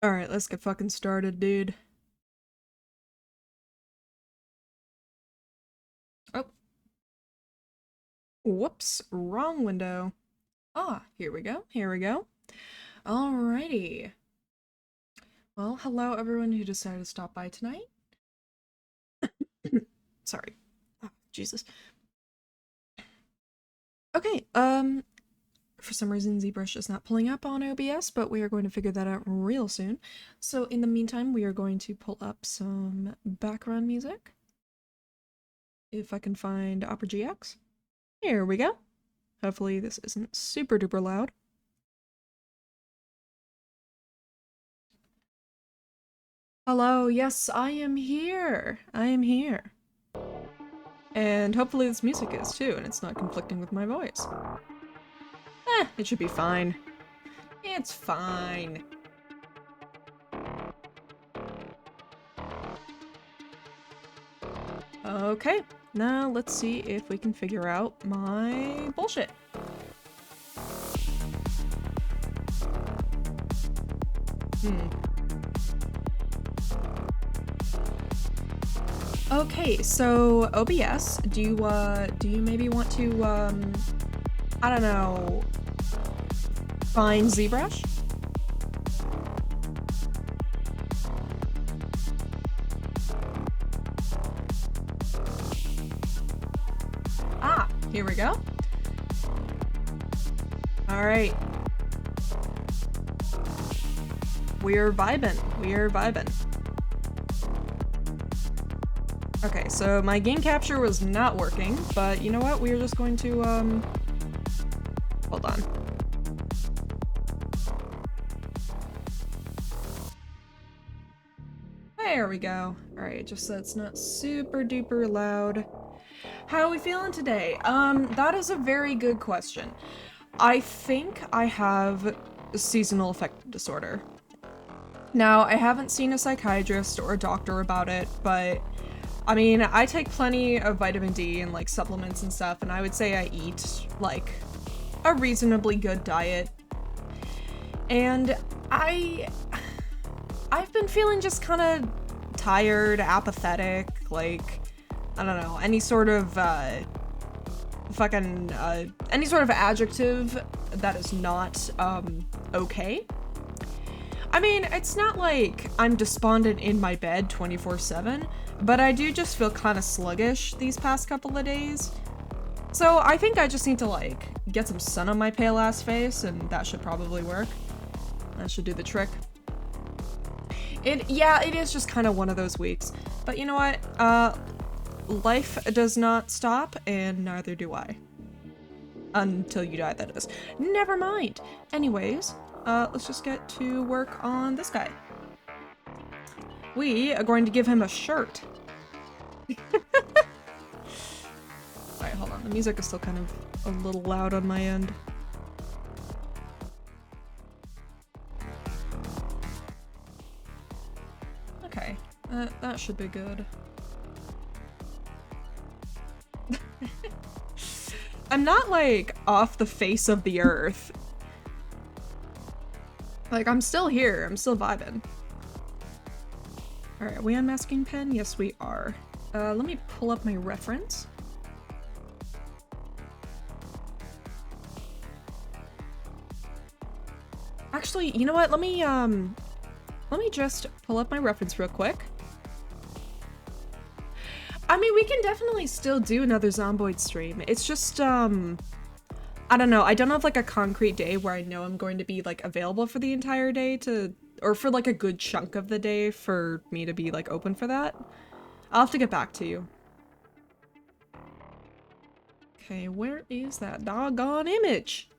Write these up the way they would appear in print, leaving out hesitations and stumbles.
Alright, let's get fucking started, dude. Oh. Whoops, wrong window. Ah, here we go, here we go. Alrighty. Well, hello everyone who decided to stop by tonight. Sorry. Oh, Jesus. Okay, for some reason ZBRUSH is not pulling up on OBS, but we are going to figure that out real soon. So in the meantime, we are going to pull up some background music. If I can find Opera GX. Here we go. Hopefully this isn't super duper loud. Hello, yes, I am here. I am here. And hopefully this music is too, and it's not conflicting with my voice. It should be fine. It's fine. Okay, now let's see if we can figure out my bullshit. Okay, so OBS, do you maybe want to, I don't know, find ZBRUSH? Ah, here we go. Alright. We're vibin'. We're vibin'. Okay, so my game capture was not working, but you know what? We're just going to, hold on. There we go. Alright, just so it's not super duper loud. How are we feeling today? That is a very good question. I think I have seasonal affective disorder. Now, I haven't seen a psychiatrist or a doctor about it, but I mean, I take plenty of vitamin D and like supplements and stuff, and I would say I eat like a reasonably good diet. And I've been feeling just kind of tired, apathetic, like, I don't know, any sort of any sort of adjective that is not okay. I mean, it's not like I'm despondent in my bed 24/7, but I do just feel kind of sluggish these past couple of days. So I think I just need to like get some sun on my pale ass face, and that should probably work. That should do the trick. Yeah, it is just kind of one of those weeks. But you know what? Life does not stop, and neither do I. Until you die, that is. Never mind. Anyways, let's just get to work on this guy. We are going to give him a shirt. Alright, hold on. The music is still kind of a little loud on my end. Okay, that should be good. I'm not, like, off the face of the earth. Like, I'm still here. I'm still vibing. Alright, are we unmasking pen? Yes, we are. Let me pull up my reference. Actually, you know what? Let me just pull up my reference real quick. I mean, we can definitely still do another Zomboid stream. It's just, I don't know. I don't have, like, a concrete day where I know I'm going to be, like, available for the entire day to, or for, like, a good chunk of the day for me to be, like, open for that. I'll have to get back to you. Okay, where is that doggone image?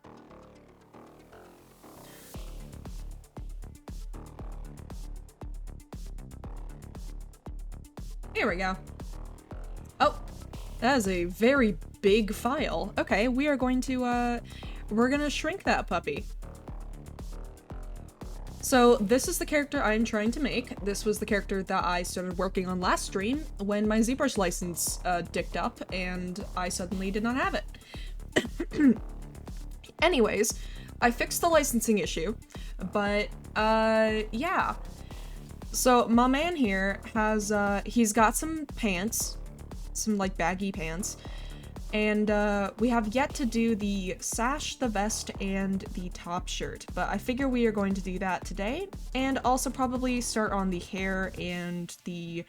Here we go. Oh, that is a very big file. Okay, we are going to, we're gonna shrink that puppy. So this is the character I'm trying to make. This was the character that I started working on last stream when my ZBRUSH license dicked up and I suddenly did not have it. Anyways, I fixed the licensing issue, but Yeah. So my man here has, he's got some pants, some like baggy pants, and we have yet to do the sash, the vest, and the top shirt, but I figure we are going to do that today, and also probably start on the hair and the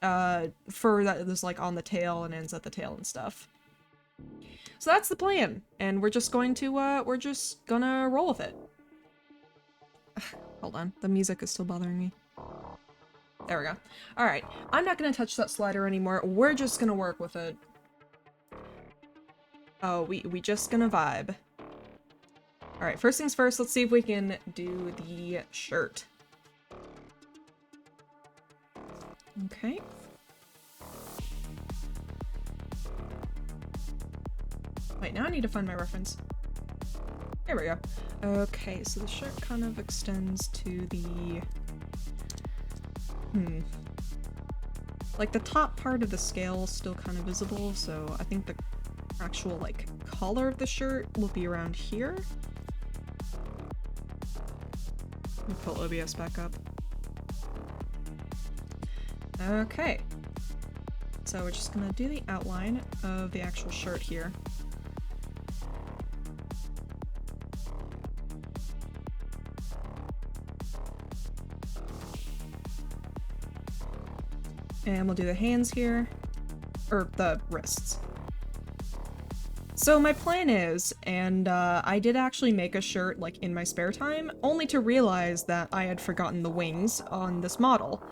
fur that is like on the tail and ends at the tail and stuff. So that's the plan, and we're just going to, we're just gonna roll with it. Hold on, the music is still bothering me. There we go. Alright, I'm not gonna touch that slider anymore, we're just gonna work with it. Oh, we just gonna vibe. Alright, first things first, let's see if we can do the shirt. Okay. Wait, now I need to find my reference. There we go. Okay, so the shirt kind of extends to the... like, the top part of the scale is still kind of visible, so I think the actual, like, collar of the shirt will be around here. Let me pull OBS back up. Okay. So we're just gonna do the outline of the actual shirt here. And we'll do the hands here, or the wrists. So my plan is, and I did actually make a shirt like in my spare time, only to realize that I had forgotten the wings on this model.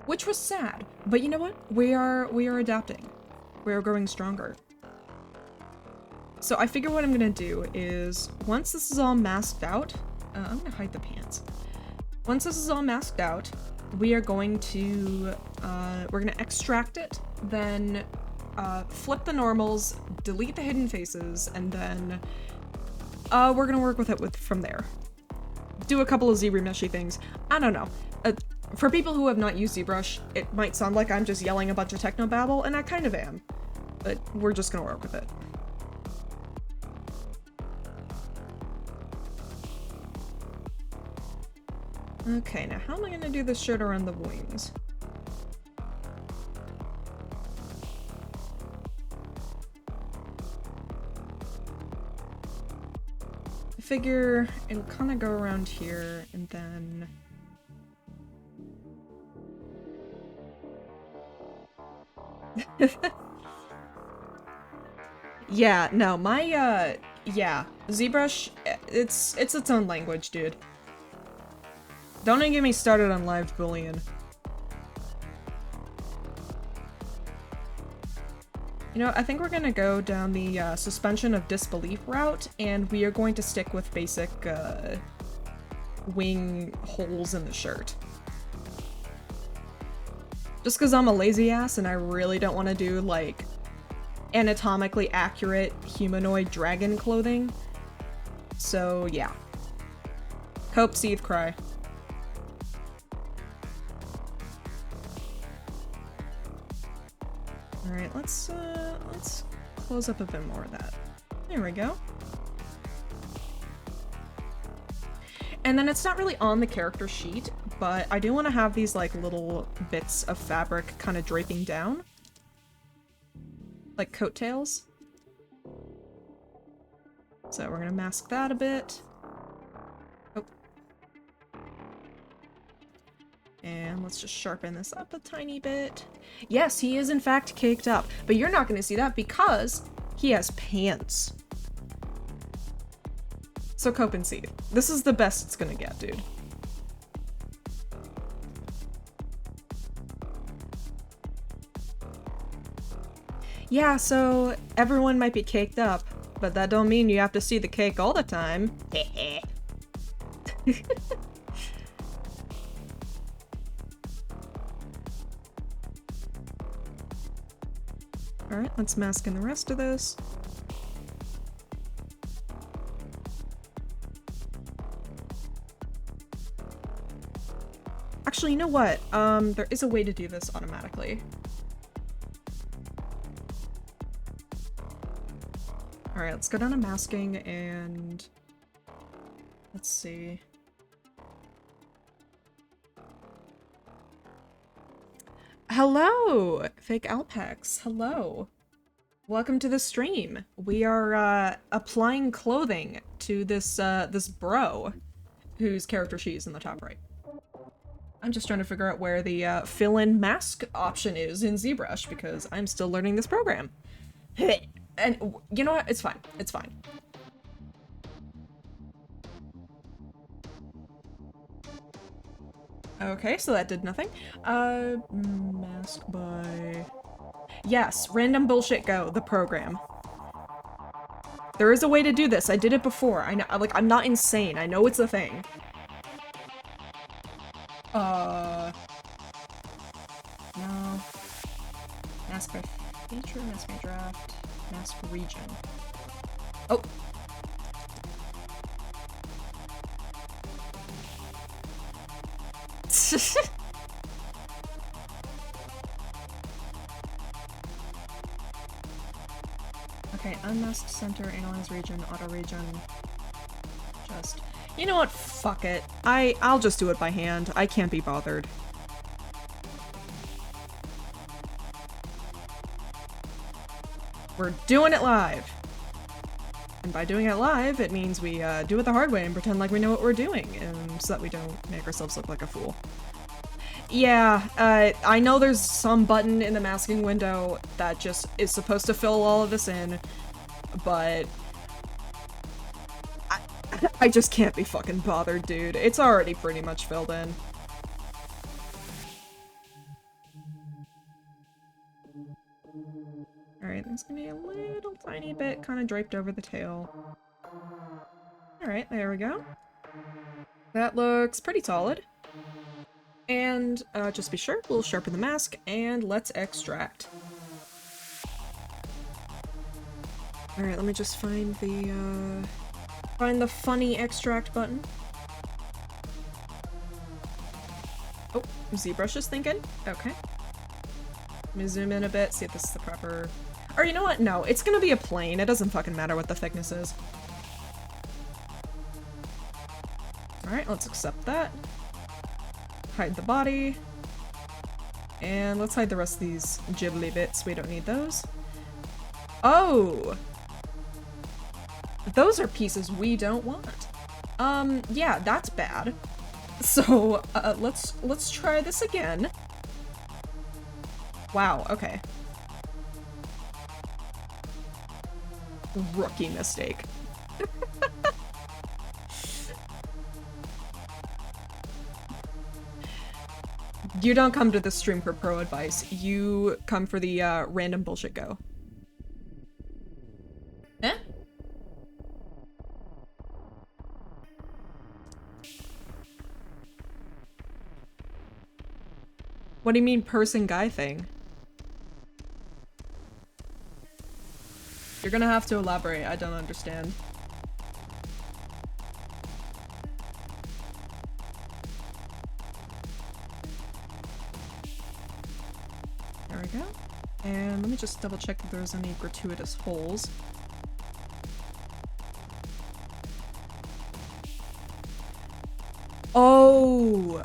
Which was sad, but you know what? We are adapting. We are growing stronger. So I figure what I'm gonna do is, once this is all masked out, I'm gonna hide the pants. Once this is all masked out, we are going to, we're gonna extract it, then flip the normals, delete the hidden faces, and then we're gonna work with it from there. Do a couple of ZBRUShy things. I don't know. For people who have not used ZBRUSH, it might sound like I'm just yelling a bunch of technobabble, and I kind of am. But we're just gonna work with it. Okay, now how am I gonna do this shirt around the wings? I figure it'll kind of go around here, and then... Yeah, no, my, yeah, ZBRUSH, it's its own language, dude. Don't even get me started on live Boolean. You know, I think we're gonna go down the suspension of disbelief route, and we are going to stick with basic wing holes in the shirt. Just because I'm a lazy ass and I really don't want to do, like, anatomically accurate humanoid dragon clothing. So, yeah. Cope, seethe, cry. Alright, let's close up a bit more of that. There we go. And then it's not really on the character sheet, but I do want to have these like little bits of fabric kind of draping down. Like coattails. So we're gonna mask that a bit. Oh. And let's just sharpen this up a tiny bit. Yes, he is in fact caked up, but you're not gonna see that because he has pants. So cope and seethe. This is the best it's gonna get, dude. Yeah, so everyone might be caked up, but that don't mean you have to see the cake all the time. Alright, let's mask in the rest of this. Actually, you know what? There is a way to do this automatically. Alright, let's go down to masking and... let's see. Hello, fake Alpex. Hello. Welcome to the stream. We are applying clothing to this bro, whose character sheet is in the top right. I'm just trying to figure out where the fill-in mask option is in ZBRUSH because I'm still learning this program. And you know what? It's fine. It's fine. Okay, so that did nothing. Mask by... Yes, random bullshit go, the program. There is a way to do this. I did it before. I know, like, I'm not insane. I know it's a thing. No. Mask by feature, mask by draft, mask region. Oh. Okay, unmasked center, analyze region, auto region. Just, you know what? Fuck it. I'll just do it by hand. I can't be bothered. We're doing it live. And by doing it live, it means we do it the hard way and pretend like we know what we're doing, so that we don't make ourselves look like a fool. Yeah, I know there's some button in the masking window that just is supposed to fill all of this in, but I just can't be fucking bothered, dude. It's already pretty much filled in. Alright, there's gonna be a little tiny bit kind of draped over the tail. Alright, there we go. That looks pretty solid. And, just to be sure, we'll sharpen the mask, and let's extract. Alright, let me just find the funny extract button. Oh, ZBRUSH is thinking? Okay. Let me zoom in a bit, see if this is the proper... Or you know what? No, it's gonna be a plane. It doesn't fucking matter what the thickness is. Alright, let's accept that. Hide the body. And let's hide the rest of these jibbly bits. We don't need those. Oh! Those are pieces we don't want. Yeah, that's bad. So, let's try this again. Wow, okay. Rookie mistake. You don't come to the stream for pro advice. You come for the random bullshit go. Eh? What do you mean person guy thing? You're gonna have to elaborate. I don't understand. There we go. And let me just double check if there's any gratuitous holes. Oh,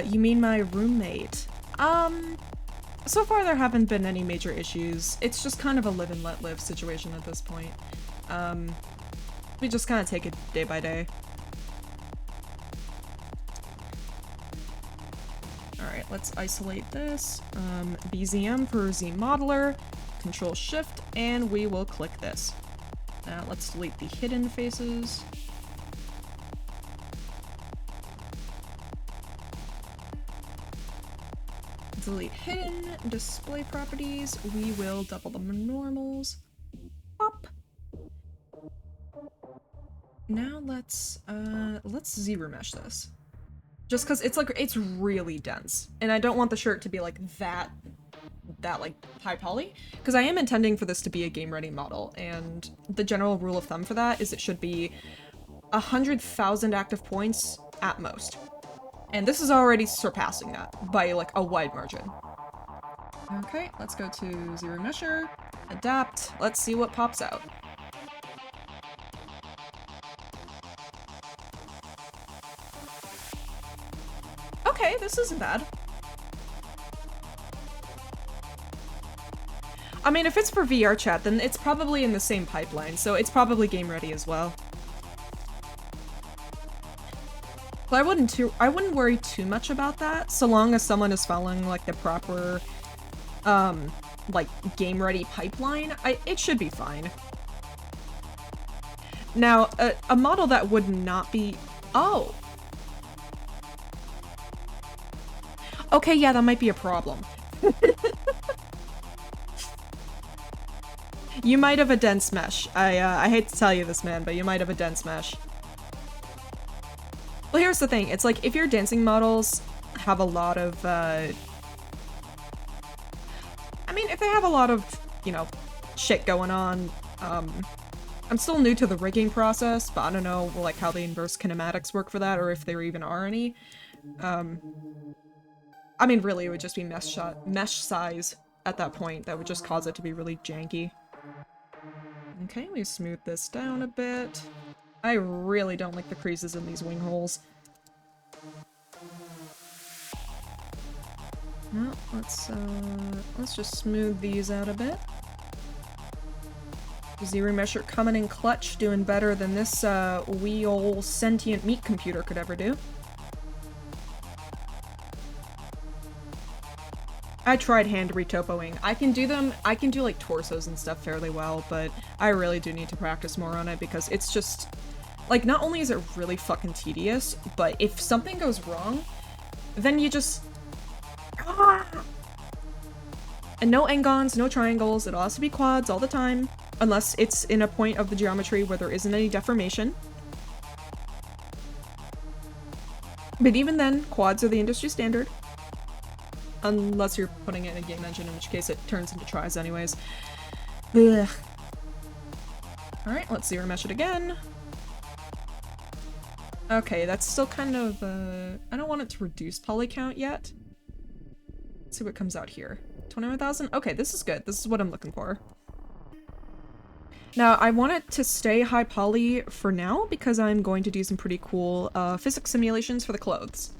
you mean my roommate? So far there haven't been any major issues. It's just kind of a live and let live situation at this point. We just kind of take it day by day. Alright, let's isolate this. BZM for Z modeler, Control Shift, and we will click this. Now let's delete the hidden faces. Delete hidden display properties. We will double the normals. Pop. Now let's ZBRUSH this. Just cause it's really dense. And I don't want the shirt to be like that like high poly. Cause I am intending for this to be a game ready model, and the general rule of thumb for that is it should be 100,000 active points at most. And this is already surpassing that by like a wide margin. Okay, let's go to ZBRUSH, adapt, let's see what pops out. Okay, this isn't bad. I mean, if it's for VR chat, then it's probably in the same pipeline, so it's probably game ready as well. But I wouldn't worry too much about that, so long as someone is following like the proper, like game ready pipeline. It should be fine. Now, a model that would not be. Oh. Okay, yeah, that might be a problem. You might have a dense mesh. I hate to tell you this, man, but you might have a dense mesh. Well, here's the thing. It's like, if your dancing models have a lot of, I mean, if they have a lot of, you know, shit going on, I'm still new to the rigging process, but I don't know, like, how the inverse kinematics work for that, or if there even are any. I mean, really, it would just be mesh size at that point. That would just cause it to be really janky. Okay, we smooth this down a bit. I really don't like the creases in these wing holes. Well, let's just smooth these out a bit. ZBRUSH coming in clutch, doing better than this wee ol' sentient meat computer could ever do. I tried hand retopoing. I can do like torsos and stuff fairly well, but I really do need to practice more on it because it's just, like, not only is it really fucking tedious, but if something goes wrong, then you just... And no n-gons, no triangles, it all has to be quads all the time, unless it's in a point of the geometry where there isn't any deformation. But even then, quads are the industry standard. Unless you're putting it in a game engine, in which case it turns into tries anyways. Ugh. Alright, let's ZBRUSH it again. Okay, that's still kind of, I don't want it to reduce poly count yet. Let's see what comes out here. 21,000? Okay, this is good. This is what I'm looking for. Now, I want it to stay high poly for now because I'm going to do some pretty cool physics simulations for the clothes.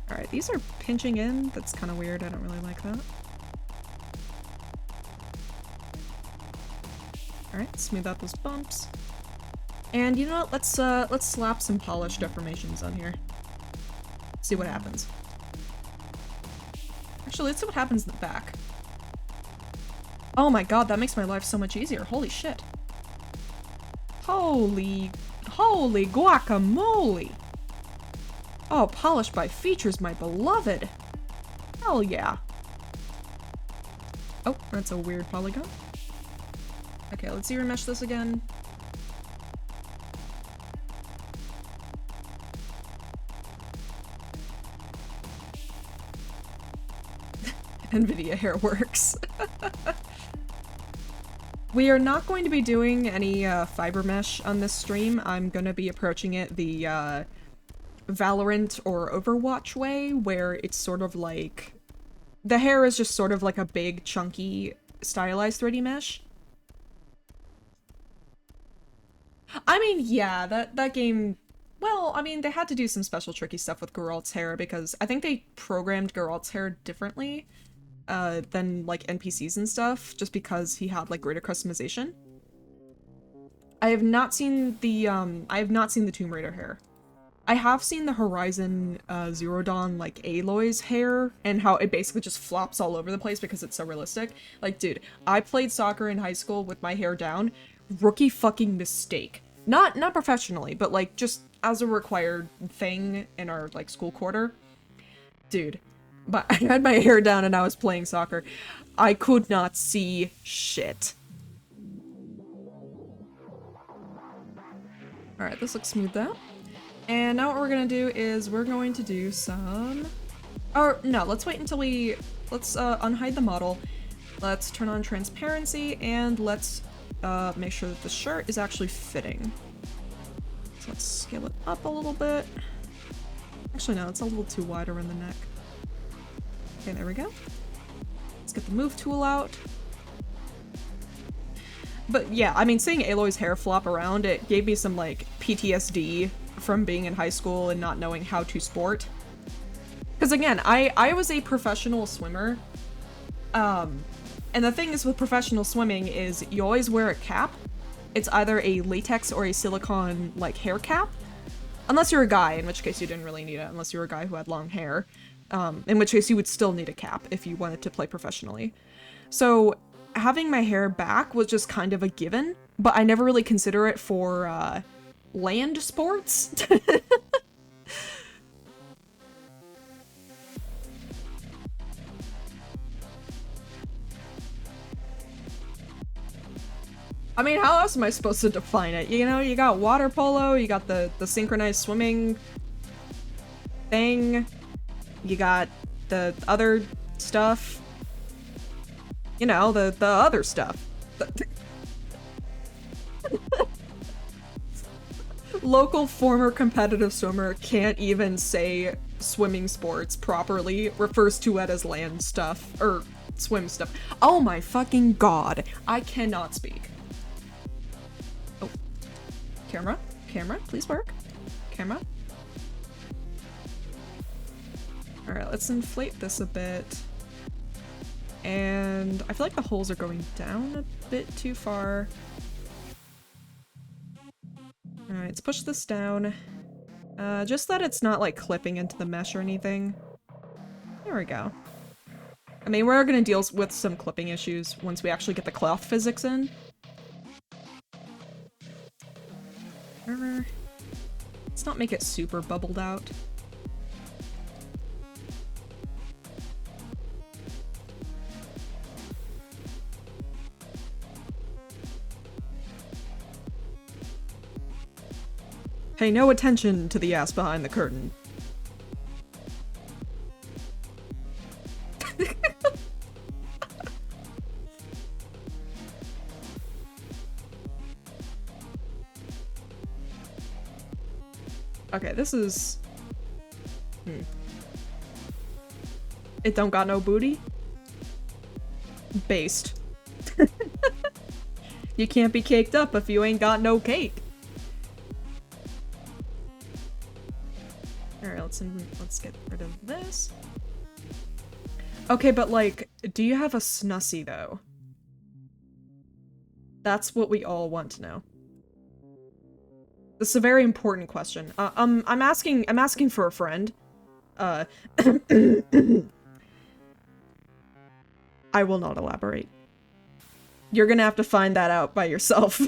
Alright, these are pinching in. That's kind of weird. I don't really like that. Alright, smooth out those bumps. And you know what? Let's slap some polish deformations on here. See what happens. Actually, let's see what happens in the back. Oh my god, that makes my life so much easier. Holy shit. Holy guacamole! Oh, polished by features, my beloved! Hell yeah. Oh, that's a weird polygon. Okay, let's ZBRUSH this again. NVIDIA hair works. We are not going to be doing any fiber mesh on this stream. I'm gonna be approaching it the Valorant or Overwatch way, where it's sort of like... The hair is just sort of like a big, chunky, stylized 3D mesh. I mean, yeah, that game... Well, I mean, they had to do some special tricky stuff with Geralt's hair, because I think they programmed Geralt's hair differently than, like, NPCs and stuff, just because he had, like, greater customization. I have not seen the Tomb Raider hair. I have seen the Horizon Zero Dawn, like, Aloy's hair, and how it basically just flops all over the place because it's so realistic. Like, dude, I played soccer in high school with my hair down. Rookie fucking mistake. Not professionally, but, like, just as a required thing in our, like, school quarter. Dude, but I had my hair down and I was playing soccer. I could not see shit. Alright, this looks smoothed out. And now what we're gonna do is we're going to do some... Or, no, let's wait until we... Let's unhide the model. Let's turn on transparency, and let's make sure that the shirt is actually fitting. So let's scale it up a little bit. Actually, no, it's a little too wide around the neck. Okay, there we go. Let's get the move tool out. But yeah, I mean, seeing Aloy's hair flop around, it gave me some, like, PTSD from being in high school and not knowing how to sport. Because again, I was a professional swimmer. And the thing is with professional swimming is you always wear a cap. It's either a latex or a silicone, like, hair cap. Unless you're a guy, in which case you didn't really need it, unless you were a guy who had long hair. In which case you would still need a cap if you wanted to play professionally. So having my hair back was just kind of a given, but I never really consider it for, land sports. I mean, how else am I supposed to define it? You know, you got water polo, you got the synchronized swimming thing, you got the other stuff. You know, the other stuff. Local former competitive swimmer can't even say swimming sports properly, refers to it as land stuff, or swim stuff. Oh my fucking god, I cannot speak. Oh. Camera? Camera, please work. Camera? Alright, let's inflate this a bit. And I feel like the holes are going down a bit too far. Alright, let's push this down. Just that it's not like clipping into the mesh or anything. There we go. I mean, we're gonna deal with some clipping issues once we actually get the cloth physics in. Let's not make it super bubbled out. Pay no attention to the ass behind the curtain. Okay, this is... It don't got no booty? Based. You can't be caked up if you ain't got no cake. Alright, let's get rid of this. Okay, but like, do you have a Snussie though? That's what we all want to know. This is a very important question. I'm asking for a friend. I will not elaborate. You're gonna have to find that out by yourself.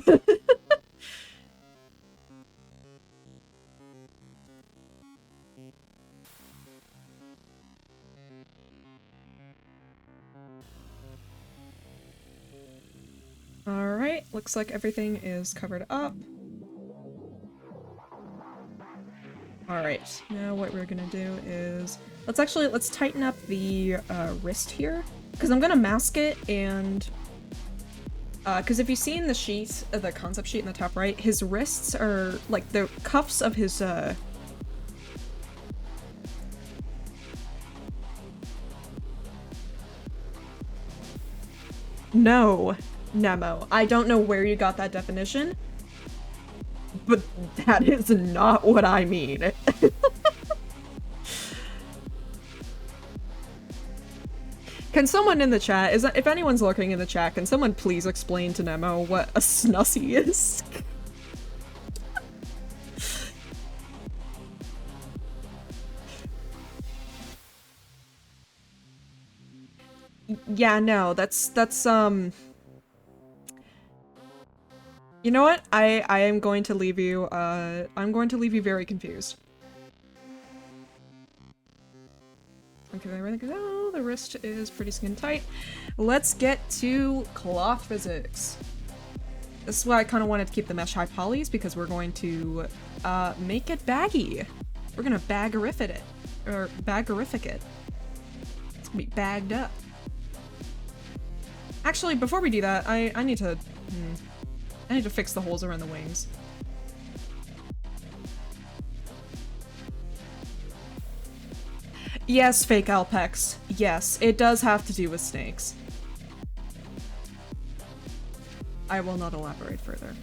Alright, looks like everything is covered up. Alright, now what we're gonna do is... Let's tighten up the wrist here. Because I'm gonna mask it and... Because if you see in the sheet, the concept sheet in the top right, his wrists are, like, the cuffs of his, No, Nemo. I don't know where you got that definition, but that is not what I mean. Can someone in the chat, if anyone's lurking in the chat, can someone please explain to Nemo what a Snussie is? Yeah, no, that's, you know what? I am going to leave you, I'm going to leave you very confused. Okay, there we go. The wrist is pretty skin tight. Let's get to cloth physics. This is why I kind of wanted to keep the mesh high polys, because we're going to, make it baggy. We're gonna bagorific it. Or bagorific it. It's gonna be bagged up. Actually, before we do that, I need to fix the holes around the wings. Yes, fake Alpex. Yes, it does have to do with snakes. I will not elaborate further.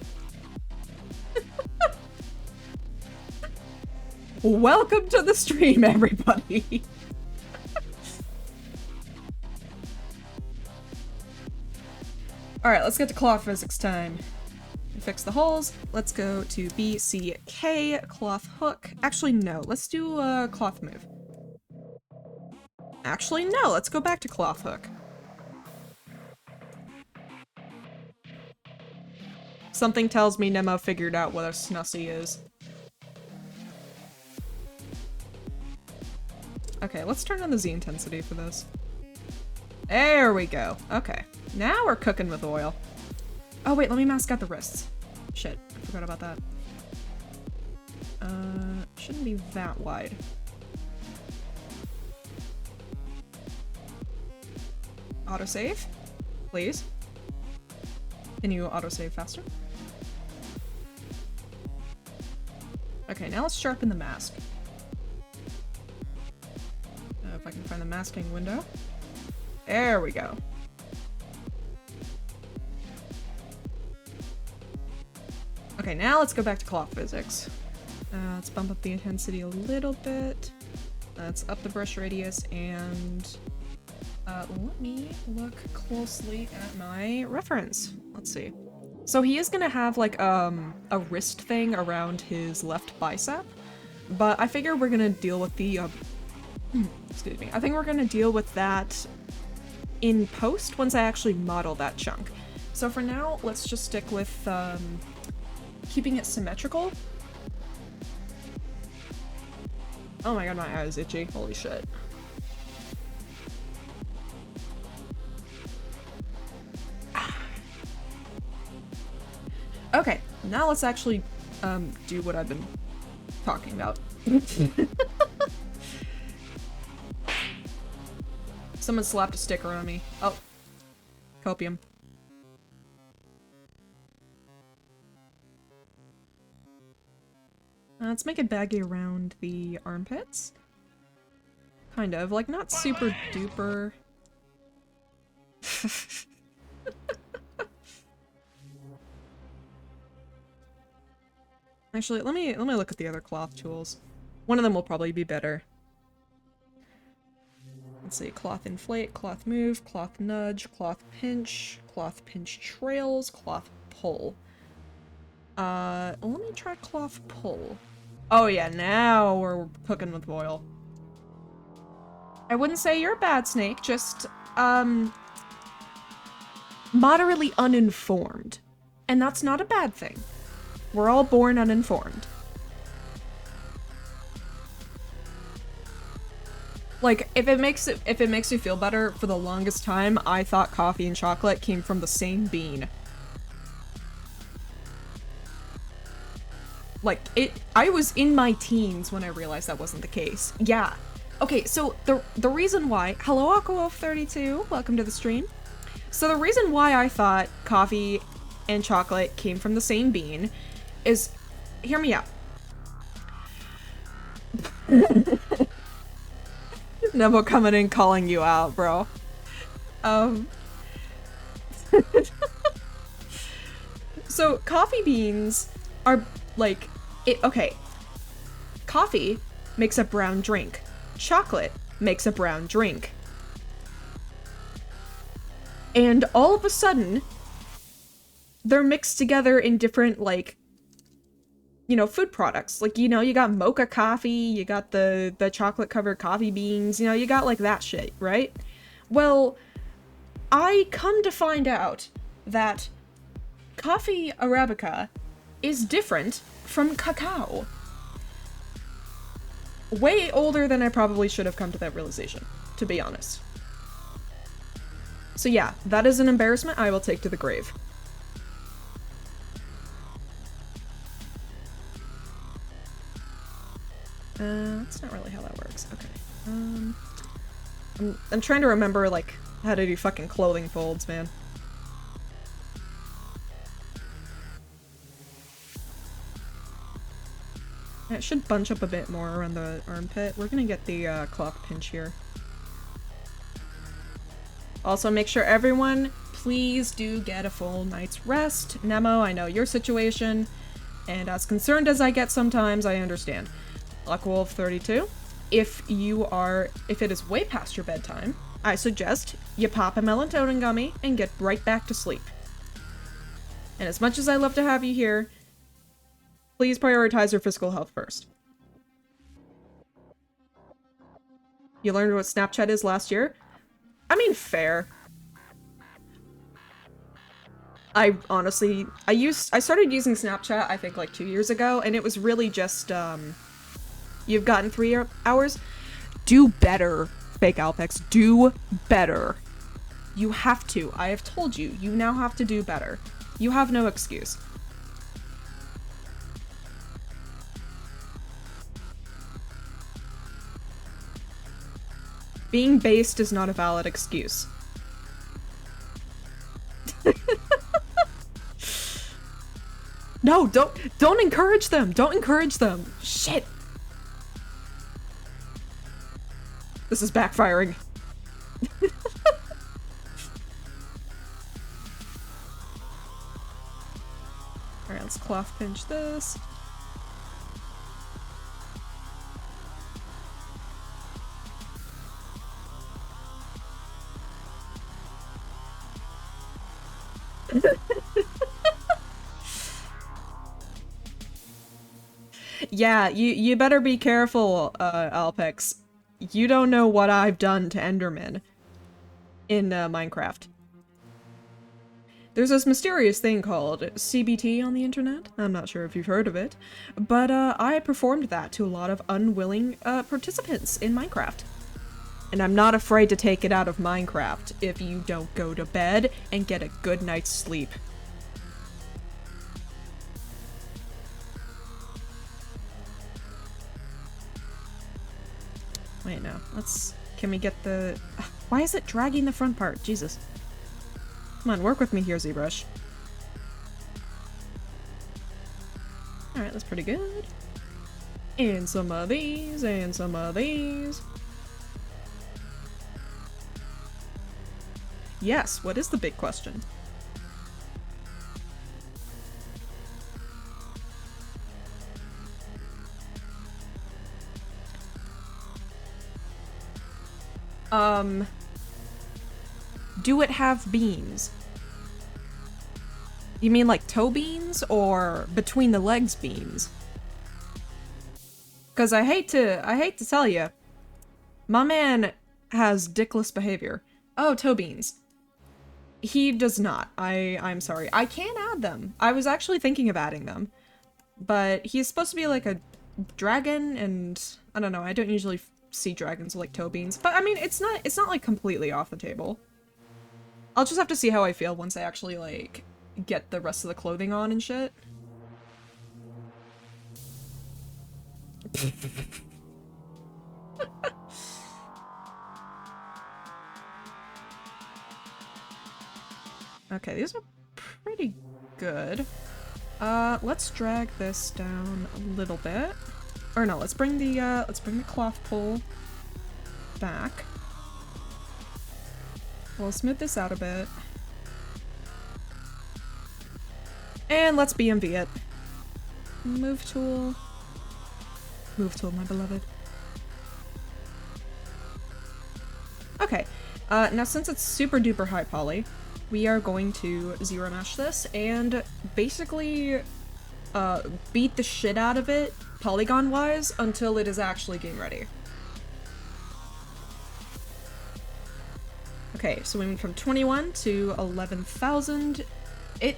Welcome to the stream, everybody! Alright, let's get to cloth physics time. Fix the holes. Let's go to B, C, K, cloth hook. Actually, no. Let's do a cloth move. Actually, no. Let's go back to cloth hook. Something tells me Nemo figured out what a snussy is. Okay, let's turn on the Z intensity for this. There we go. Okay. Now we're cooking with oil. Oh wait, let me mask out the wrists. Shit, I forgot about that. Shouldn't be that wide. Autosave, please. Can you autosave faster? Okay, now let's sharpen the mask. If I can find the masking window. There we go. Okay, now let's go back to cloth physics. Let's bump up the intensity a little bit. Let's up the brush radius and let me look closely at my reference. Let's see. So he is gonna have like a wrist thing around his left bicep, but I figure we're gonna deal with the excuse me. I think we're gonna deal with that in post once I actually model that chunk. So for now, let's just stick with keeping it symmetrical. Oh my god, my eye is itchy. Holy shit. Okay, now let's actually do what I've been talking about. Someone slapped a sticker on me. Oh. Copium. Let's make it baggy around the armpits. Kind of, like not super duper. Actually, let me look at the other cloth tools. One of them will probably be better. Let's see, cloth inflate, cloth move, cloth nudge, cloth pinch trails, cloth pull. Let me try cloth pull. Oh yeah, now we're cooking with oil. I wouldn't say you're a bad snake, just, moderately uninformed. And that's not a bad thing. We're all born uninformed. Like, if it makes you feel better, for the longest time, I thought coffee and chocolate came from the same bean. Like, I was in my teens when I realized that wasn't the case. Yeah. Okay, so the reason why— hello, AquaWolf32, welcome to the stream. So the reason why I thought coffee and chocolate came from the same bean is— hear me out. Nebo coming in calling you out, bro. So coffee beans are like— okay. Coffee makes a brown drink. Chocolate makes a brown drink. And all of a sudden, they're mixed together in different, like, you know, food products. Like, you know, you got mocha coffee, you got the chocolate-covered coffee beans, you know, you got, like, that shit, right? Well, I come to find out that coffee Arabica is different from cacao. Way older than I probably should have come to that realization, to be honest. So yeah, that is an embarrassment I will take to the grave. That's not really how that works. Okay. I'm trying to remember, like, how to do fucking clothing folds, man. It should bunch up a bit more around the armpit. We're gonna get the cloth pinch here. Also, make sure everyone, please do get a full night's rest. Nemo, I know your situation, and as concerned as I get sometimes, I understand. AquaWolf32, if it is way past your bedtime, I suggest you pop a melatonin gummy and get right back to sleep. And as much as I love to have you here, please prioritize your physical health first. You learned what Snapchat is last year? I mean, fair. I honestly, I started using Snapchat, I think, like 2 years ago, and it was really just, you've gotten 3 hours? Do better, fake Alpex. Do better. You have to. I have told you. You now have to do better. You have no excuse. Being based is not a valid excuse. No, don't encourage them! Don't encourage them! Shit! This is backfiring. Alright, let's cloth pinch this. Yeah, you better be careful, Alpex. You don't know what I've done to Enderman in Minecraft. There's this mysterious thing called CBT on the internet. I'm not sure if you've heard of it, but I performed that to a lot of unwilling participants in Minecraft. And I'm not afraid to take it out of Minecraft if you don't go to bed and get a good night's sleep. Wait, no. Can we get the... Why is it dragging the front part? Jesus. Come on, work with me here, ZBRUSH. Alright, that's pretty good. And some of these, and some of these. Yes, what is the big question? Do it have beans? You mean like toe beans or between the legs beans? Cause I hate to tell you, my man has dickless behavior. Oh, toe beans. He does not. I'm sorry. I can add them. I was actually thinking of adding them, but he's supposed to be like a dragon, and I don't know. I don't usually see dragons with like toe beans, but I mean, it's not like completely off the table. I'll just have to see how I feel once I actually like get the rest of the clothing on and shit. Okay, these are pretty good. Let's drag this down a little bit. Or no, let's bring the cloth pull back. We'll smooth this out a bit. And let's BMV it. Move tool. Move tool, my beloved. Okay, now since it's super duper high poly, we are going to zero mesh this and basically beat the shit out of it polygon-wise until it is actually game ready. Okay, so we went from 21 to 11,000. It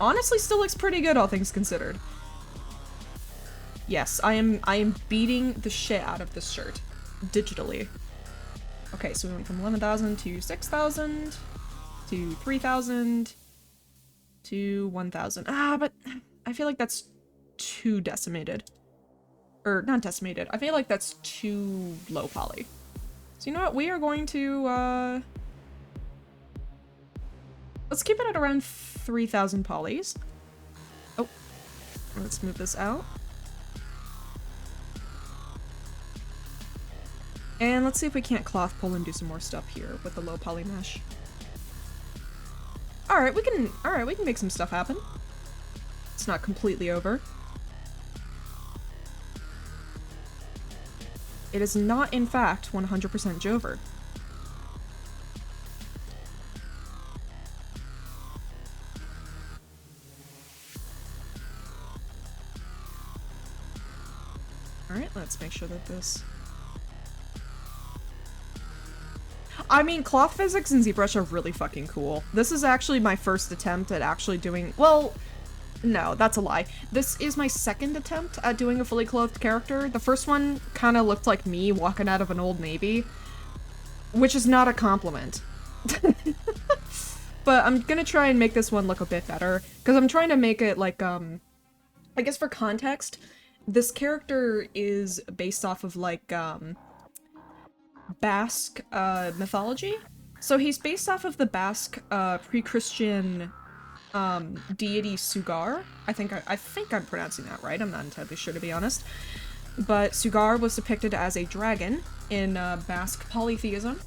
honestly still looks pretty good, all things considered. Yes, I am beating the shit out of this shirt digitally. Okay, so we went from 11,000 to 6,000 to 3,000 to 1,000. Ah, but I feel like that's too decimated. Or not decimated. I feel like that's too low poly. So you know what? We are going to let's keep it at around 3,000 polys. Oh, let's move this out. And let's see if we can't cloth pull and do some more stuff here with the low poly mesh. Alright, we can make some stuff happen. It's not completely over. It is not, in fact, 100% Jover. Let's make sure that this... I mean, cloth physics in ZBRUSH are really fucking cool. This is actually my first attempt at actually doing... Well, no, that's a lie. This is my second attempt at doing a fully clothed character. The first one kind of looked like me walking out of an Old Navy, which is not a compliment. But I'm gonna try and make this one look a bit better, because I'm trying to make it like, I guess for context, this character is based off of like, Basque mythology. So he's based off of the Basque pre-Christian deity Sugar. I think I'm pronouncing that right. I'm not entirely sure, to be honest. But Sugar was depicted as a dragon in Basque polytheism,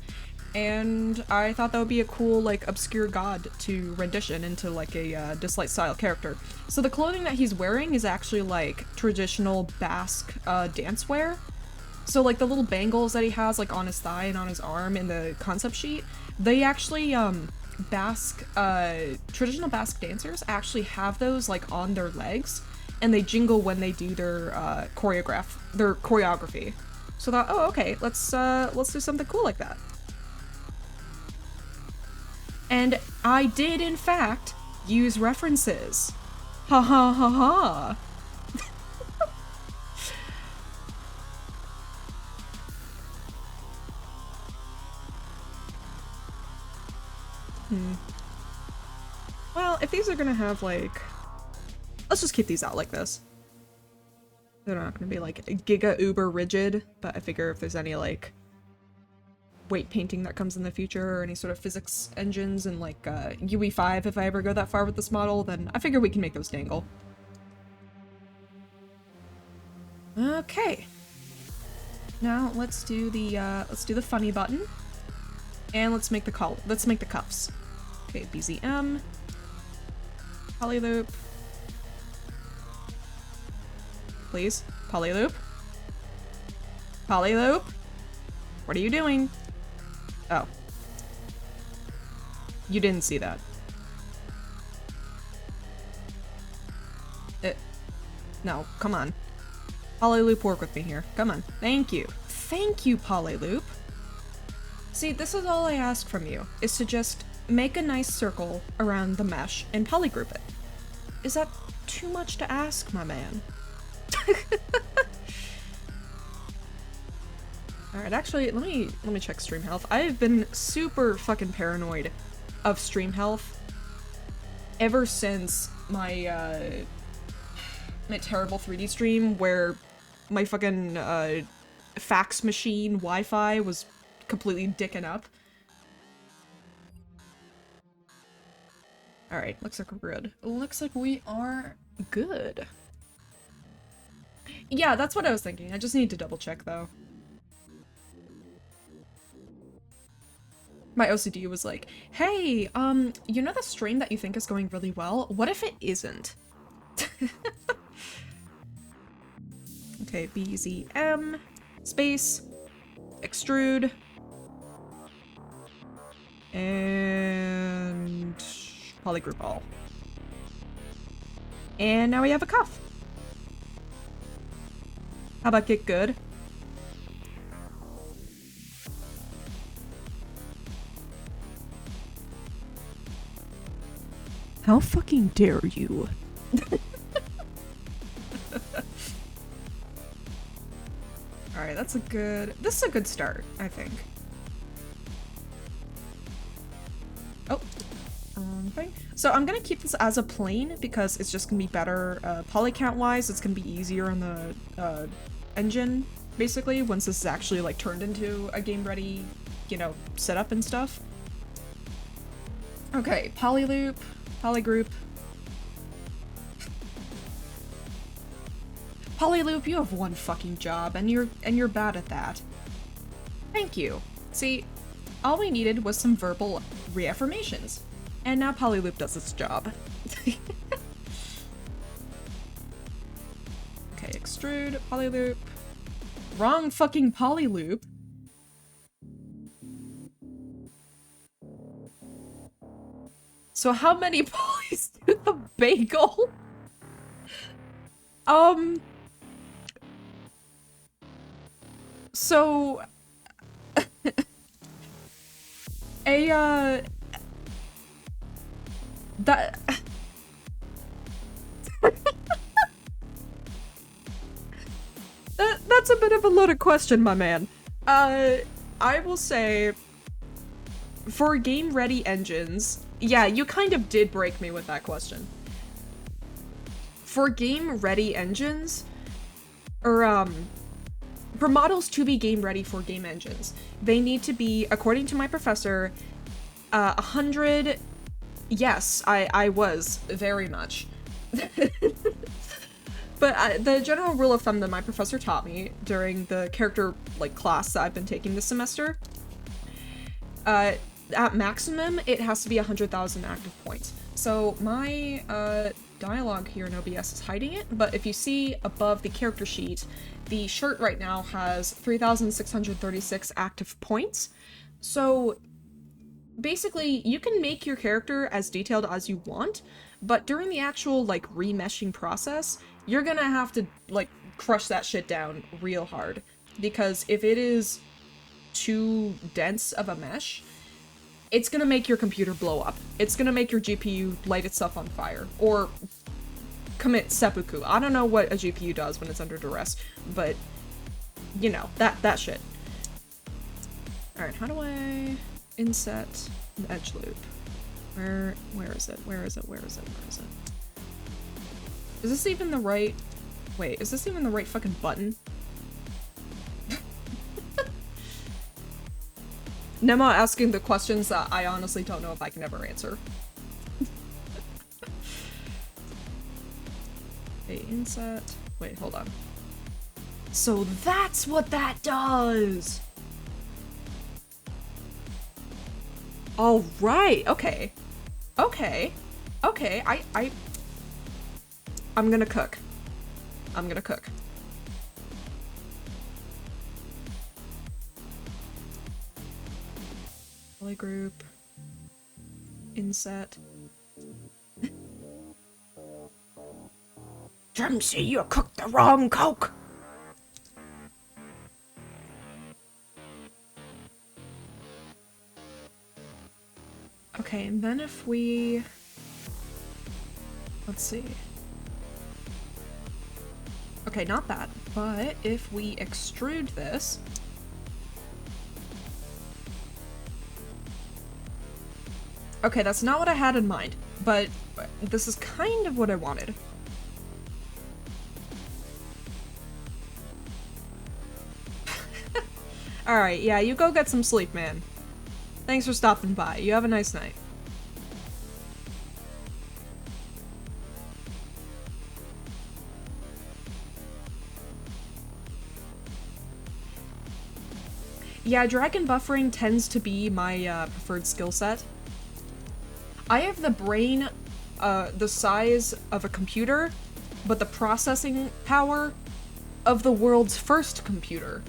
and I thought that would be a cool, like, obscure god to rendition into like a Dislight style character. So the clothing that he's wearing is actually like traditional Basque dance wear. So, like, the little bangles that he has, like, on his thigh and on his arm in the concept sheet, they actually, traditional Basque dancers actually have those, like, on their legs, and they jingle when they do their, choreography. So I thought, oh, okay, let's do something cool like that. And I did, in fact, use references. Ha ha ha ha. Well, if these are gonna have, like... Let's just keep these out like this. They're not gonna be, like, giga uber rigid, but I figure if there's any, like, weight painting that comes in the future, or any sort of physics engines and, like, UE5, if I ever go that far with this model, then I figure we can make those dangle. Okay. Now, let's do the funny button. And let's make the cuffs. Okay, BZM. Polyloop. Please. Polyloop. Polyloop. What are you doing? Oh. You didn't see that. No, come on. Polyloop, work with me here. Come on. Thank you. Thank you, Polyloop. See, this is all I ask from you, is to just make a nice circle around the mesh and polygroup it. Is that too much to ask, my man? Alright, actually, let me check stream health. I've been super fucking paranoid of stream health ever since my, my terrible 3D stream where my fucking, fax machine Wi-Fi was completely dicking up. Alright, looks like we're good. Looks like we are good. Yeah, that's what I was thinking. I just need to double check though. My OCD was like, hey, you know the stream that you think is going really well? What if it isn't? Okay, BZM, space, extrude, and polygroup all. And now we have a cuff. How about get good? How fucking dare you? Alright, this is a good start, I think. Oh, thing. So I'm gonna keep this as a plane because it's just gonna be better, poly count wise, it's gonna be easier on the, engine, basically, once this is actually, like, turned into a game ready, you know, setup and stuff. Okay, polyloop, polygroup. Polyloop, you have one fucking job, and you're bad at that. Thank you. See, all we needed was some verbal reaffirmations, and now Polyloop does its job. Okay, extrude, Polyloop. Wrong fucking Polyloop. So how many polys do the bagel? So, a, that... That's a bit of a loaded question, my man. I will say, for game-ready engines, yeah, you kind of did break me with that question. For game-ready engines, or, for models to be game-ready for game engines, they need to be, according to my professor, 100... Yes, I was, very much. But the general rule of thumb that my professor taught me during the character, like, class that I've been taking this semester, at maximum, it has to be 100,000 active points. So my, dialogue here in OBS is hiding it, but if you see above the character sheet, the shirt right now has 3,636 active points. So basically, you can make your character as detailed as you want, but during the actual, like, remeshing process, you're gonna have to, like, crush that shit down real hard. Because if it is too dense of a mesh, it's gonna make your computer blow up. It's gonna make your GPU light itself on fire. Or commit seppuku. I don't know what a GPU does when it's under duress, but, you know, that shit. Alright, how do I inset the edge loop? Where is it? Where is it? Where is it? Where is it? Is this even the right... Wait, is this even the right fucking button? Nema asking the questions that I honestly don't know if I can ever answer. Okay, inset... Wait, hold on. So that's what that does! Alright, okay. Okay. Okay, I'm gonna cook. I'm gonna cook. Poly group. Inset. Dempsey, you cooked the wrong Coke! Okay, and then if we... Let's see. Okay, not that, but if we extrude this... Okay, that's not what I had in mind, but this is kind of what I wanted. Alright, yeah, you go get some sleep, man. Thanks for stopping by. You have a nice night. Yeah, dragon buffering tends to be my preferred skill set. I have the brain the size of a computer, but the processing power of the world's first computer.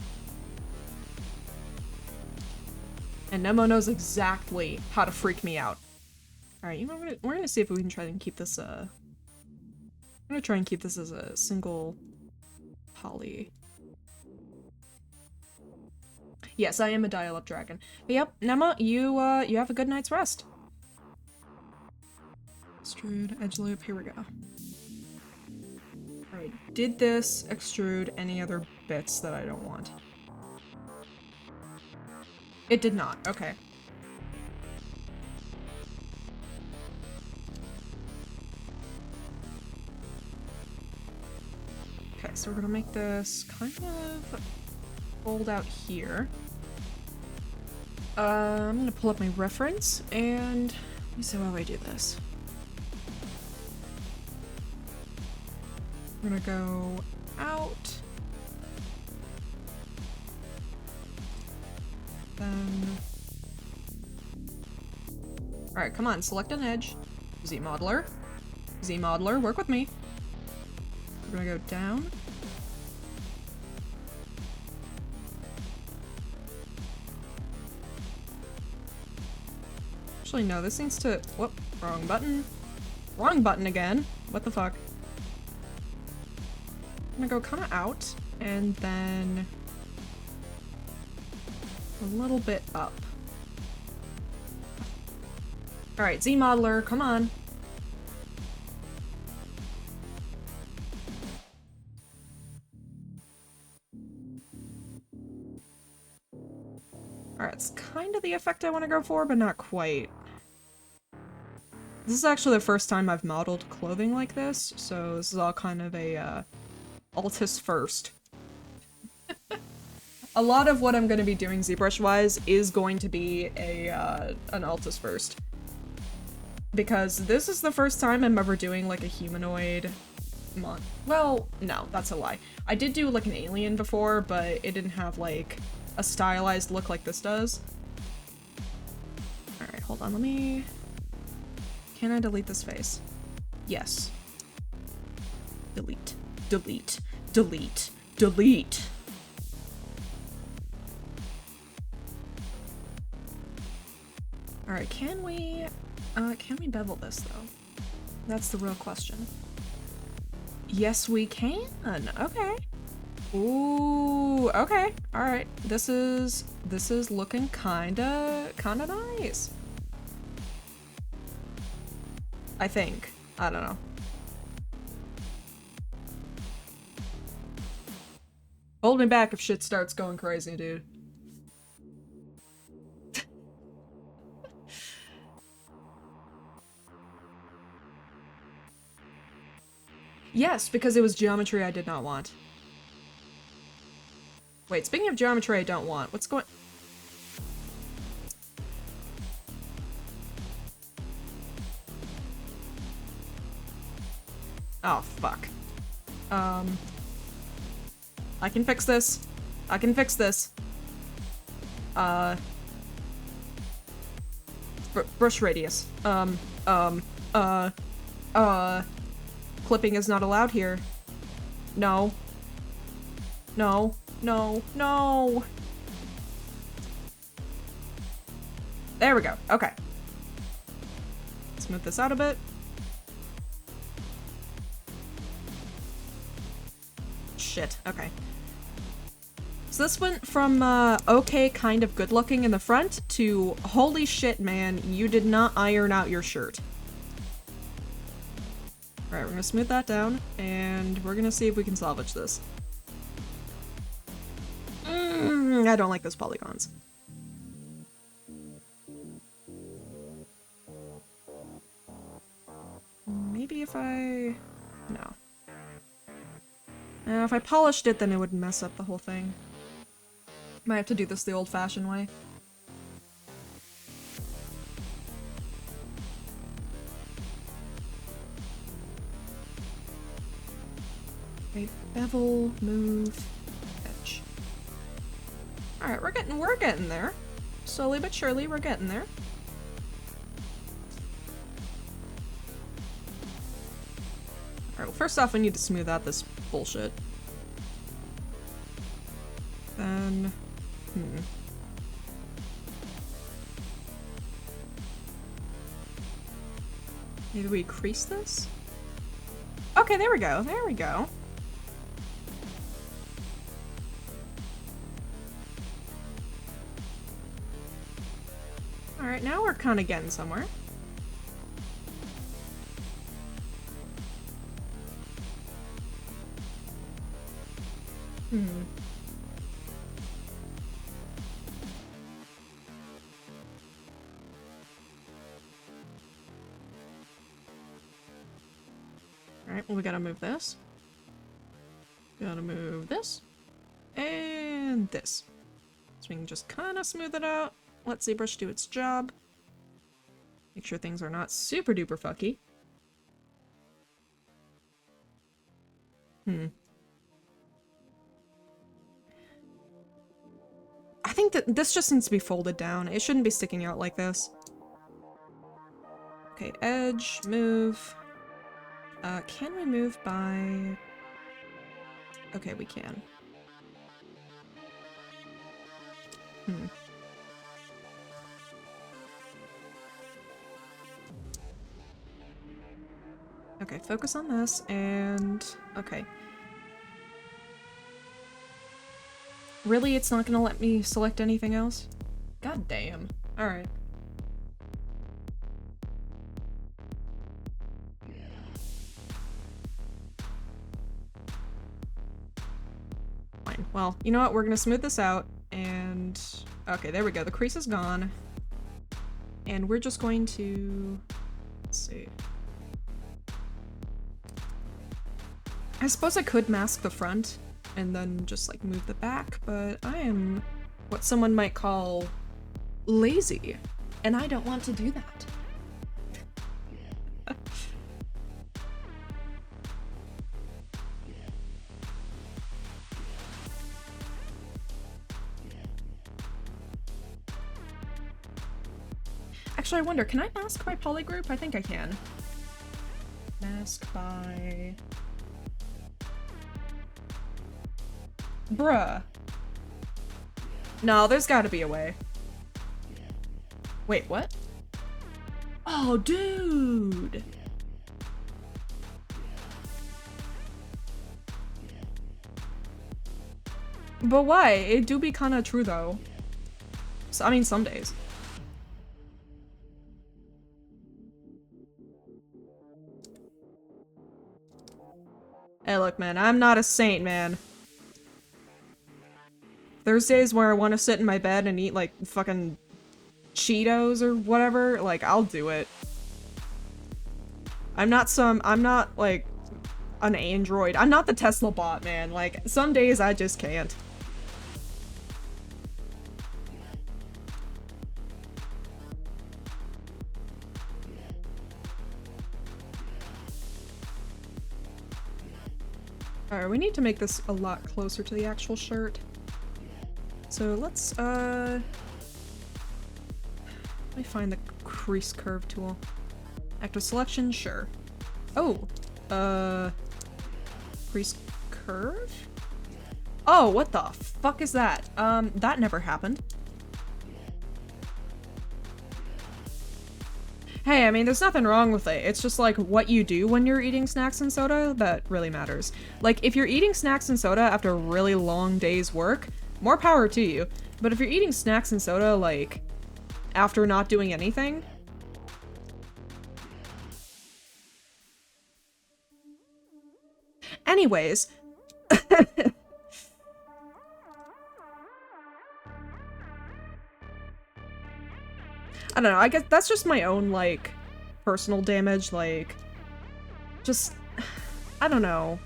And Nemo knows exactly how to freak me out. Alright, you know, we're gonna see if we can try and keep this, I'm gonna try and keep this as a single poly. Yes, I am a dial-up dragon. But yep, Nema, you have a good night's rest. Extrude, edge loop, here we go. Alright, did this extrude any other bits that I don't want? It did not, okay. Okay, so we're gonna make this kind of fold out here. I'm gonna pull up my reference and let me see how I do this. I'm gonna go out. Then... Alright, come on, select an edge. Z-modeler. Z-modeler, work with me. We're gonna go down. Actually, no, this needs to... Whoop, wrong button. Wrong button again. What the fuck? I'm gonna go kinda out, and then... a little bit up. Alright, Z modeler, come on. Alright, it's kind of the effect I want to go for, but not quite. This is actually the first time I've modeled clothing like this, so this is all kind of a, Altis first. A lot of what I'm going to be doing ZBrush-wise is going to be an Altis first. Because this is the first time I'm ever doing, like, a humanoid well, no, that's a lie. I did do, like, an alien before, but it didn't have, like, a stylized look like this does. Alright, hold on, let me... Can I delete this face? Yes. Delete. Delete. Delete. Delete. Alright, can we bevel this, though? That's the real question. Yes, we can! Okay. Ooh, okay. Alright. This is looking kinda nice. I think. I don't know. Hold me back if shit starts going crazy, dude. Yes, because it was geometry I did not want. Wait, speaking of geometry I don't want, what's going- Oh, fuck. I can fix this. I can fix this. Brush radius. Clipping is not allowed here. No. No. No. No. There we go. Okay. Smooth this out a bit. Shit. Okay. So this went from, okay, kind of good looking in the front to, holy shit, man, you did not iron out your shirt. Alright, we're gonna smooth that down, and we're gonna see if we can salvage this. I don't like those polygons. Maybe if I... No. If I polished it, then it would mess up the whole thing. Might have to do this the old-fashioned way. Okay, bevel, move, edge. Alright, we're getting there. Slowly but surely, we're getting there. Alright, well, first off, we need to smooth out this bullshit. Then... Maybe we crease this? Okay, there we go, there we go. Alright, now we're kind of getting somewhere. Alright, well we gotta move this. Gotta move this. And this. So we can just kind of smooth it out. Let ZBrush do its job. Make sure things are not super duper fucky. I think that this just needs to be folded down. It shouldn't be sticking out like this. Okay, edge, move. Can we move by... Okay, we can. Okay, focus on this, and... Okay. Really? It's not gonna let me select anything else? God damn. Alright. Fine. Well, you know what? We're gonna smooth this out, and... Okay, there we go. The crease is gone. And we're just going to... Let's see. I suppose I could mask the front, and then just, like, move the back, but I am what someone might call lazy, and I don't want to do that. Actually, I wonder, can I mask by polygroup? I think I can. Mask by... Bruh. No, there's gotta be a way. Wait, what? Oh, dude! But why? It do be kinda true, though. So, I mean, some days. Hey, look, man, I'm not a saint, man. There's days where I want to sit in my bed and eat, like, fucking Cheetos or whatever. Like, I'll do it. I'm not, like, an android. I'm not the Tesla bot, man. Like, some days I just can't. Alright, we need to make this a lot closer to the actual shirt. So let's, let me find the crease curve tool. Active selection, sure. Oh, crease curve? Oh, what the fuck is that? That never happened. Hey, I mean, there's nothing wrong with it. It's just like what you do when you're eating snacks and soda that really matters. Like, if you're eating snacks and soda after a really long day's work, more power to you. But if you're eating snacks and soda, like, after not doing anything... Anyways... I don't know, I guess that's just my own, like, personal damage, like, just, I don't know.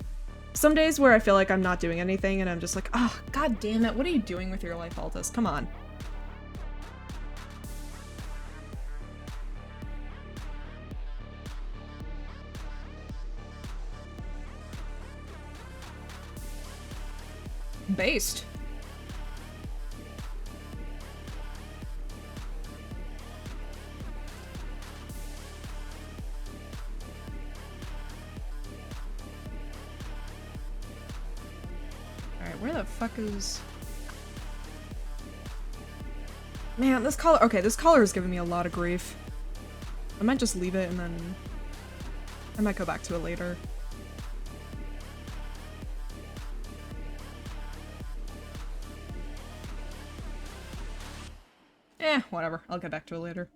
Some days where I feel like I'm not doing anything and I'm just like, oh, god damn it, what are you doing with your life, Altis? Come on. Based. Where the fuck is... Man, this color- okay, this color is giving me a lot of grief. I might just leave it and then... I might go back to it later. Whatever. I'll get back to it later.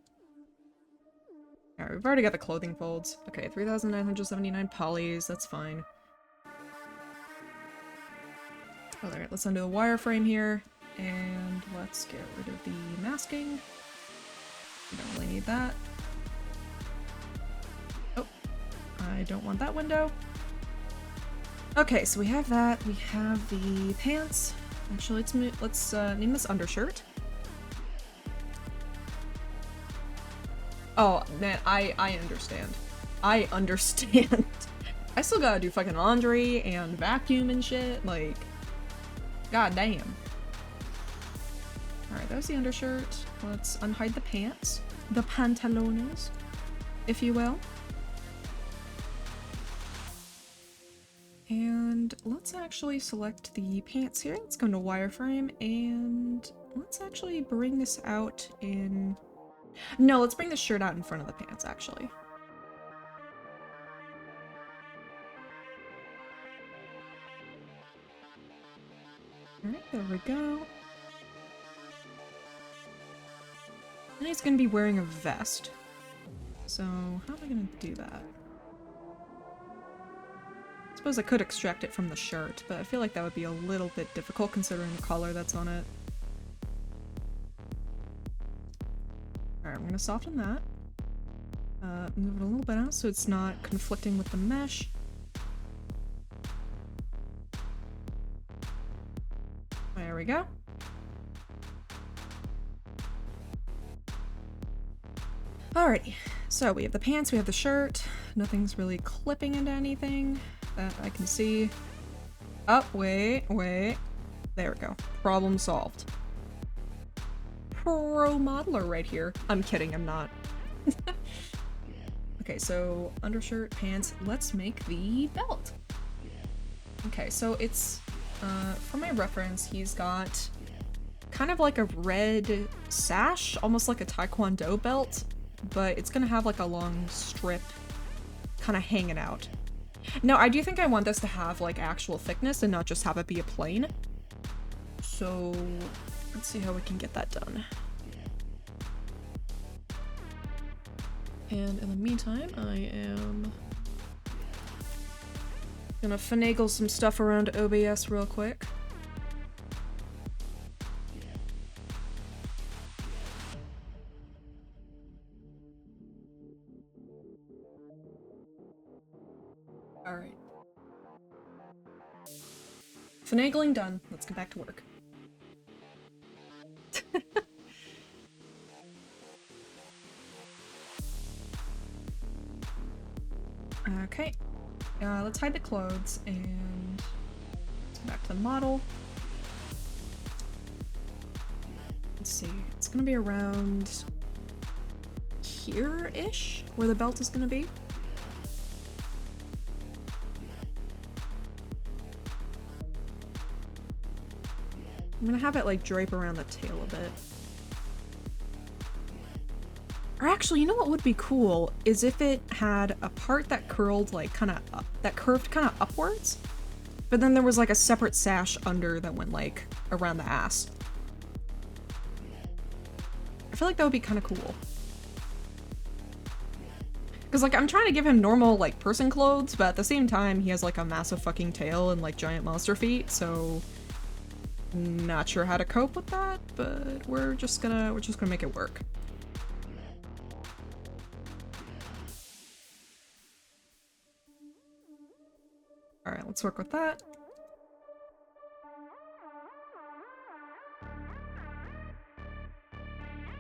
Alright, we've already got the clothing folds. Okay, 3,979 polys, that's fine. Alright, let's undo the wireframe here, and let's get rid of the masking. We don't really need that. Oh, I don't want that window. Okay, so we have that. We have the pants. Actually, let's name this undershirt. Oh, man, I understand. I understand. I still gotta do fucking laundry and vacuum and shit, like... God damn. Alright, there's the undershirt. Let's unhide the pants. The pantalones, if you will. And let's actually select the pants here. Let's go into wireframe and let's actually bring this out in... No, let's bring the shirt out in front of the pants, actually. Alright, there we go. And he's gonna be wearing a vest. So, how am I gonna do that? I suppose I could extract it from the shirt, but I feel like that would be a little bit difficult considering the color that's on it. Alright, I'm gonna soften that. Move it a little bit out so it's not conflicting with the mesh. There we go. Alrighty, so we have the pants, we have the shirt. Nothing's really clipping into anything that I can see. Oh, wait. There we go. Problem solved. Pro modeler right here. I'm kidding, I'm not. Okay, so undershirt, pants. Let's make the belt. Okay, so it's, for my reference, he's got kind of like a red sash, almost like a taekwondo belt, but it's gonna have like a long strip kind of hanging out. Now, I do think I want this to have like actual thickness and not just have it be a plain. So let's see how we can get that done. And in the meantime, I am gonna finagle some stuff around OBS real quick. Alright. Finagling done. Let's get back to work. Okay. Let's hide the clothes and let's go back to the model. Let's see. It's gonna be around here-ish, where the belt is gonna be. I'm gonna have it like drape around the tail a bit. Or actually, you know what would be cool is if it had a part that curled like kind of up, that curved kind of upwards, but then there was like a separate sash under that went like around the ass. I feel like that would be kind of cool. Because like I'm trying to give him normal like person clothes, but at the same time he has like a massive fucking tail and like giant monster feet, so not sure how to cope with that, but we're just gonna make it work. Alright, let's work with that.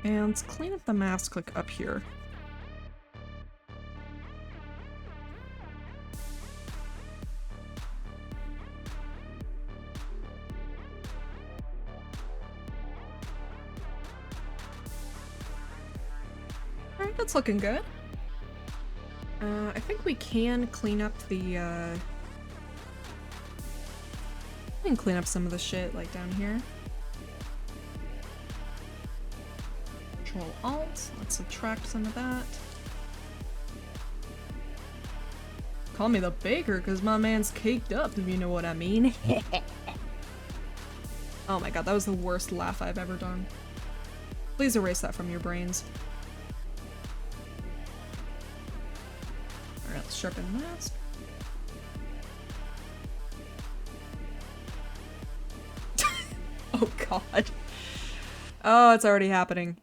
And let's clean up the mask like up here. Alright, that's looking good. I think we can clean up the, we can clean up some of the shit, like, down here. Control-Alt. Let's subtract some of that. Call me the baker, because my man's caked up, if you know what I mean. Oh my god, that was the worst laugh I've ever done. Please erase that from your brains. Alright, let's sharpen the mask. Oh god. Oh, it's already happening.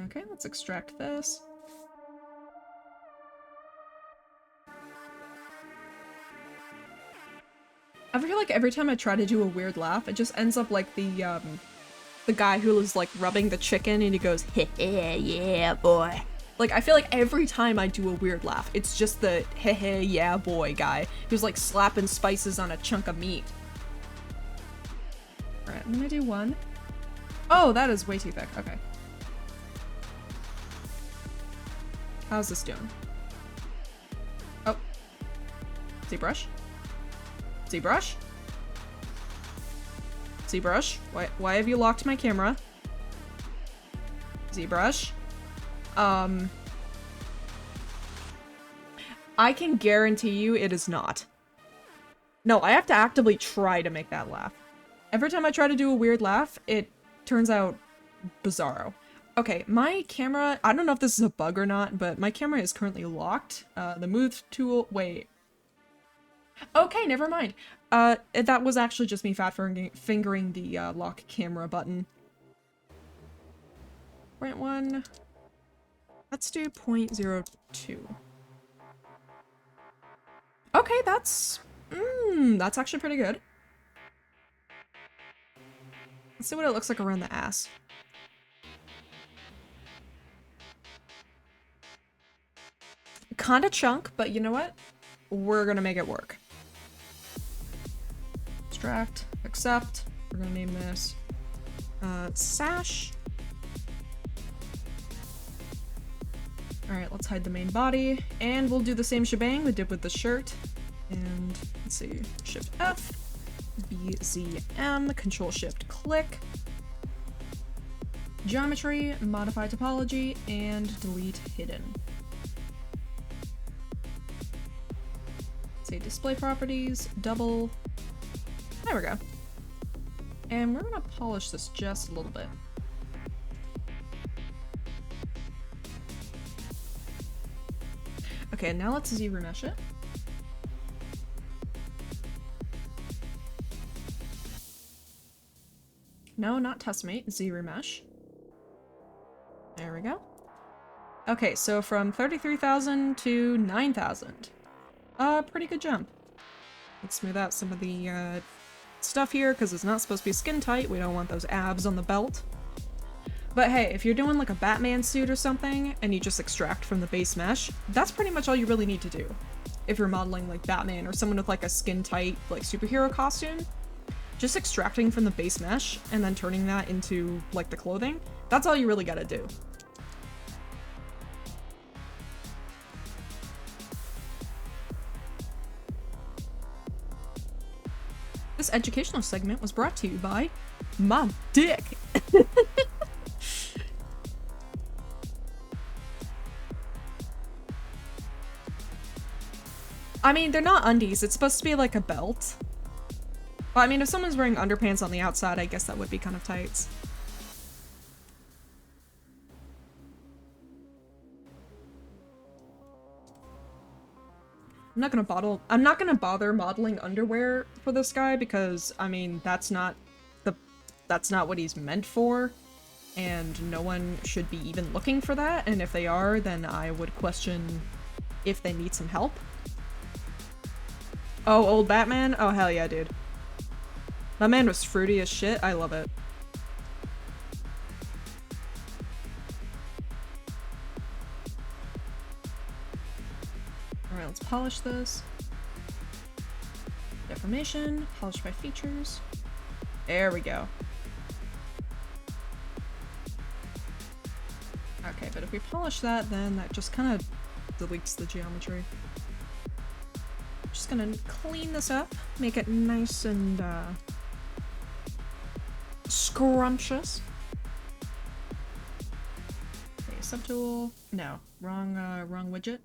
Okay, let's extract this. I feel like every time I try to do a weird laugh, it just ends up like the guy who was like rubbing the chicken and he goes, heh heh, yeah, boy. Like, I feel like every time I do a weird laugh, it's just the heh heh, yeah, boy guy who's like slapping spices on a chunk of meat. Alright, I'm gonna do one. Oh, that is way too thick. Okay. How's this doing? Oh. ZBRUSH? ZBRUSH? ZBRUSH? Why have you locked my camera? ZBRUSH? I can guarantee you it is not. No, I have to actively try to make that laugh. Every time I try to do a weird laugh, it turns out bizarro. Okay, my camera, I don't know if this is a bug or not, but my camera is currently locked. The move tool, wait. Okay, never mind. That was actually just me fingering the lock camera button. 0.1. Let's do 0.02. Okay, that's actually pretty good. Let's see what it looks like around the ass. Kinda chunk, but you know what? We're gonna make it work. Extract, accept. We're gonna name this sash. Alright, let's hide the main body, and we'll do the same shebang we did with the shirt. And let's see, Shift F, BZM, Control Shift click, geometry, modify topology, and delete hidden. Say display properties, double. There we go. And we're gonna polish this just a little bit. Okay, now let's ZBRUSH it. No, not testmate, ZBRUSH. There we go. Okay, so from 33,000 to 9,000. Pretty good jump. Let's smooth out some of the stuff here, because it's not supposed to be skin tight. We don't want those abs on the belt. But hey, if you're doing like a Batman suit or something, and you just extract from the base mesh, that's pretty much all you really need to do. If you're modeling like Batman or someone with like a skin tight like superhero costume, just extracting from the base mesh and then turning that into like the clothing, that's all you really gotta do. This educational segment was brought to you by my dick. I mean, they're not undies. It's supposed to be like a belt. But I mean, if someone's wearing underpants on the outside, I guess that would be kind of tights. I'm not gonna bother modeling underwear for this guy because, I mean, that's not what he's meant for, and no one should be even looking for that, and if they are, then I would question if they need some help. Oh, old Batman? Oh, hell yeah, dude. That man was fruity as shit. I love it. Alright, let's polish this. Deformation, polish by features. There we go. Okay, but if we polish that, then that just kind of deletes the geometry. Just gonna clean this up, make it nice and scrumptious. Okay, subtool. No, wrong widget.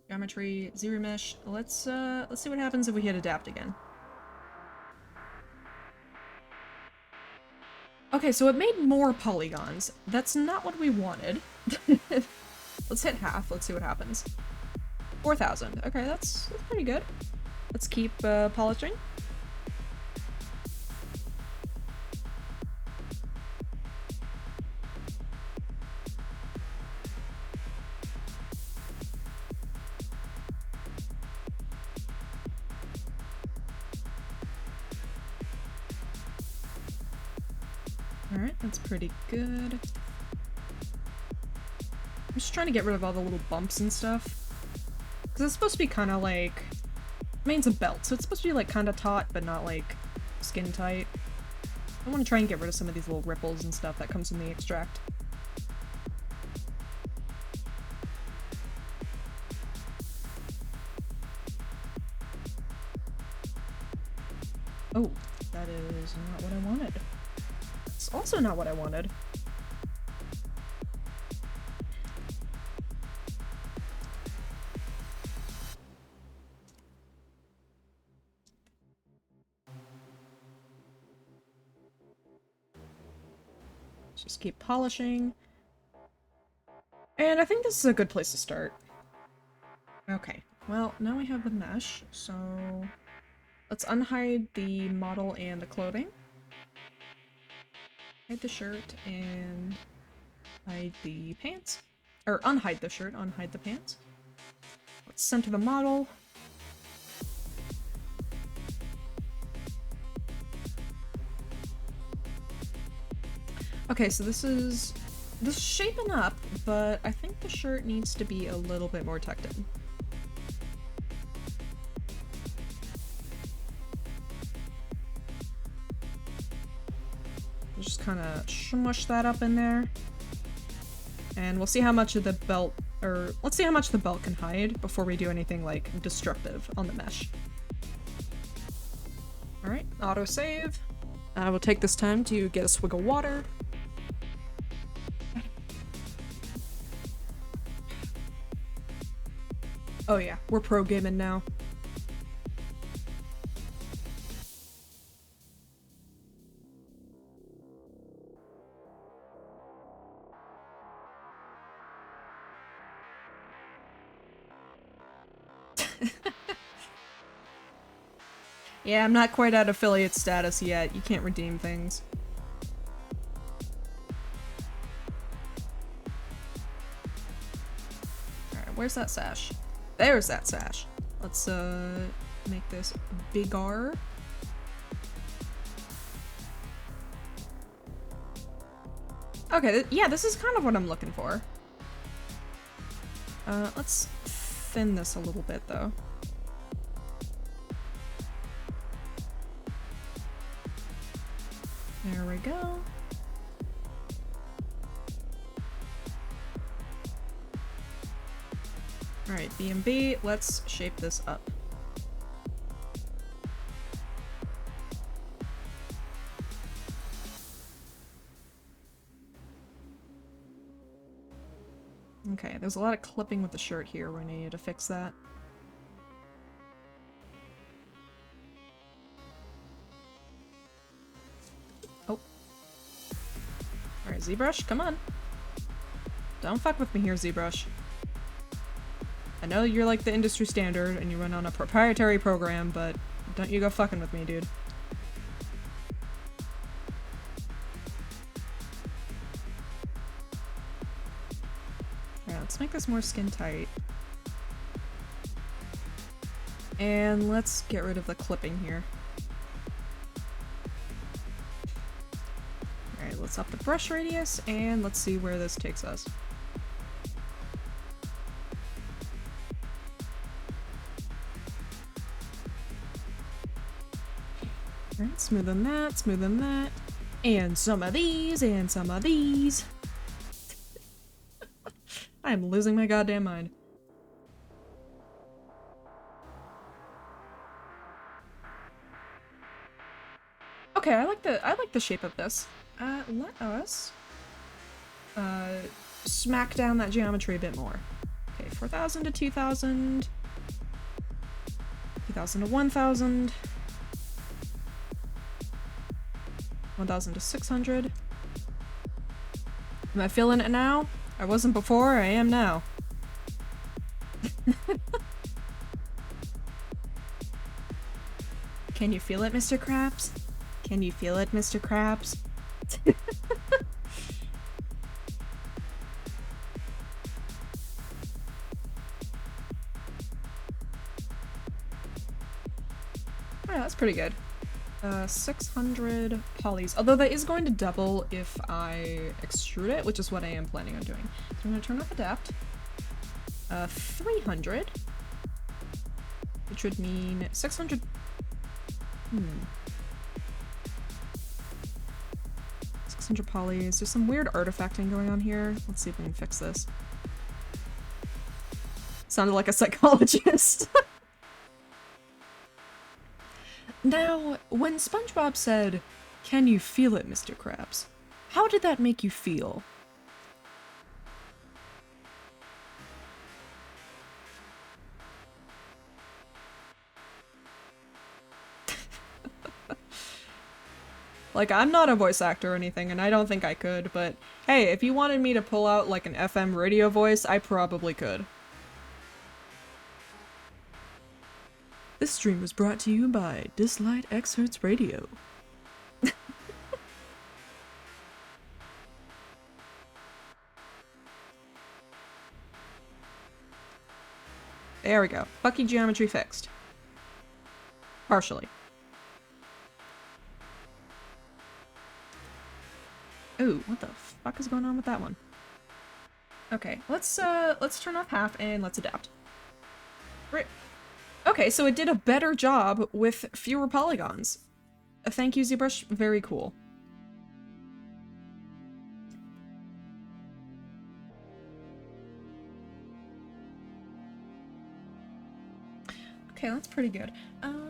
Geometry, ZBRUSH. Let's see what happens if we hit adapt again. Okay, so it made more polygons. That's not what we wanted. Let's hit half. Let's see what happens. 4,000. Okay, that's pretty good. Let's keep polishing. Alright, that's pretty good. I'm just trying to get rid of all the little bumps and stuff. Because it's supposed to be kind of like... I mean, it's a belt, so it's supposed to be like kind of taut, but not like skin tight. I want to try and get rid of some of these little ripples and stuff that comes from the extract. Oh, that is not what I wanted. That's also not what I wanted. Just keep polishing. And I think this is a good place to start. Okay, well, now we have the mesh, so let's unhide the model and the clothing. Hide the shirt and hide the pants. Or unhide the shirt, unhide the pants. Let's center the model. Okay, so this is shaping up, but I think the shirt needs to be a little bit more tucked in. Just kind of smush that up in there. And we'll see how much of the belt, or let's see how much the belt can hide before we do anything like destructive on the mesh. Alright, autosave. I will take this time to get a swig of water. Oh yeah, we're pro gaming now. Yeah, I'm not quite at affiliate status yet. You can't redeem things. Alright, where's that sash? There's that sash. Let's, make this bigger. Okay, yeah, this is kind of what I'm looking for. Let's thin this a little bit, though. There we go. Alright, B&B, let's shape this up. Okay, there's a lot of clipping with the shirt here. We need to fix that. Oh. Alright, ZBRUSH, come on. Don't fuck with me here, ZBRUSH. I know you're like the industry standard and you run on a proprietary program, but don't you go fucking with me, dude. Alright, let's make this more skin tight. And let's get rid of the clipping here. Alright, let's up the brush radius and let's see where this takes us. Alright, smoothing that, and some of these, and some of these. I'm losing my goddamn mind. Okay, I like the shape of this. Let us smack down that geometry a bit more. Okay, 4,000 to 2,000, 2,000 to 1,000. 1,000 to 600. Am I feeling it now? I wasn't before, I am now. Can you feel it, Mr. Krabs? Can you feel it, Mr. Krabs? Alright, that's pretty good. 600 polys, although that is going to double if I extrude it, which is what I am planning on doing. So I'm going to turn off adapt. 300, which would mean 600. 600 polys. There's some weird artifacting going on here. Let's see if we can fix this. Sounded like a psychologist. Now, when SpongeBob said, "Can you feel it, Mr. Krabs?" how did that make you feel? Like, I'm not a voice actor or anything, and I don't think I could, but hey, if you wanted me to pull out like an FM radio voice, I probably could. This stream was brought to you by Dislight X Hertz Radio. There we go. Bucky geometry fixed. Partially. Ooh, what the fuck is going on with that one? Okay, let's turn off half and let's adapt. Right. Okay, so it did a better job with fewer polygons. Thank you, ZBRUSH. Very cool. Okay, that's pretty good.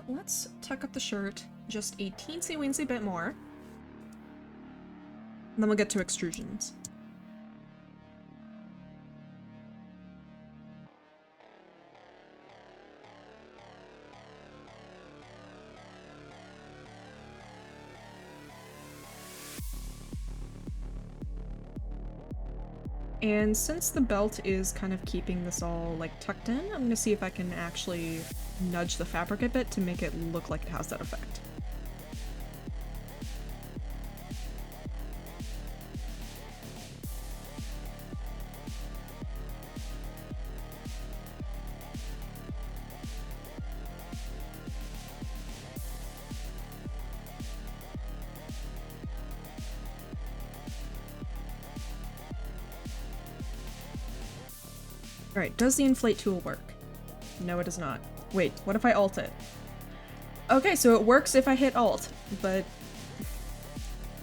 Let's tuck up the shirt just a teensy-weensy bit more. And then we'll get to extrusions. And since the belt is kind of keeping this all like tucked in, I'm gonna see if I can actually nudge the fabric a bit to make it look like it has that effect. Alright, does the inflate tool work? No, it does not. Wait, what if I alt it? Okay, so it works if I hit alt, but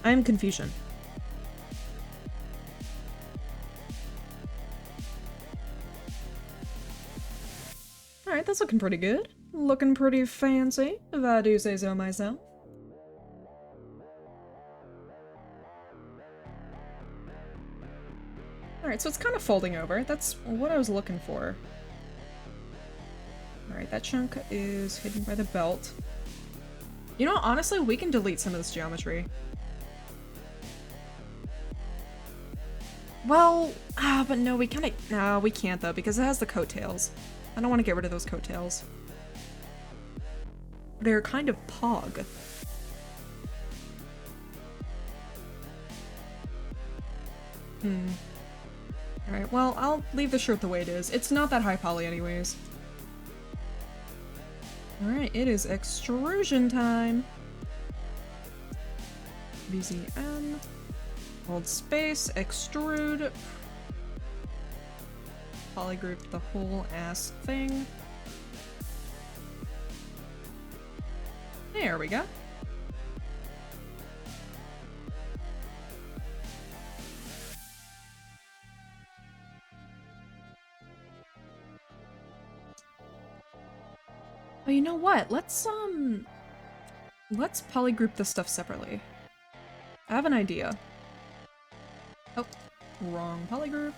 I'm confusion. Alright, that's looking pretty good. Looking pretty fancy, if I do say so myself. Alright, so it's kind of folding over. That's what I was looking for. Alright, that chunk is hidden by the belt. You know, honestly, we can delete some of this geometry. Well, but no, we kinda... No, we can't though, because it has the coattails. I don't want to get rid of those coattails. They're kind of pog. Alright, well, I'll leave the shirt the way it is. It's not that high poly anyways. Alright, it is extrusion time. VZM. Hold space, extrude. Polygroup the whole ass thing. There we go. Oh, you know what? Let's polygroup this stuff separately. I have an idea. Oh, wrong polygroup.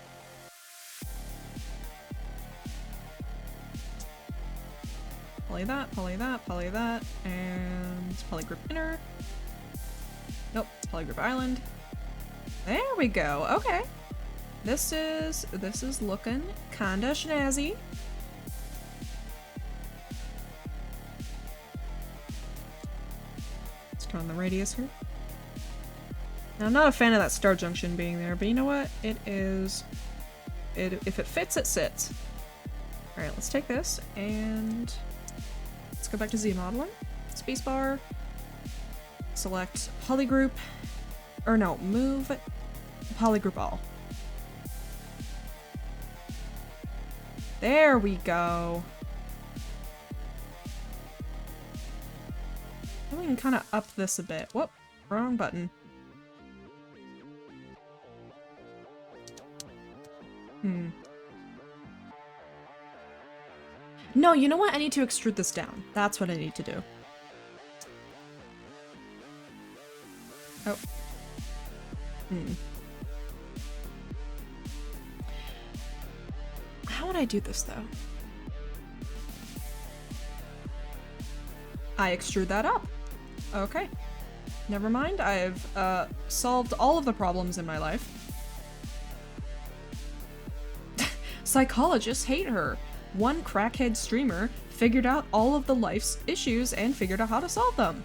Poly that, poly that, poly that, and polygroup inner. Nope, polygroup island. There we go. Okay. This is looking kinda snazzy. On the radius here. Now, I'm not a fan of that star junction being there, but you know what? It is... if it fits, it sits. Alright, let's take this, and... let's go back to Z modeling. Spacebar. Select polygroup. Or no, move polygroup all. There we go. We can kind of up this a bit. Whoop, wrong button. No, you know what? I need to extrude this down. That's what I need to do. Oh. How would I do this, though? I extrude that up. Okay. Never mind, I've solved all of the problems in my life. Psychologists hate her. One crackhead streamer figured out all of the life's issues and figured out how to solve them.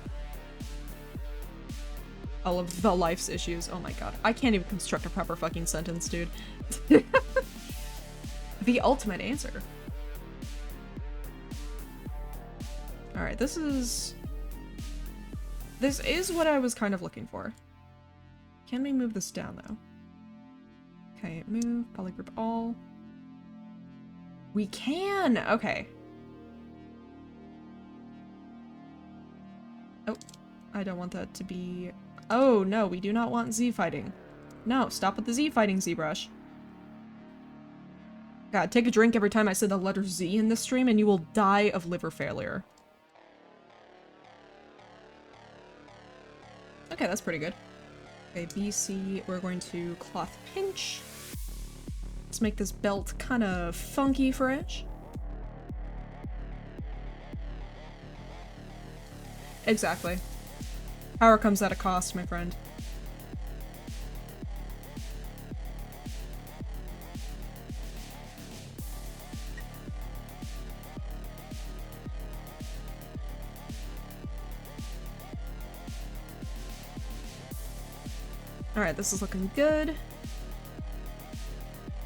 All of the life's issues. Oh my god. I can't even construct a proper fucking sentence, dude. The ultimate answer. Alright, this is what I was kind of looking for. Can we move this down, though? Okay, move, polygroup all. We can! Okay. Oh, I don't want that to be... Oh, no, we do not want Z fighting. No, stop with the Z fighting, ZBRUSH. God, take a drink every time I say the letter Z in this stream and you will die of liver failure. Okay, that's pretty good. Okay, BC, we're going to cloth pinch. Let's make this belt kind of funky fresh. Exactly. Power comes at a cost, my friend. Alright, this is looking good.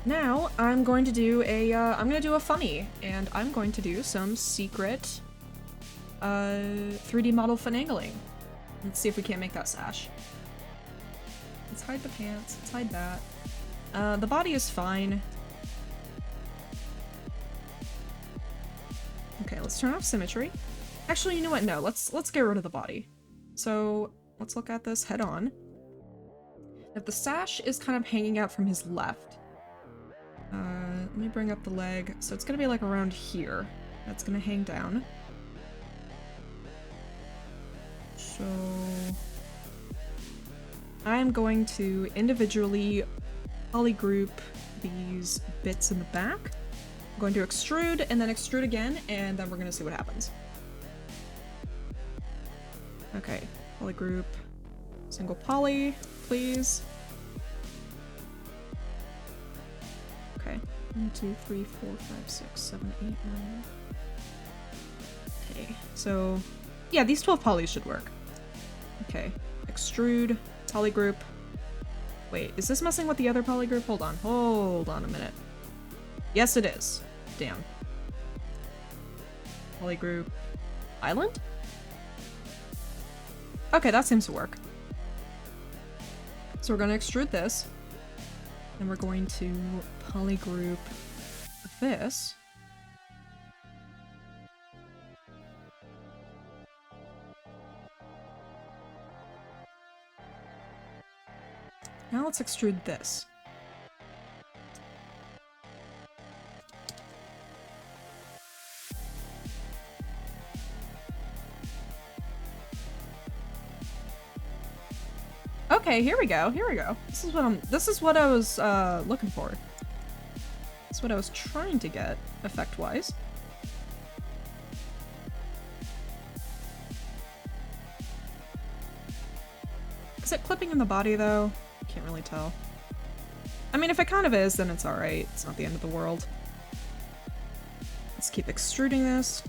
Now, I'm going to do a funny, and I'm going to do some secret 3D model finagling. Let's see if we can't make that sash. Let's hide the pants, let's hide that. The body is fine. Okay, let's turn off symmetry. Actually, you know what? No, let's get rid of the body. So, let's look at this head on. If the sash is kind of hanging out from his left, let me bring up the leg. So it's gonna be like around here. That's gonna hang down. So I'm going to individually polygroup these bits in the back. I'm going to extrude and then extrude again, and then we're gonna see what happens. Okay, polygroup, single poly, please. Okay, 1, 2, 3, 4, 5, 6, 7, 8, 9. Okay, so yeah, these 12 polys should work. Okay, extrude, polygroup. Wait, is this messing with the other polygroup? Hold on a minute. Yes, it is. Damn. Polygroup island? Okay, that seems to work. So we're going to extrude this, and we're going to polygroup this. Now let's extrude this. Okay, here we go, here we go. This is what I was looking for. This is what I was trying to get, effect-wise. Is it clipping in the body, though? Can't really tell. I mean, if it kind of is, then it's alright. It's not the end of the world. Let's keep extruding this.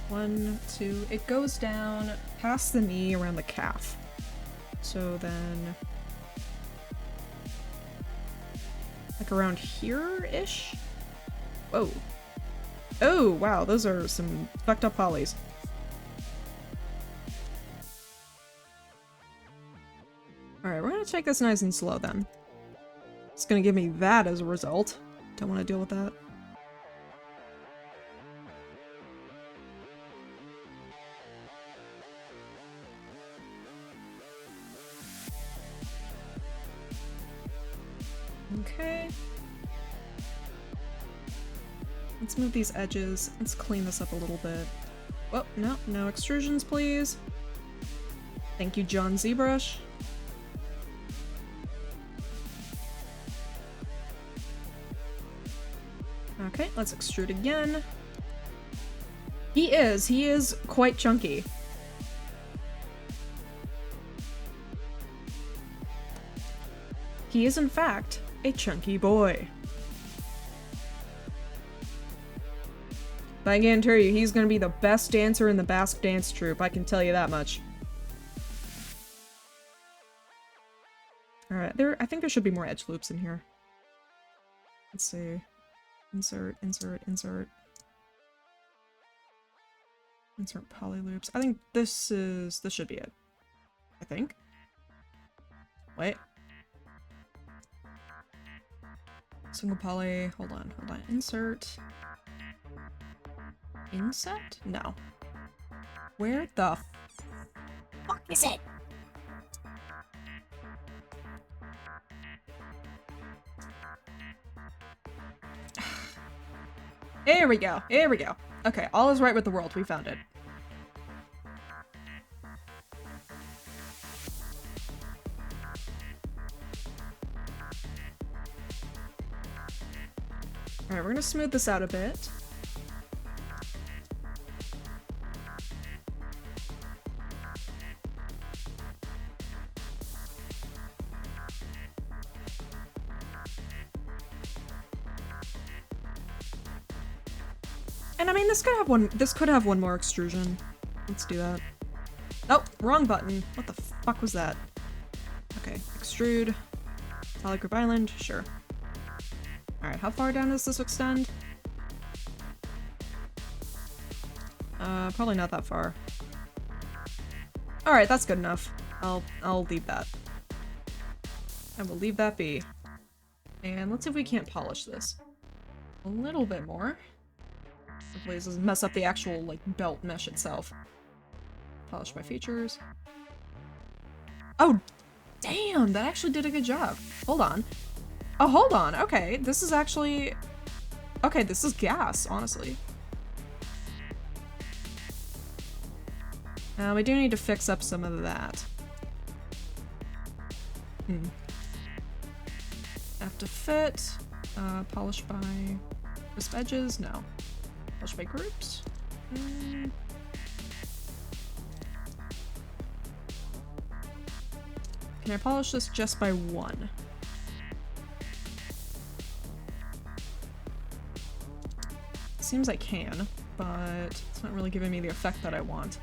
1, 2, it goes down past the knee around the calf. So then, like around here-ish? Whoa. Oh, wow, those are some fucked up polys. Alright, we're gonna take this nice and slow then. It's gonna give me that as a result. Don't want to deal with that. Okay. Let's move these edges. Let's clean this up a little bit. Oh, no, no extrusions, please. Thank you, John ZBRUSH. Okay, let's extrude again. He is quite chunky. He is, in fact, a chunky boy. But I guarantee you, he's gonna be the best dancer in the Basque dance troupe, I can tell you that much. Alright, I think there should be more edge loops in here. Let's see. Insert, insert, insert. Insert poly loops. I think this should be it. I think. Wait. Single poly, hold on. Insert. Inset? No. Where the fuck is it? Here we go. Okay, all is right with the world. We found it. Alright, we're gonna smooth this out a bit. And I mean, this could have one more extrusion. Let's do that. Oh, wrong button. What the fuck was that? Okay, extrude. Solid group island, sure. Alright, how far down does this extend? Probably not that far. Alright, that's good enough. I'll leave that. I will leave that be. And let's see if we can't polish this. A little bit more. Hopefully this doesn't mess up the actual, like, belt mesh itself. Polish my features. Oh, damn! That actually did a good job. Hold on. Oh, hold on. Okay, this is actually... Okay, this is gas, honestly. We do need to fix up some of that. Have to fit. Polish by crisp edges? No. Polish by groups? Can I polish this just by one? Seems I can, but it's not really giving me the effect that I want.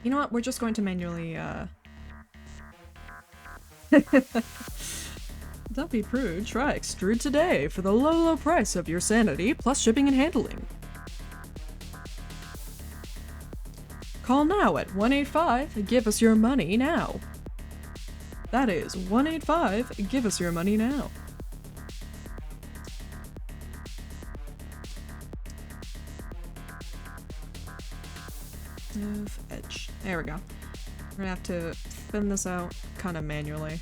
You know what? We're just going to manually, Don't be prude. Try Extrude today for the low price of your sanity plus shipping and handling. Call now at 185. Give us your money now. That is 185. Give us your money now. Move edge. There we go. We're gonna have to thin this out kind of manually.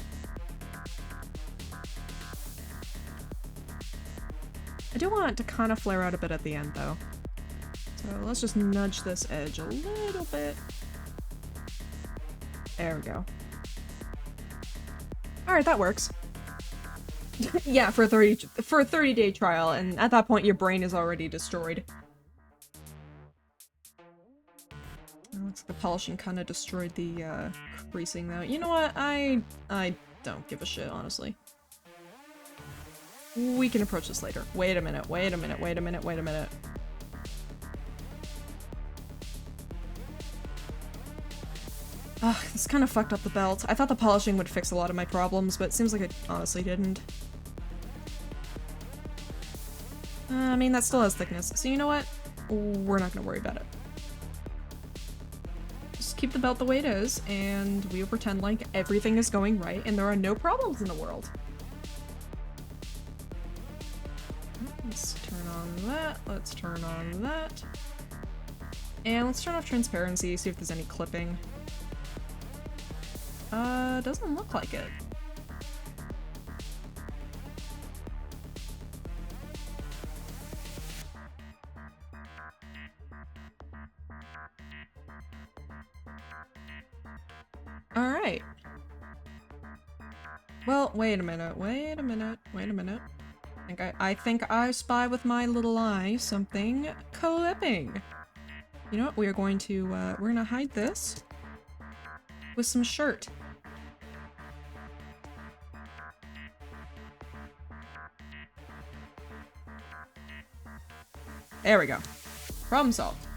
I do want it to kind of flare out a bit at the end, though. So let's just nudge this edge a little bit. There we go. Alright, that works. Yeah, for a 30-day trial, and at that point your brain is already destroyed. Looks like the polishing kind of destroyed the creasing, though. You know what? I don't give a shit, honestly. We can approach this later. Wait a minute, wait a minute, wait a minute, wait a minute. Ugh, this kind of fucked up the belt. I thought the polishing would fix a lot of my problems, but it seems like it honestly didn't. I mean, that still has thickness, so you know what? We're not gonna worry about it. Just keep the belt the way it is, and we'll pretend like everything is going right and there are no problems in the world. Let's turn on that, let's turn on that. And let's turn off transparency, see if there's any clipping. Doesn't look like it. Alright. Well, wait a minute, wait a minute, wait a minute. I think I spy with my little eye something clipping. You know what? We are going to, we're gonna hide this with some shirt. There we go. Problem solved.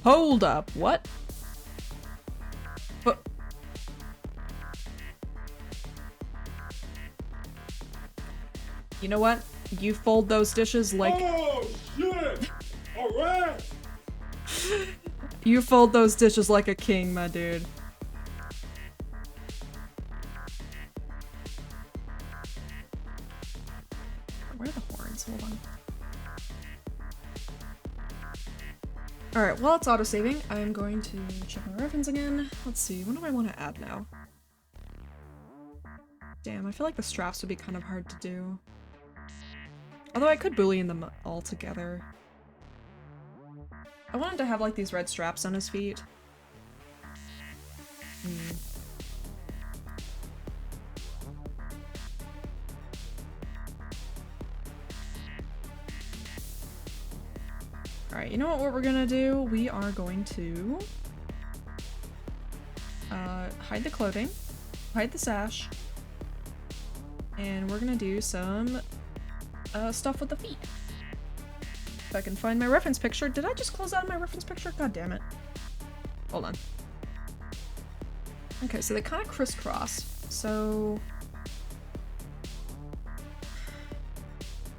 Hold up, what? But you know what? You fold those dishes like— Oh shit! Alright! You fold those dishes like a king, my dude. Where are the horns? Hold on. Alright, while it's auto-saving, I'm going to check my reference again. Let's see, what do I want to add now? Damn, I feel like the straps would be kind of hard to do. Although I could boolean them all together. I want him to have like these red straps on his feet. Alright, you know what we're gonna do? We are going to hide the clothing, hide the sash, and we're gonna do some stuff with the feet. If I can find my reference picture. Did I just close out of my reference picture? God damn it. Hold on. Okay, so they kind of crisscross. So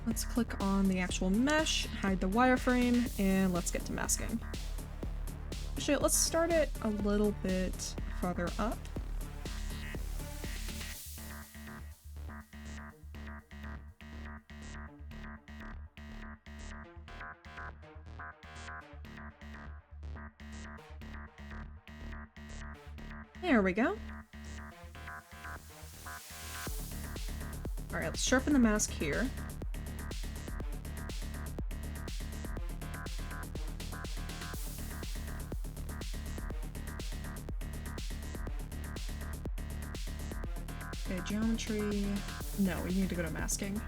let's click on the actual mesh, hide the wireframe, and let's get to masking. Actually, let's start it a little bit farther up. There we go. Alright, let's sharpen the mask here. Okay, geometry. No, we need to go to masking.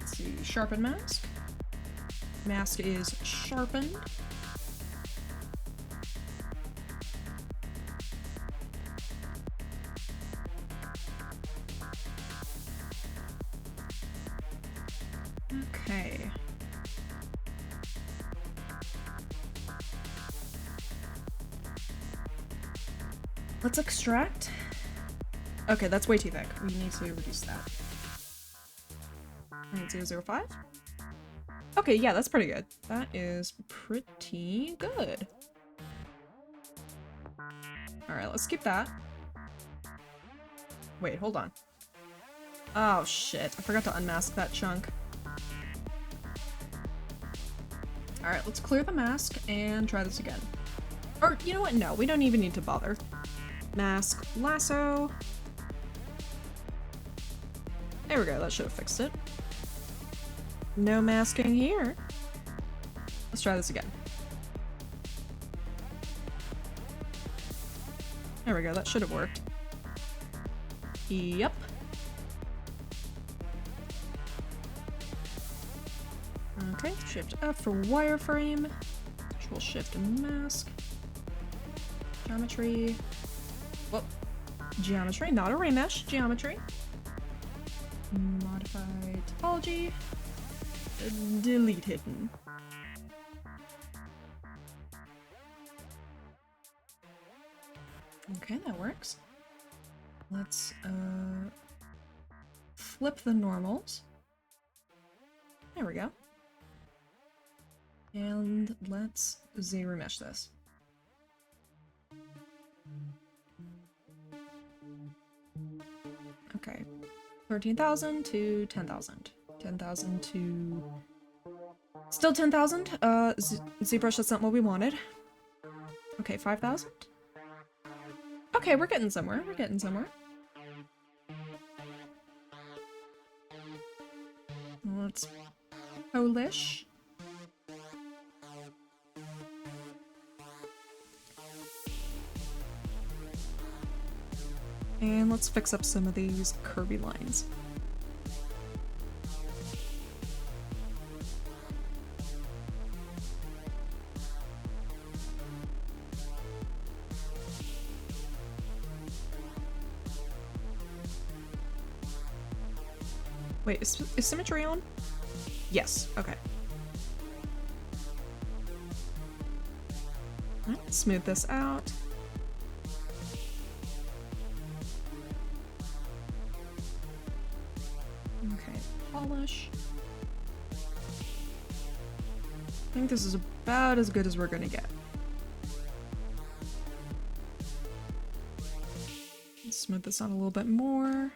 Let's see, sharpen mask. Mask is sharpened. Okay. Let's extract. Okay, that's way too thick. We need to reduce that. 0.005? Okay, yeah, that's pretty good. That is pretty good. Alright, let's keep that. Wait, hold on. Oh shit, I forgot to unmask that chunk. Alright, let's clear the mask and try this again. Or, you know what? No, we don't even need to bother. Mask, lasso. There we go, that should have fixed it. No masking here. Let's try this again. There we go, that should have worked. Yep. Okay, Shift F for wireframe. Control Shift and mask. Geometry. Whoop. Geometry, not a remesh. Geometry. Modify topology. Delete hidden. Okay, that works. Let's flip the normals. There we go. And let's ZBRUSH this. Okay. 13,000 to 10,000. 10,000 to... Still 10,000? ZBRUSH, that's not what we wanted. Okay, 5,000? Okay, we're getting somewhere. We're getting somewhere. Let's polish. And let's fix up some of these curvy lines. Wait, is symmetry on? Yes, okay. Let's smooth this out. Okay, polish. I think this is about as good as we're gonna get. Let's smooth this out a little bit more.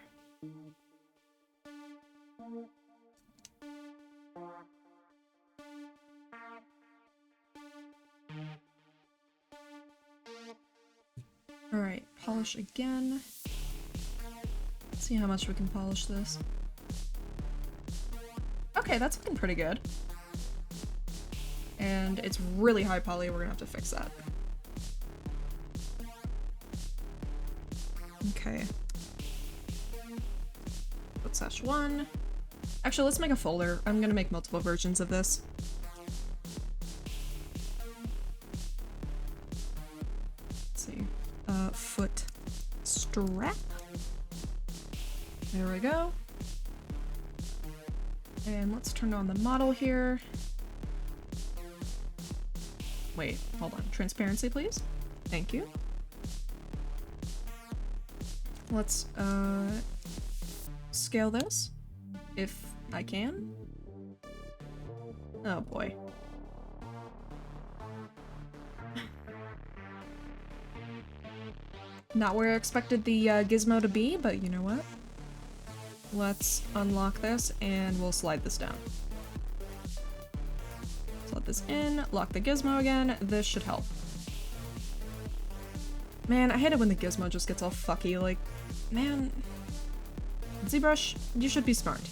Alright, polish again. Let's see how much we can polish this. Okay, that's looking pretty good. And it's really high poly, we're gonna have to fix that. Okay. Foot sash 1. Actually, let's make a folder. I'm gonna make multiple versions of this. Let's see. Foot strap. There we go. And let's turn on the model here. Wait, hold on. Transparency, please. Thank you. Let's, scale this, if I can. Oh boy. Not where I expected the gizmo to be, but you know what? Let's unlock this and we'll slide this down. Slide this in, lock the gizmo again. This should help. Man, I hate it when the gizmo just gets all fucky, like, man. ZBRUSH, you should be smart.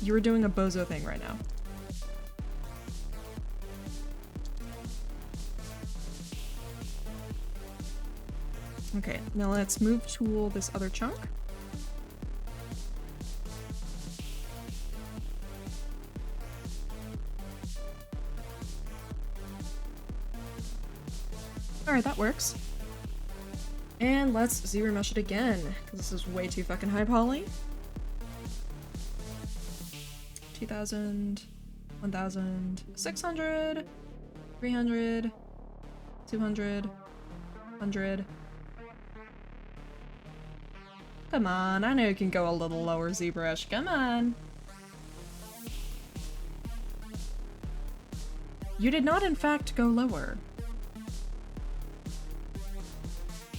You are doing a bozo thing right now. Okay, now let's move tool this other chunk. Alright, that works. And let's ZBrush it again, because this is way too fucking high poly. 2000, 1000, 600, 300, 200, 100. Come on, I know you can go a little lower, ZBrush. Come on. You did not, in fact, go lower.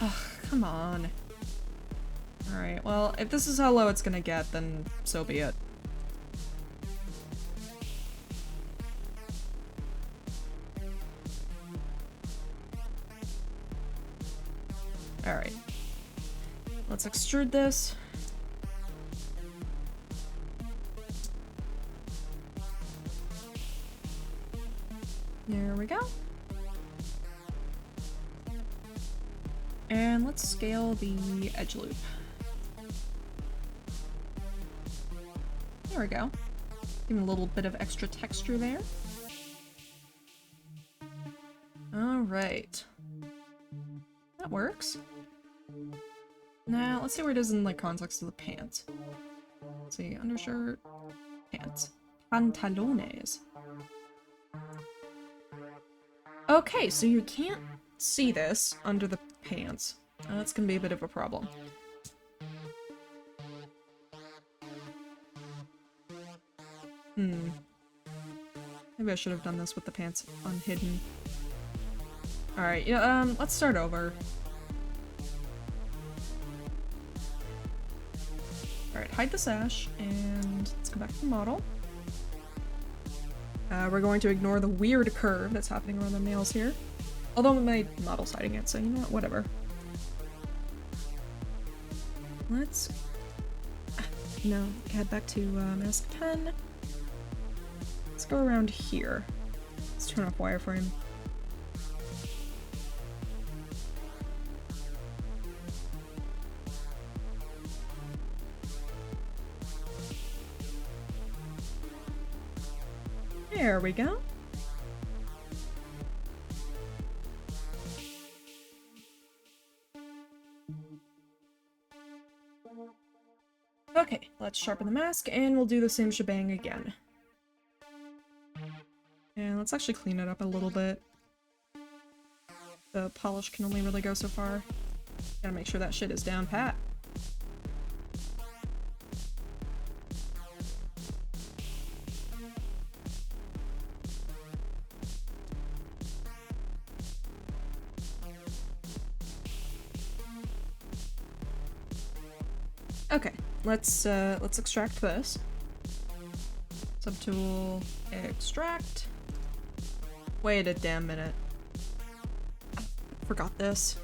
Ugh, come on. Alright, well, if this is how low it's gonna get, then so be it. Alright. Let's extrude this. There we go. And let's scale the edge loop. There we go. Give it a little bit of extra texture there. Alright. That works. Now, let's see where it is in the context of the pants. Let's see, undershirt, pants. Pantalones. Okay, so you can't see this under the pants. That's gonna be a bit of a problem. Maybe I should have done this with the pants unhidden. Alright, yeah, let's start over. Alright, hide the sash, and let's go back to the model. We're going to ignore the weird curve that's happening around the nails here. Although my model's hiding it, so you know what, whatever. let's... No, head back to mask 10. Let's go around here. Let's turn off wireframe. There we go. Okay, let's sharpen the mask, and we'll do the same shebang again. And let's actually clean it up a little bit. The polish can only really go so far. Gotta make sure that shit is down pat. Okay, let's extract this. Subtool, extract. Wait a damn minute. Forgot this.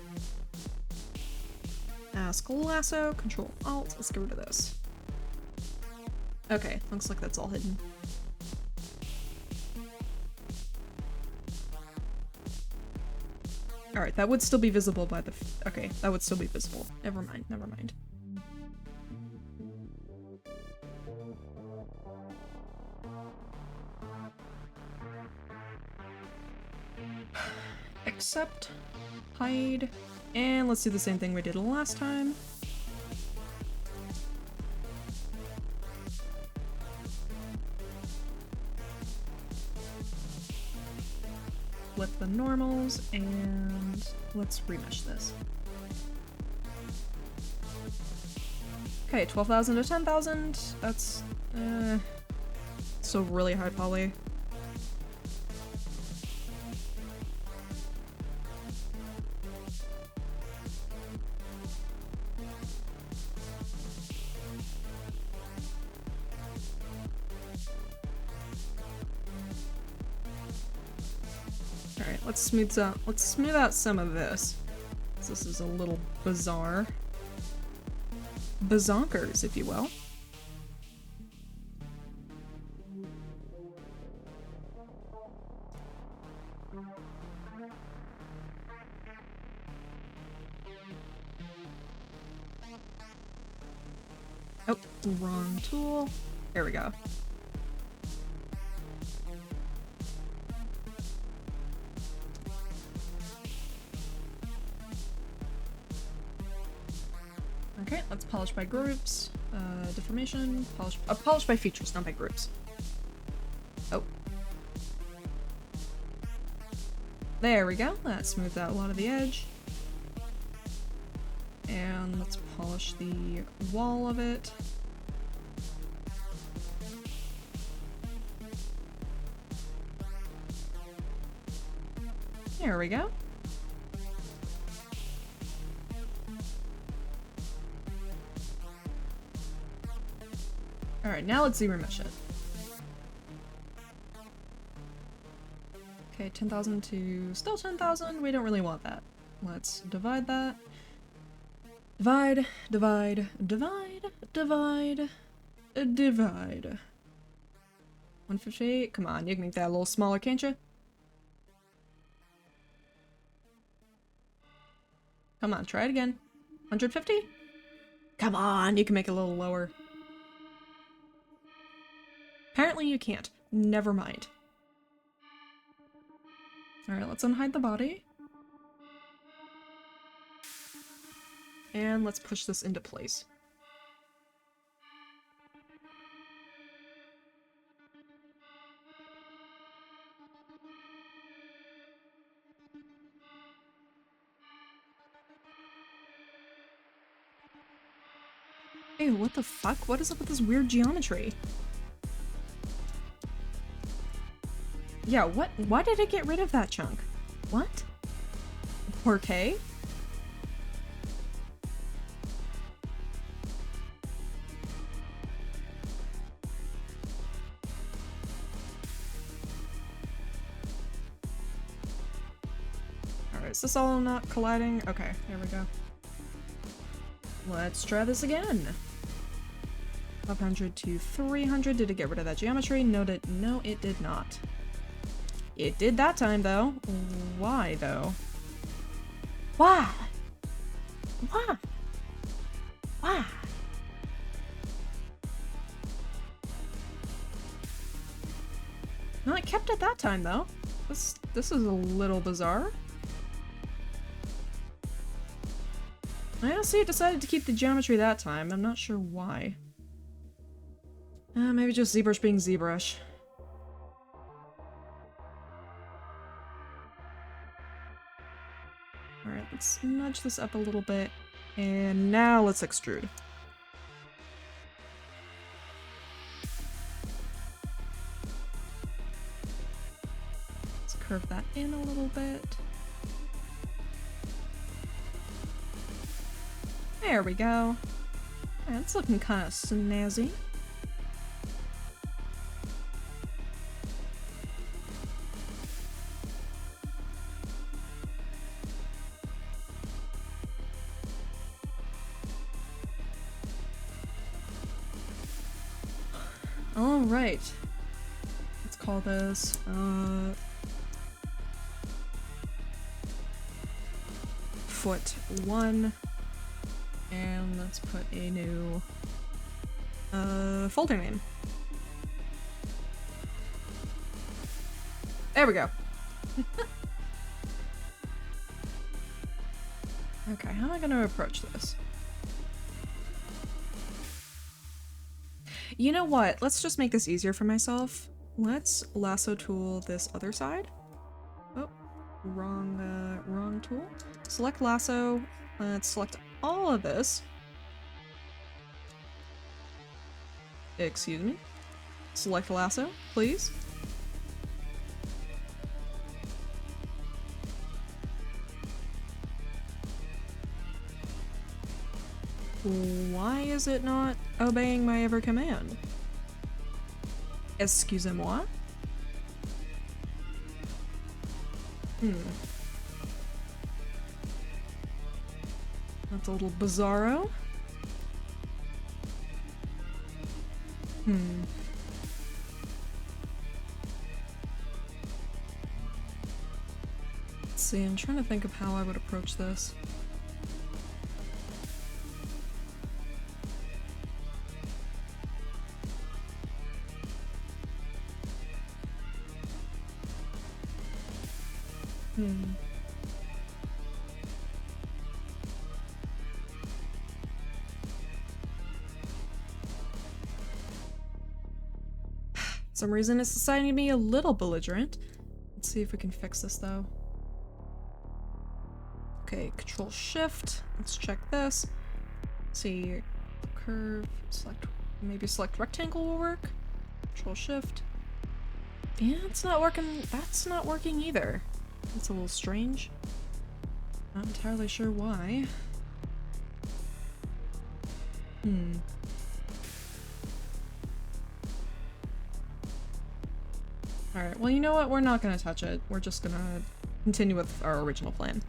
Mask lasso, Control Alt, let's get rid of this. Okay, looks like that's all hidden. Alright, that would still be visible by the okay, that would still be visible. Never mind, never mind. Accept, hide, and let's do the same thing we did last time. Flip the normals, and let's remesh this. Okay, 12,000 to 10,000, that's, still really high poly. Alright, let's smooth out some of this. This is a little bizarre. Bazonkers, if you will. Oh, wrong tool. There we go. Okay, let's polish by groups. Deformation, polish by features, not by groups. Oh. There we go. That smoothed out a lot of the edge. And let's polish the wall of it. There we go. Alright, now let's remesh it. Okay, 10,000 to still 10,000. We don't really want that. Let's divide that. Divide, divide, divide, divide, divide. 158. Come on, you can make that a little smaller, can't you? Come on, try it again. 150? Come on, you can make it a little lower. Apparently you can't. Never mind. Alright, let's unhide the body. And let's push this into place. Ew, what the fuck? What is up with this weird geometry? Yeah, what? Why did it get rid of that chunk? What? Porqué? Alright, is this all not colliding? Okay, there we go. Let's try this again. 500 to 300. Did it get rid of that geometry? No, it did not. It did that time, though. Why, though? Why? Why? Why? No, it kept it that time, though. This is a little bizarre. I honestly decided to keep the geometry that time. I'm not sure why. Maybe just ZBRUSH being ZBRUSH. Alright, let's nudge this up a little bit. And now let's extrude. Let's curve that in a little bit. There we go. That's looking kind of snazzy. All right. Let's call this, foot 1. And let's put a new, folder name. There we go. Okay, how am I gonna approach this? You know what? Let's just make this easier for myself. Let's lasso tool this other side. Oh, wrong tool. Select lasso. Let's select all of this. Excuse me. Select lasso, please. Why is it not obeying my every command? Excusez-moi? That's a little bizarro. Let's see, I'm trying to think of how I would approach this. For some reason it's deciding to be a little belligerent. Let's see if we can fix this though. Okay, Control Shift. Let's check this. Let's see, curve, maybe select rectangle will work. Control Shift. Yeah, it's not working. That's not working either. That's a little strange. Not entirely sure why. Alright, well, you know what? We're not gonna touch it. We're just gonna continue with our original plan.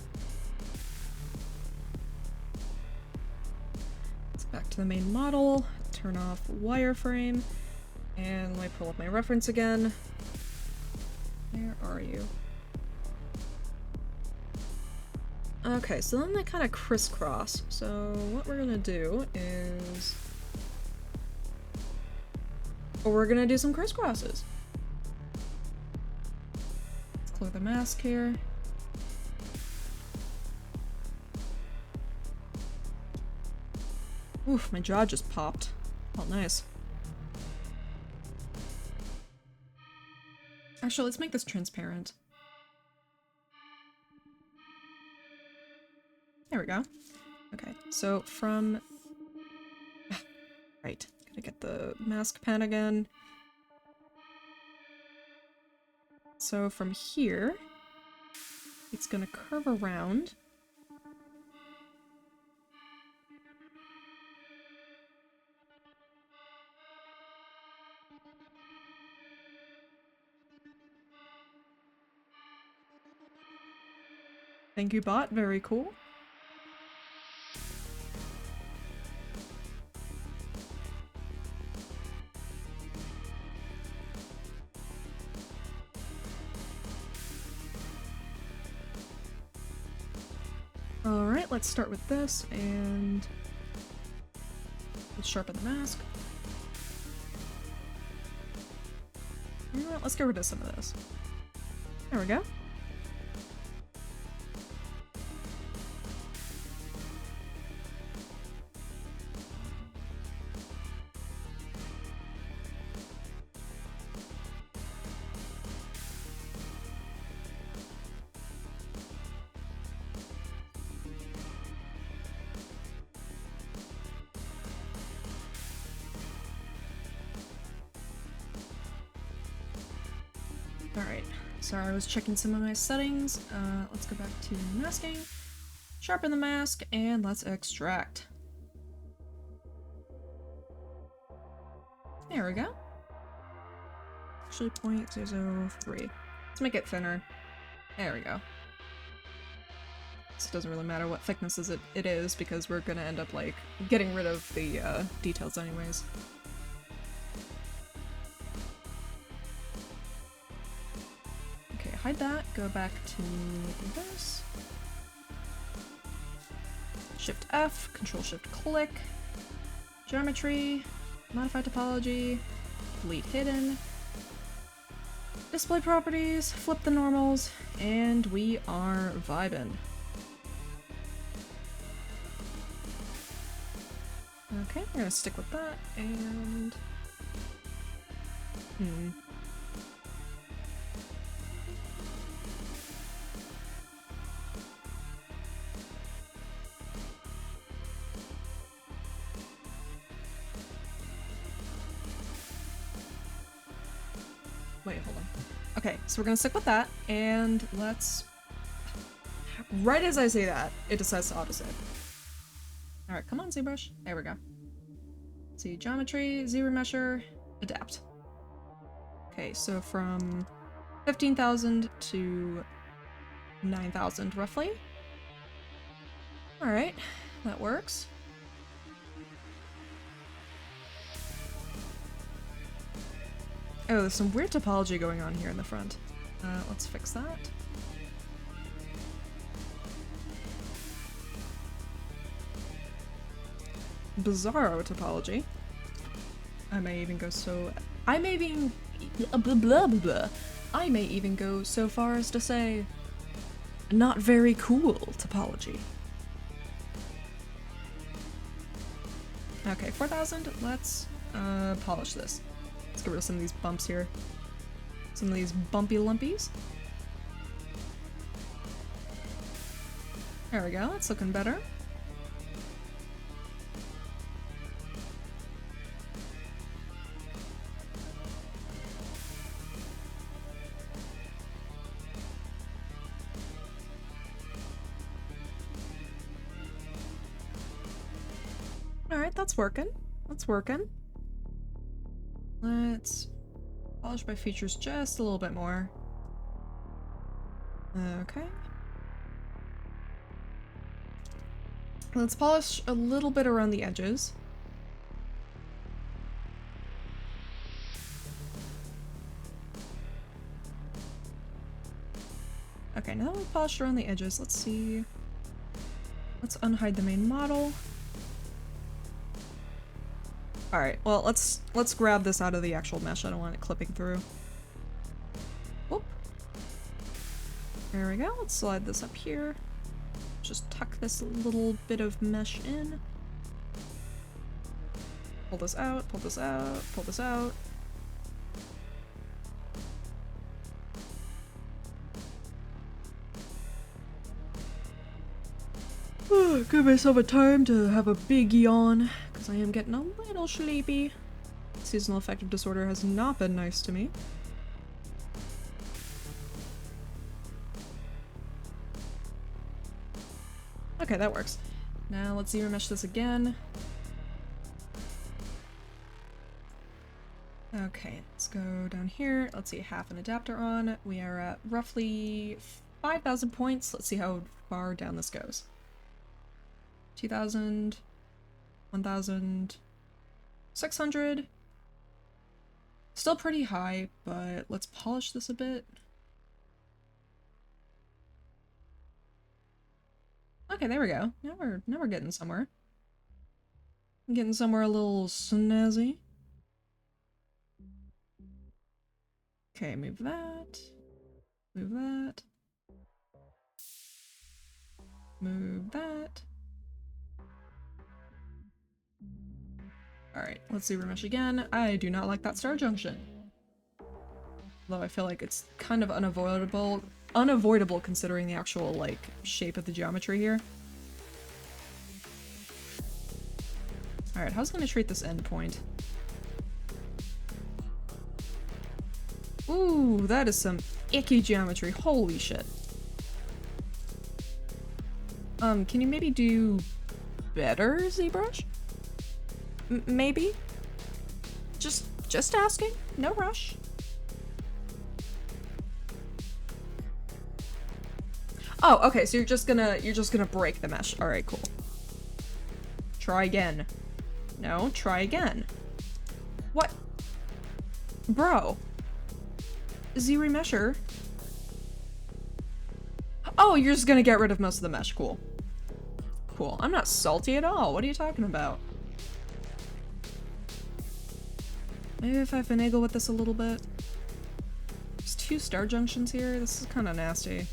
Let's back to the main model, turn off wireframe, and let me pull up my reference again. Where are you? Okay, so then they kind of crisscross. So what we're gonna do is... we're gonna do some crisscrosses. Let's clear the mask here. Oof, my jaw just popped. Oh, nice. Actually, let's make this transparent. There we go. Okay, so from... right, gotta get the mask pen again. So from here, it's gonna curve around. Thank you, bot. Very cool. Alright, let's start with this, and let's sharpen the mask. You know what, let's get rid of some of this. There we go. Alright, sorry, I was checking some of my settings. Let's go back to masking, sharpen the mask, and let's extract. There we go. Actually, 0.003. Let's make it thinner. There we go. So it doesn't really matter what thickness it is, because we're gonna end up, like, getting rid of the details anyways. Hide that, go back to this. Shift F, Control Shift click. Geometry, modify topology, delete hidden. Display properties, flip the normals, and we are vibing. Okay, we're gonna stick with that, and... Wait, hold on. Okay, so we're gonna stick with that, and let's... Right as I say that, it decides to auto-save. Alright, come on, ZBRUSH. There we go. See, geometry, Z-remesher, adapt. Okay, so from 15,000 to 9,000, roughly. Alright, that works. Oh, there's some weird topology going on here in the front. Let's fix that. Bizarro topology. I may even go so... I may even... blah, blah, blah, blah. I may even go so far as to say... not very cool topology. Okay, 4,000. Let's polish this. Let's get rid of some of these bumps here. Some of these bumpy lumpies. There we go, that's looking better. Alright, that's working. That's working. Let's polish my features just a little bit more. Okay. Let's polish a little bit around the edges. Okay, now that we've polished around the edges, let's see. Let's unhide the main model. Alright, well, let's grab this out of the actual mesh. I don't want it clipping through. Whoop. There we go. Let's slide this up here. Just tuck this little bit of mesh in. Pull this out, pull this out, pull this out. Give myself a time to have a big yawn, because I am getting a little sleepy. Seasonal affective disorder has not been nice to me. Okay, that works. Now let's Z-remesh this again. Okay, let's go down here. Let's see, half an adapter on. We are at roughly 5,000 points. Let's see how far down this goes. 2,000, 1,000, 600. Still pretty high, but let's polish this a bit. Okay, there we go. Now we're getting somewhere. Getting somewhere a little snazzy. Okay, move that. Move that. Move that. Alright, let's see ZBRUSH again. I do not like that star junction. Although I feel like it's kind of unavoidable considering the actual, like, shape of the geometry here. Alright, how's it gonna treat this endpoint? Ooh, that is some icky geometry. Holy shit. Can you maybe do better, ZBRUSH? Maybe? Just asking. No rush. Oh, okay, so you're just gonna break the mesh. Alright, cool. Try again. No, try again. What? Bro. ZRemesher. Oh, you're just gonna get rid of most of the mesh. Cool. Cool. I'm not salty at all. What are you talking about? Maybe if I finagle with this a little bit. There's 2 star junctions here. This is kind of nasty.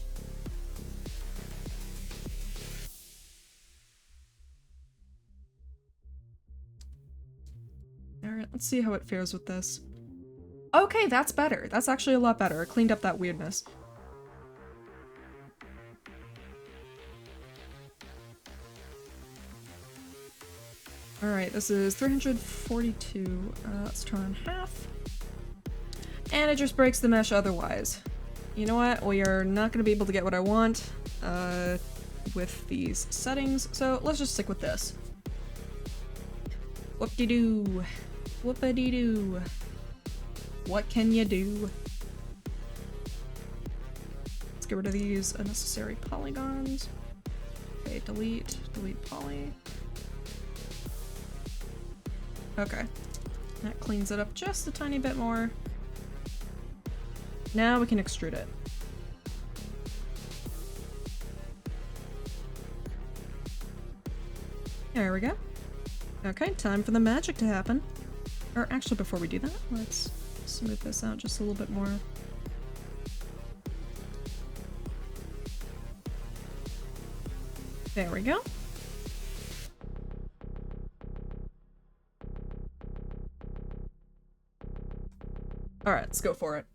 Alright, let's see how it fares with this. Okay, that's better. That's actually a lot better. It cleaned up that weirdness. Alright, this is 342. Let's turn half. And it just breaks the mesh otherwise. You know what? We are not going to be able to get what I want with these settings, so let's just stick with this. Whoop-de-doo. Whoop-a-dee-doo. What can you do? Let's get rid of these unnecessary polygons. Okay, delete poly. Okay. That cleans it up just a tiny bit more. Now we can extrude it. There we go. Okay, time for the magic to happen. Or actually, before we do that, let's smooth this out just a little bit more. There we go. Alright, let's go for it.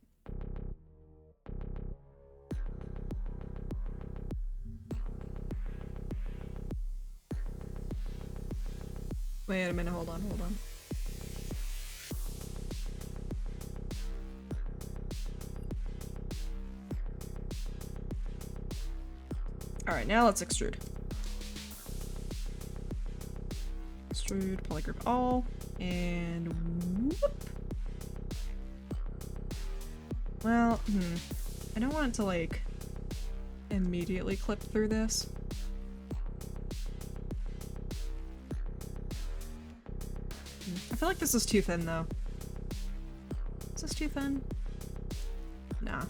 Wait a minute, hold on. Alright, now let's extrude. Extrude, polygroup all, and whoop. Well, I don't want it to, like, immediately clip through this. I feel like this is too thin, though. Is this too thin? Nah.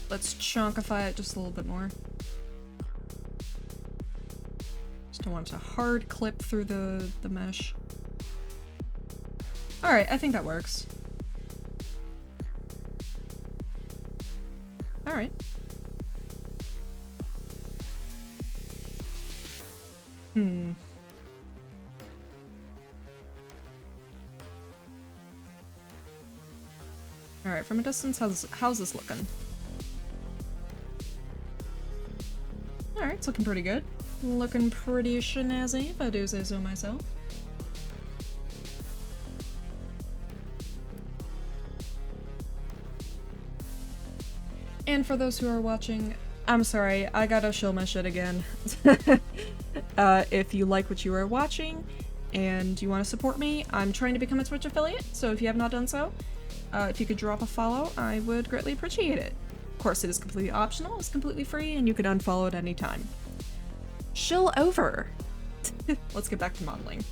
Let's chunkify it just a little bit more. Just don't want it to hard clip through the mesh. Alright, I think that works. Alright. Alright, from a distance, how's this looking? Alright, it's looking pretty good. Looking pretty snazzy, if I do say so myself. And for those who are watching, I'm sorry, I gotta show my shit again. If you like what you are watching and you want to support me, I'm trying to become a Twitch affiliate, so if you have not done so, if you could drop a follow, I would greatly appreciate it. Of course, it is completely optional, it's completely free, and you can unfollow at any time. Shill over! Let's get back to modeling.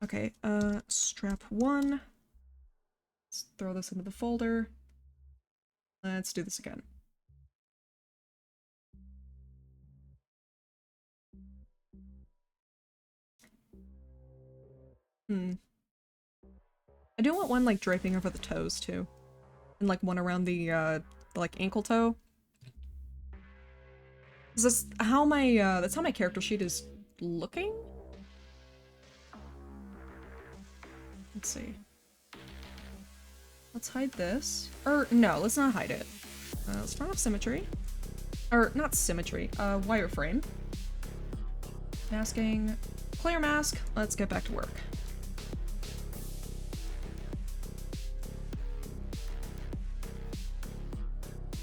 Okay, strap 1. Let's throw this into the folder. Let's do this again. I do want one like draping over the toes too. And like one around the like ankle toe. Is this how my that's how my character sheet is looking? Let's see. Let's hide this. Or no, let's not hide it. Let's turn off symmetry. Or not symmetry, wireframe. Masking. Clear mask. Let's get back to work.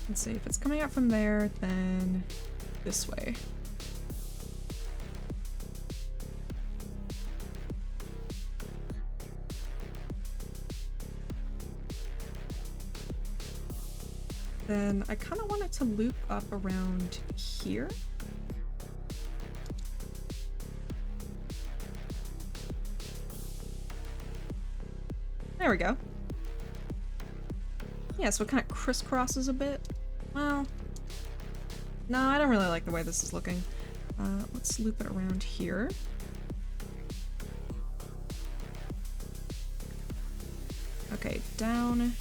Let's see, if it's coming out from there, then this way. Then I kind of want it to loop up around here. There we go. Yeah, so it kind of crisscrosses a bit. Well, no, I don't really like the way this is looking. Let's loop it around here. Okay, down.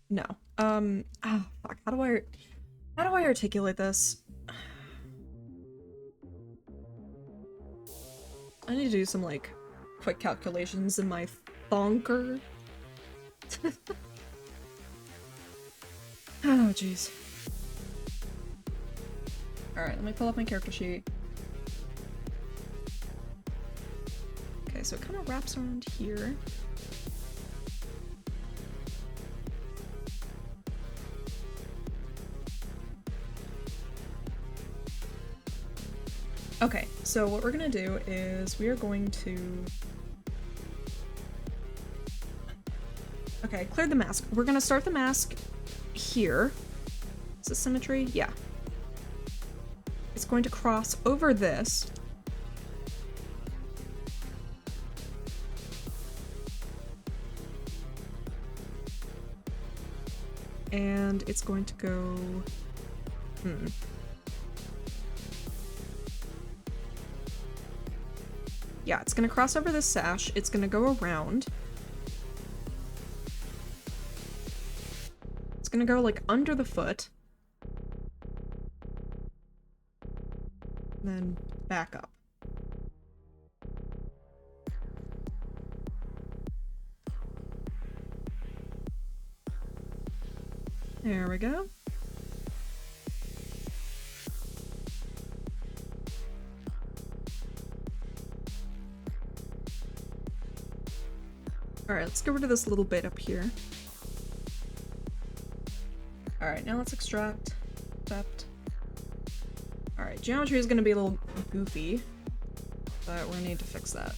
No. Oh, fuck. How do I articulate this? I need to do some, like, quick calculations in my thonker. Oh, jeez. Alright, let me pull up my character sheet. Okay, so it kind of wraps around here. Okay, so what we're gonna do is we are going to... Okay, cleared the mask. We're gonna start the mask here. Is this symmetry? Yeah. It's going to cross over this. And it's going to go... Yeah, it's gonna cross over this sash. It's gonna go around. It's gonna go, like, under the foot. Then back up. There we go. Alright, let's get rid of this little bit up here. Alright, now let's extract. Accept. Alright, geometry is gonna be a little goofy, but we're gonna need to fix that.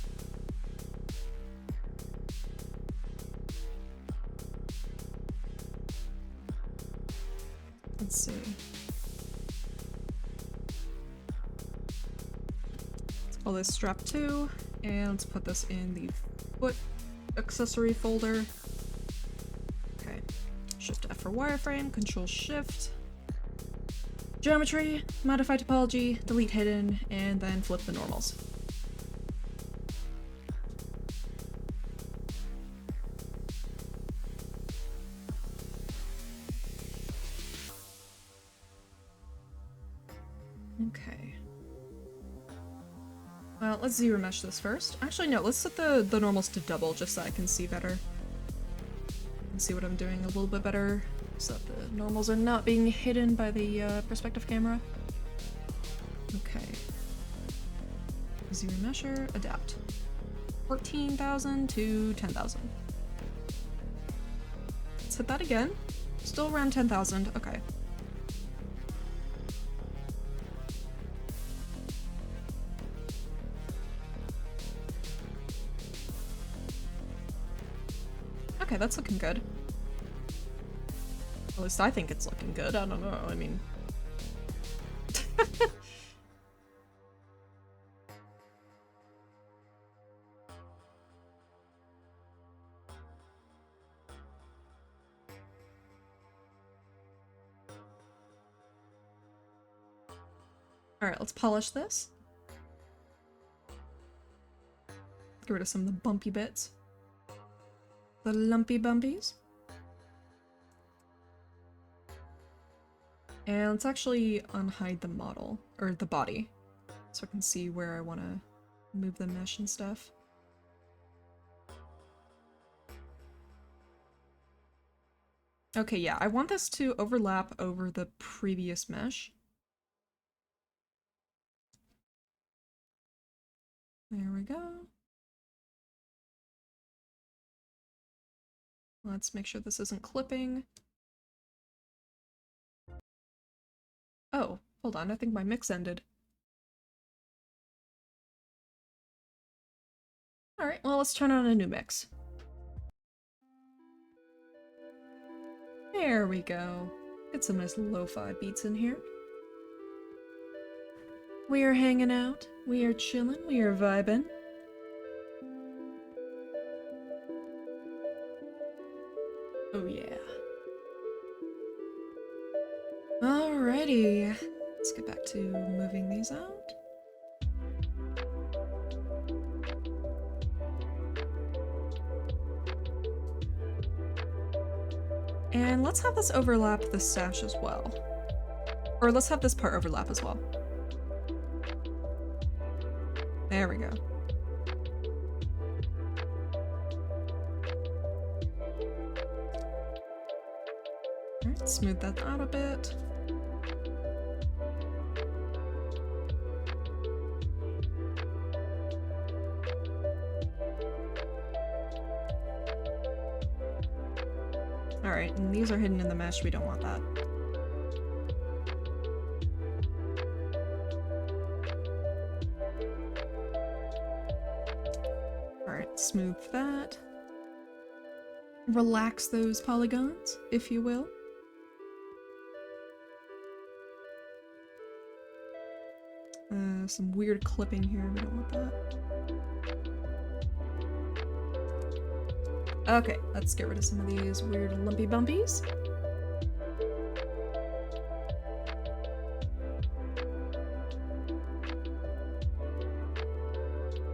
Let's see. Let's call this strap 2, and let's put this in the foot accessory folder. Okay. Shift F for wireframe, Control Shift. Geometry, modify topology, delete hidden, and then flip the normals. Okay. Well, let's zero mesh this first. Actually, no, let's set the normals to double just so I can see better. And see what I'm doing a little bit better, so that the normals are not being hidden by the perspective camera. Okay. Zero mesher, adapt. 14,000 to 10,000. Let's hit that again. Still around 10,000, okay. Okay, that's looking good. At least I think it's looking good. I don't know. I mean... Alright, let's polish this. Get rid of some of the bumpy bits. The lumpy bumpies. And let's actually unhide the model, or the body, so I can see where I want to move the mesh and stuff. Okay, yeah, I want this to overlap over the previous mesh. There we go. Let's make sure this isn't clipping. Oh, hold on, I think my mix ended. Alright, well, let's turn on a new mix. There we go. Get some nice lo-fi beats in here. We are hanging out, we are chilling, we are vibing. Oh yeah. Alrighty. Let's get back to moving these out. And let's have this overlap the sash as well. Or let's have this part overlap as well. There we go. Alright, smooth that out a bit. Alright, and these are hidden in the mesh, we don't want that. Alright, smooth that. Relax those polygons, if you will. Some weird clipping here, we don't want that. Okay, let's get rid of some of these weird lumpy bumpies.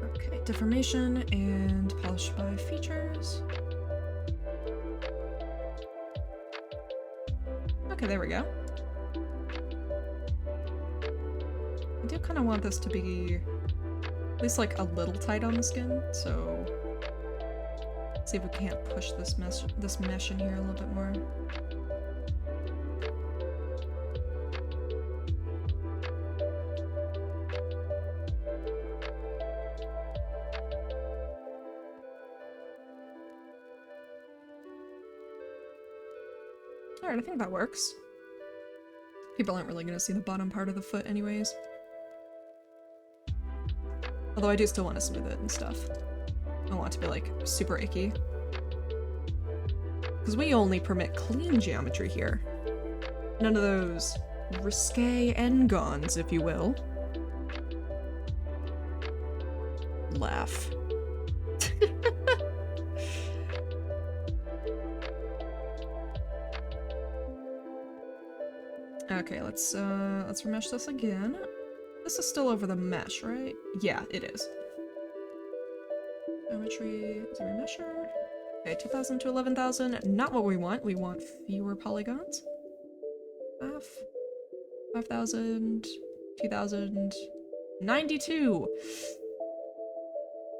Okay, deformation and polish by features. Okay, there we go. I do kind of want this to be at least like a little tight on the skin, so see if we can't push this mesh in here a little bit more. Alright, I think that works. People aren't really gonna see the bottom part of the foot anyways. Although I do still want to smooth it and stuff. I don't want it to be like super icky. Because we only permit clean geometry here. None of those risque n-gons, if you will. Laugh. Okay, let's remesh this again. This is still over the mesh, right? Yeah, it is. Geometry is a remesher. Okay, 2,000 to 11,000. Not what we want. We want fewer polygons. 5,000, 2,000, 92.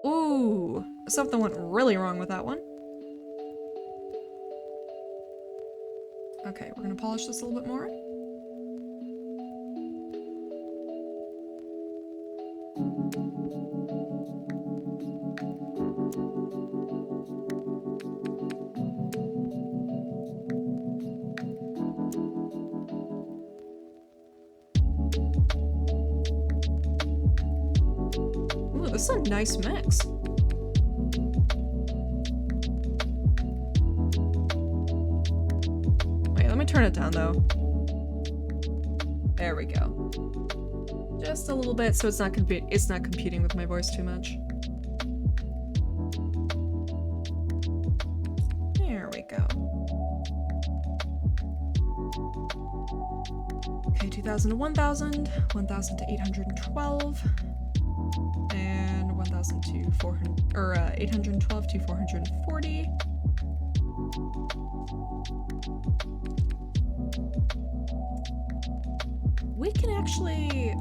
Ooh, something went really wrong with that one. Okay, we're gonna polish this a little bit more. Ooh, this is a nice mix. Wait, let me turn it down though. There we go. Just a little bit so it's not competing with my voice too much. There we go. Okay, 2,000 to 1,000, 1,000 to 812, and 1,000 to 400, or 812 to 440. We can actually,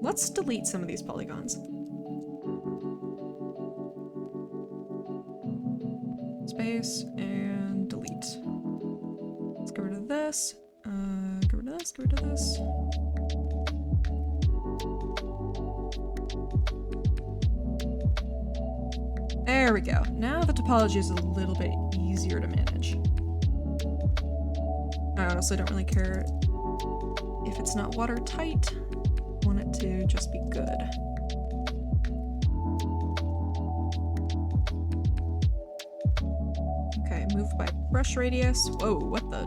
let's delete some of these polygons. Space and delete. Let's get rid of this. Get rid of this, get rid of this. There we go. Now the topology is a little bit easier to manage. I honestly don't really care if it's not watertight. I want it to just be good. Okay, move by brush radius. Whoa, what the?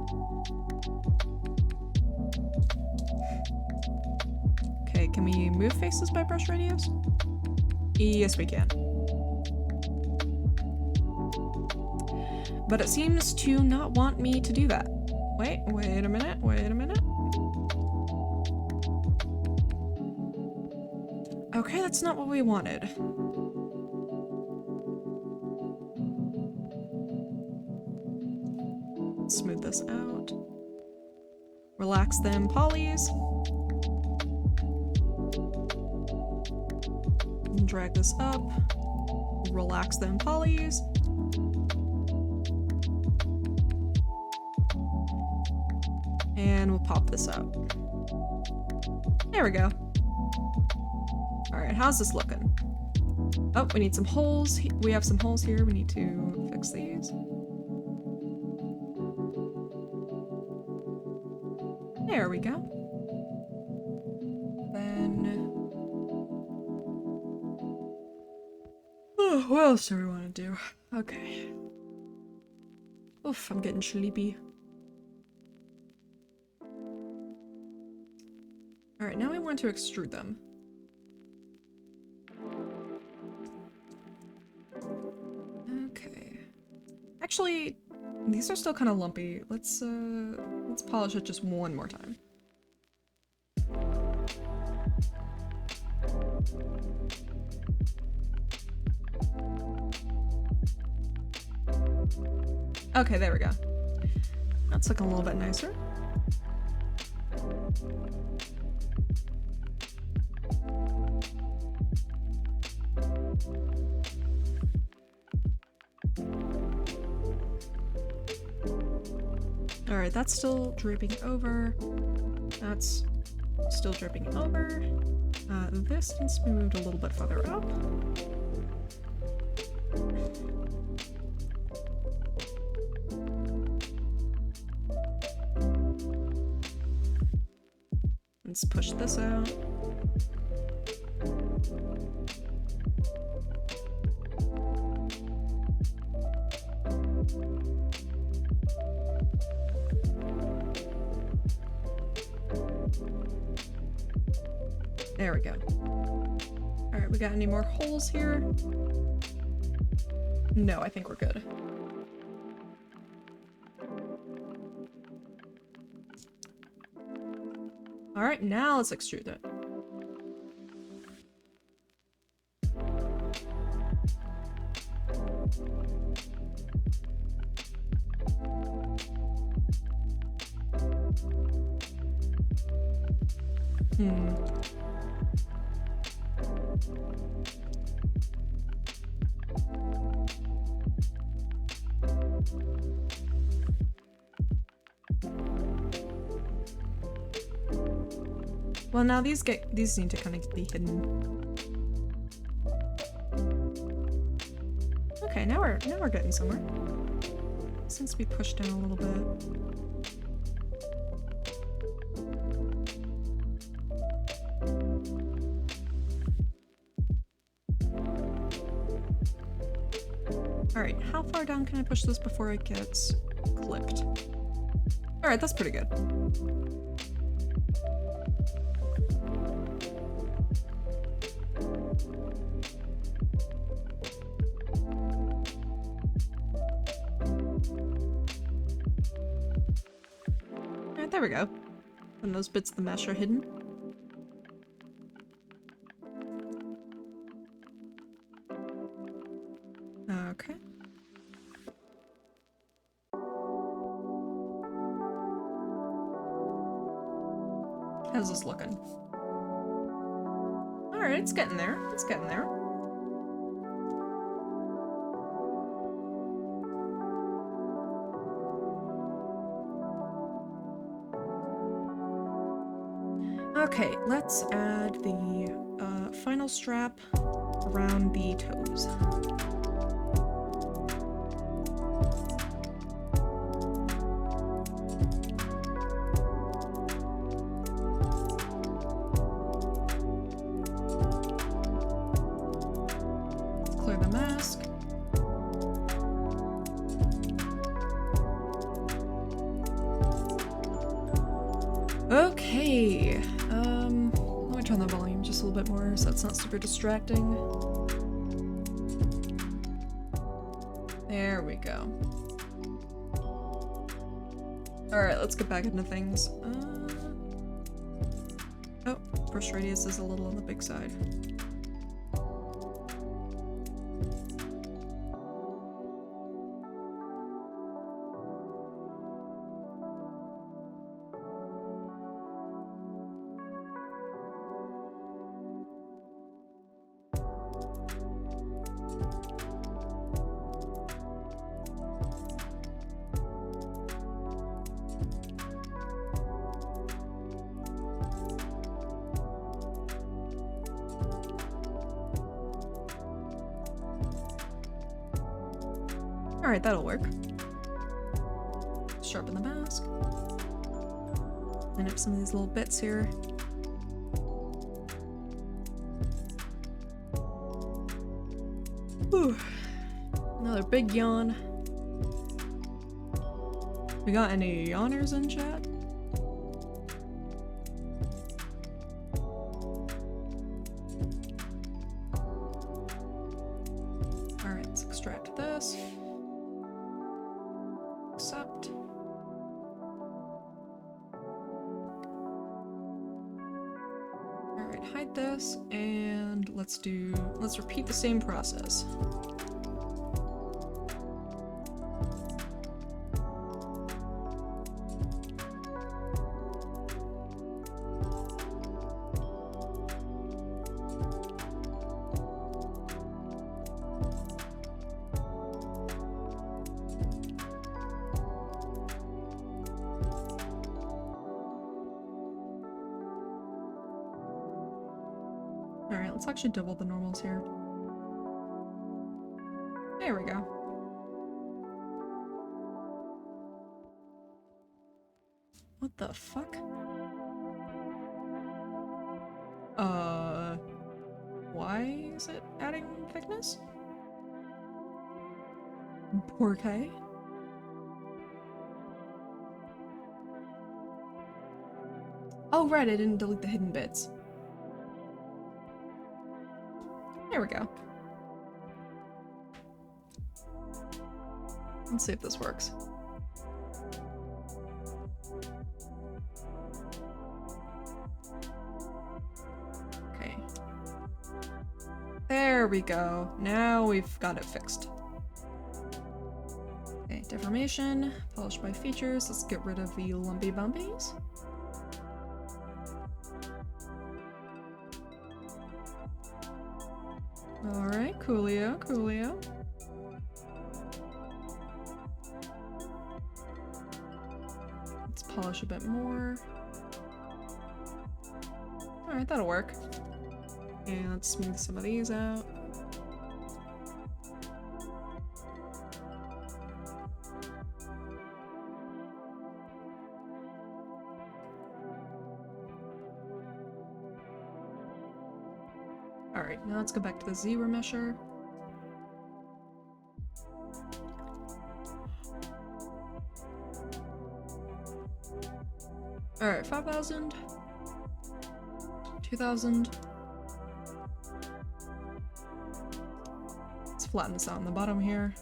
Okay, can we move faces by brush radius? Yes, we can. But it seems to not want me to do that. Wait a minute, wait a minute. Okay, that's not what we wanted. Smooth this out. Relax them polys. And drag this up. Relax them polys. And we'll pop this out. There we go. Alright, how's this looking? Oh, we need some holes. We have some holes here. We need to fix these. There we go. Then... oh, what else do we want to do? Okay. Oof, I'm getting sleepy. Alright, now we want to extrude them. Okay. Actually, these are still kind of lumpy. Let's polish it just one more time. Okay, there we go. That's looking a little bit nicer. Alright, that's still dripping over. That's still dripping over. This needs to be moved a little bit further up. Let's push this out. There we go. Alright, we got any more holes here? No, I think we're good. Alright, now let's extrude it. Well, now these need to kind of be hidden. Okay, now we're getting somewhere. Seems to be pushed down a little bit. Alright, how far down can I push this before it gets clipped? Alright, that's pretty good. There we go. And those bits of the mesh are hidden. Okay. How's this looking? Alright, it's getting there. It's getting there. Okay, let's add the final strap around the toes. Clear the mask. Okay, let me turn the volume just a little bit more so it's not super distracting. There we go. Alright, let's get back into things. Oh, brush radius is a little on the big side. Alright, that'll work. Sharpen the mask. Line up some of these little bits here. Whew. Another big yawn. We got any yawners in chat? Alright, let's extract this. Accept. Alright, hide this, and let's repeat the same process. Alright, let's actually double the normals here. There we go. What the fuck? Why is it adding thickness? Okay. Oh right, I didn't delete the hidden bits. There we go. Let's see if this works. Okay. There we go. Now we've got it fixed. Okay, deformation, polish by features. Let's get rid of the lumpy bumpies. Alright, coolio, coolio. Let's polish a bit more. Alright, that'll work. And let's smooth some of these out. Alright, now let's go back to the ZBRUSH. Alright, 5,000. 2,000. Let's flatten this out on the bottom here.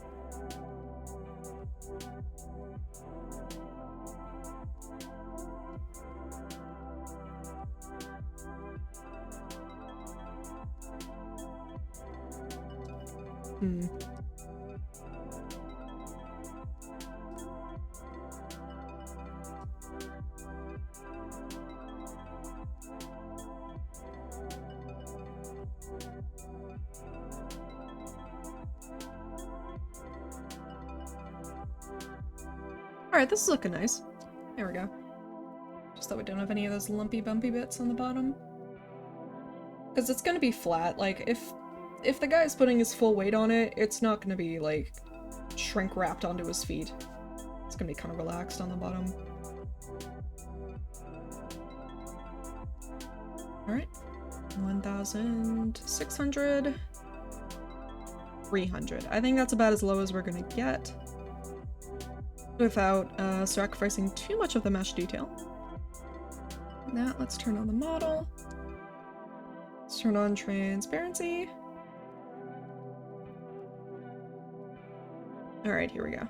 Hmm. Alright, this is looking nice. There we go. Just that we don't have any of those lumpy bumpy bits on the bottom. Because it's gonna be flat, like, if the guy's putting his full weight on it, it's not gonna be, like, shrink wrapped onto his feet. It's gonna be kind of relaxed on the bottom. Alright. 1,600. 300. I think that's about as low as we're gonna get. Without sacrificing too much of the mesh detail. Now, let's turn on the model. Let's turn on transparency. Alright, here we go.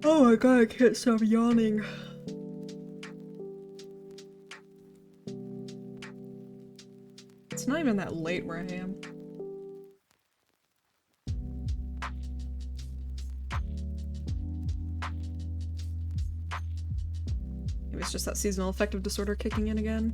Oh my god, I can't stop yawning. It's not even that late where I am. Maybe it's just that seasonal affective disorder kicking in again.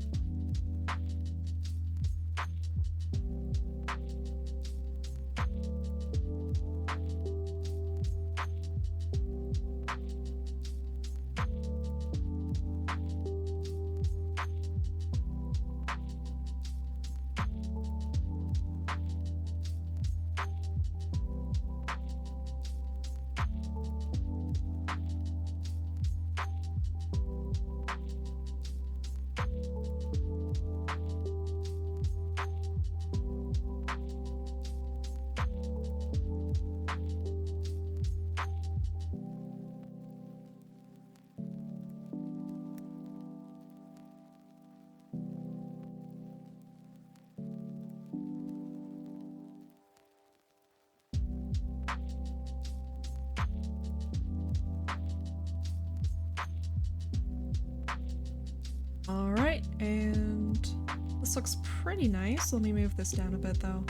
Alright, and this looks pretty nice. Let me move this down a bit though.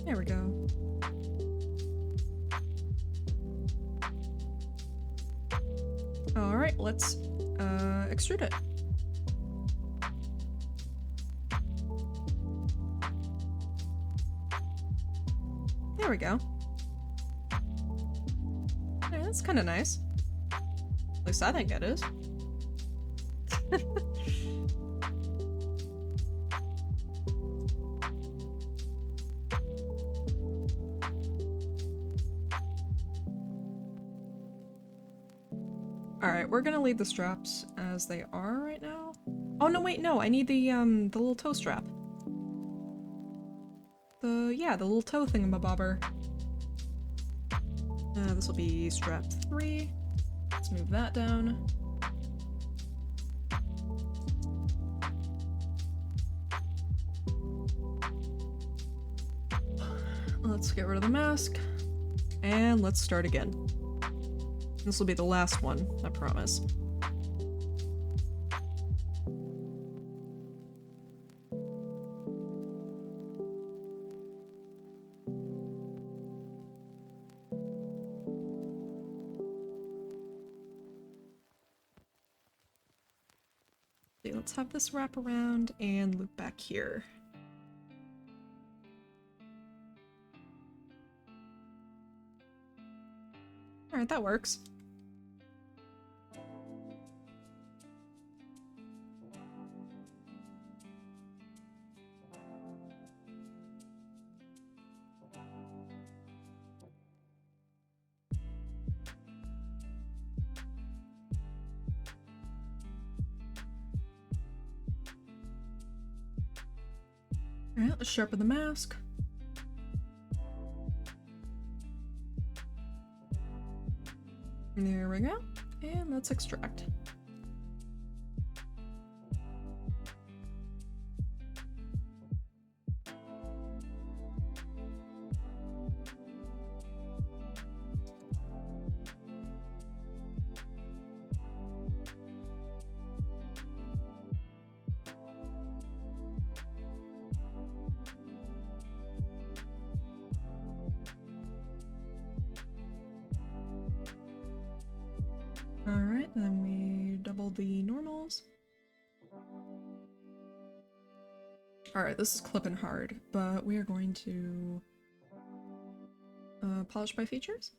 There we go. Alright, let's extrude it. There we go. Yeah, that's kind of nice. At least I think it is. Alright, we're gonna leave the straps as they are right now. Oh no, wait, no, I need the little toe strap. Yeah, the little toe thingamabobber. This will be strap 3. Let's move that down. Let's get rid of the mask. And let's start again. This will be the last one, I promise. Okay, let's have this wrap around and loop back here. Alright, that works. Alright, let's sharpen the mask. There we go. And let's extract. Alright, then we double the normals. Alright, this is clipping hard, but we are going to polish by features.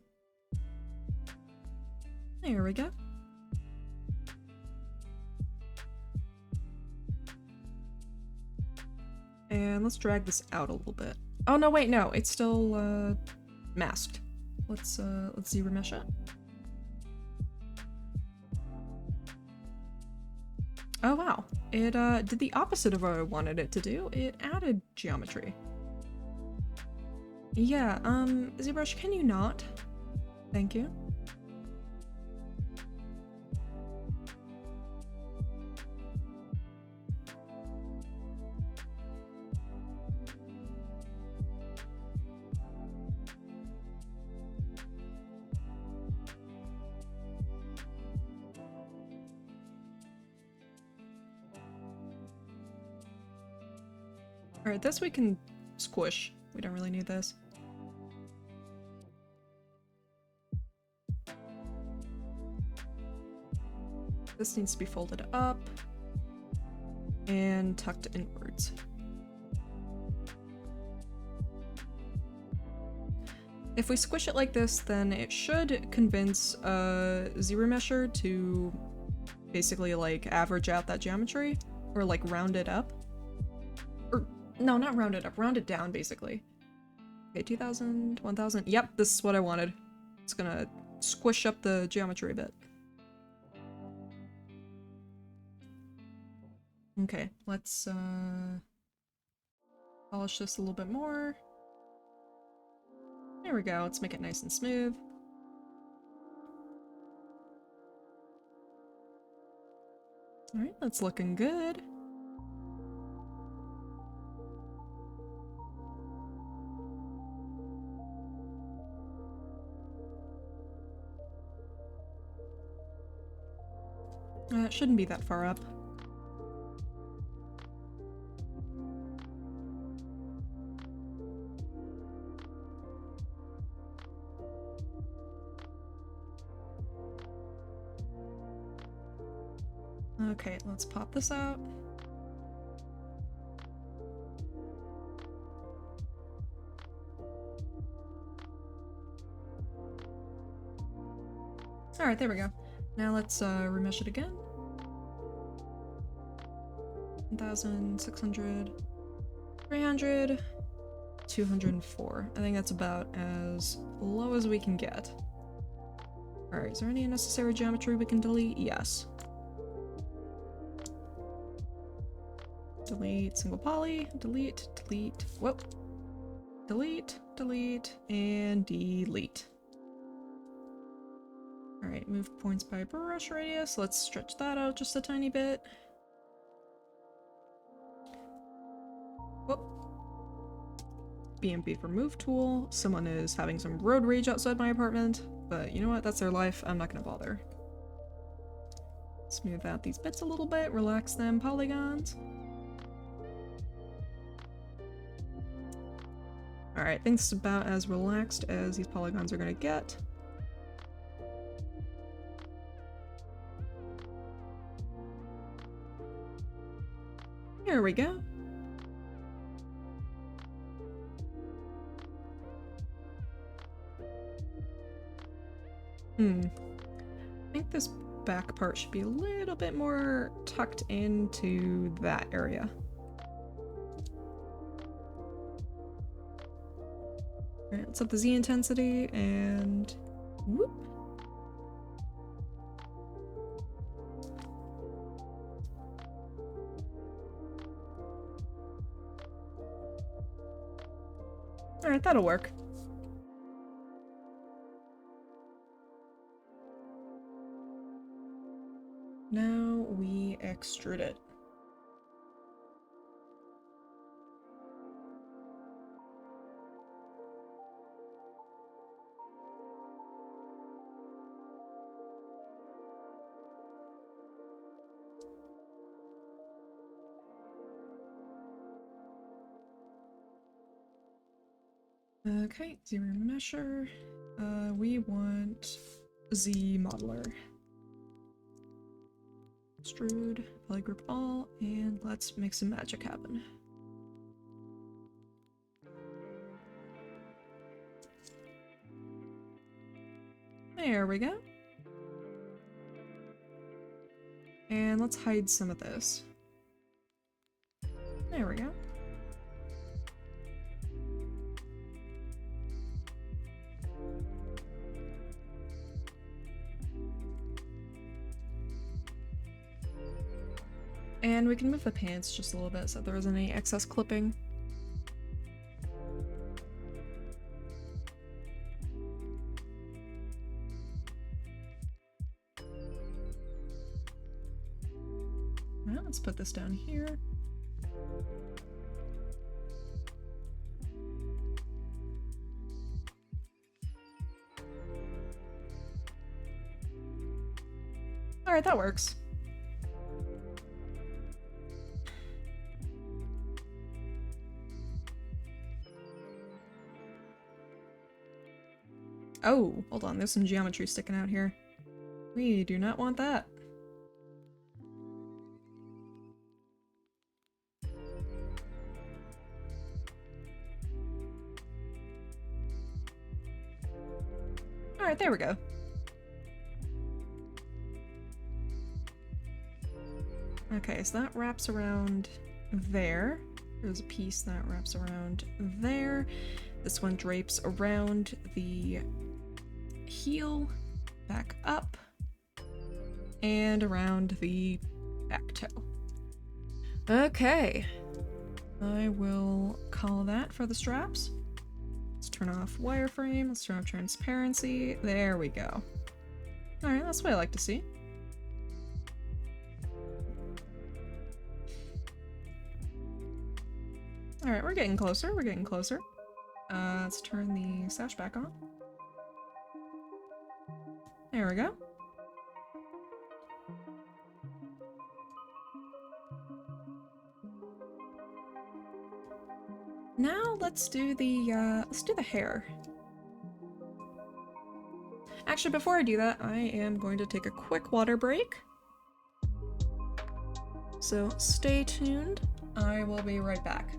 There we go. And let's drag this out a little bit. Oh no, wait, no, it's still masked. Let's ZBRUSH it. Oh wow, it did the opposite of what I wanted it to do. It added geometry. Yeah, ZBRUSH, can you not? Thank you. Alright, this we can squish. We don't really need this. This needs to be folded up and tucked inwards. If we squish it like this, then it should convince ZBRUSher to basically like average out that geometry or like round it up. Or no, not round it up, round it down basically. Okay, 2000, 1000. Yep, this is what I wanted. It's gonna squish up the geometry a bit. Okay, let's polish this a little bit more. There we go, let's make it nice and smooth. Alright, that's looking good. It shouldn't be that far up. Okay, let's pop this out. Alright, there we go. Now let's remesh it again. 1,600, 300, 204. I think that's about as low as we can get. Alright, is there any unnecessary geometry we can delete? Yes. Delete single poly, delete, delete, whoop. Delete, delete, and delete. Alright, move points by brush radius. Let's stretch that out just a tiny bit. Whoop. BMB remove tool. Someone is having some road rage outside my apartment, but you know what? That's their life. I'm not gonna bother. Smooth out these bits a little bit, relax them polygons. Alright, I think this is about as relaxed as these polygons are gonna get. Here we go. I think this back part should be a little bit more tucked into that area. Alright, let's up the Z intensity and whoop. Alright, that'll work. Now we extrude it. Okay, ZBRUSH. We want Z modeler. Strewed, polygroup all, and let's make some magic happen. There we go. And let's hide some of this. There we go. And we can move the pants just a little bit so there isn't any excess clipping. Well, let's put this down here. Alright, that works. Oh, hold on, there's some geometry sticking out here. We do not want that. Alright, there we go. Okay, so that wraps around there. There's a piece that wraps around there. This one drapes around the heel, back up, and around the back toe. Okay, I will call that for the straps. Let's turn off wireframe, let's turn off transparency. There we go. Alright, that's what I like to see. Alright, we're getting closer, we're getting closer. Let's turn the sash back on. There we go. Now let's do the hair. Actually, before I do that, I am going to take a quick water break. So stay tuned. I will be right back.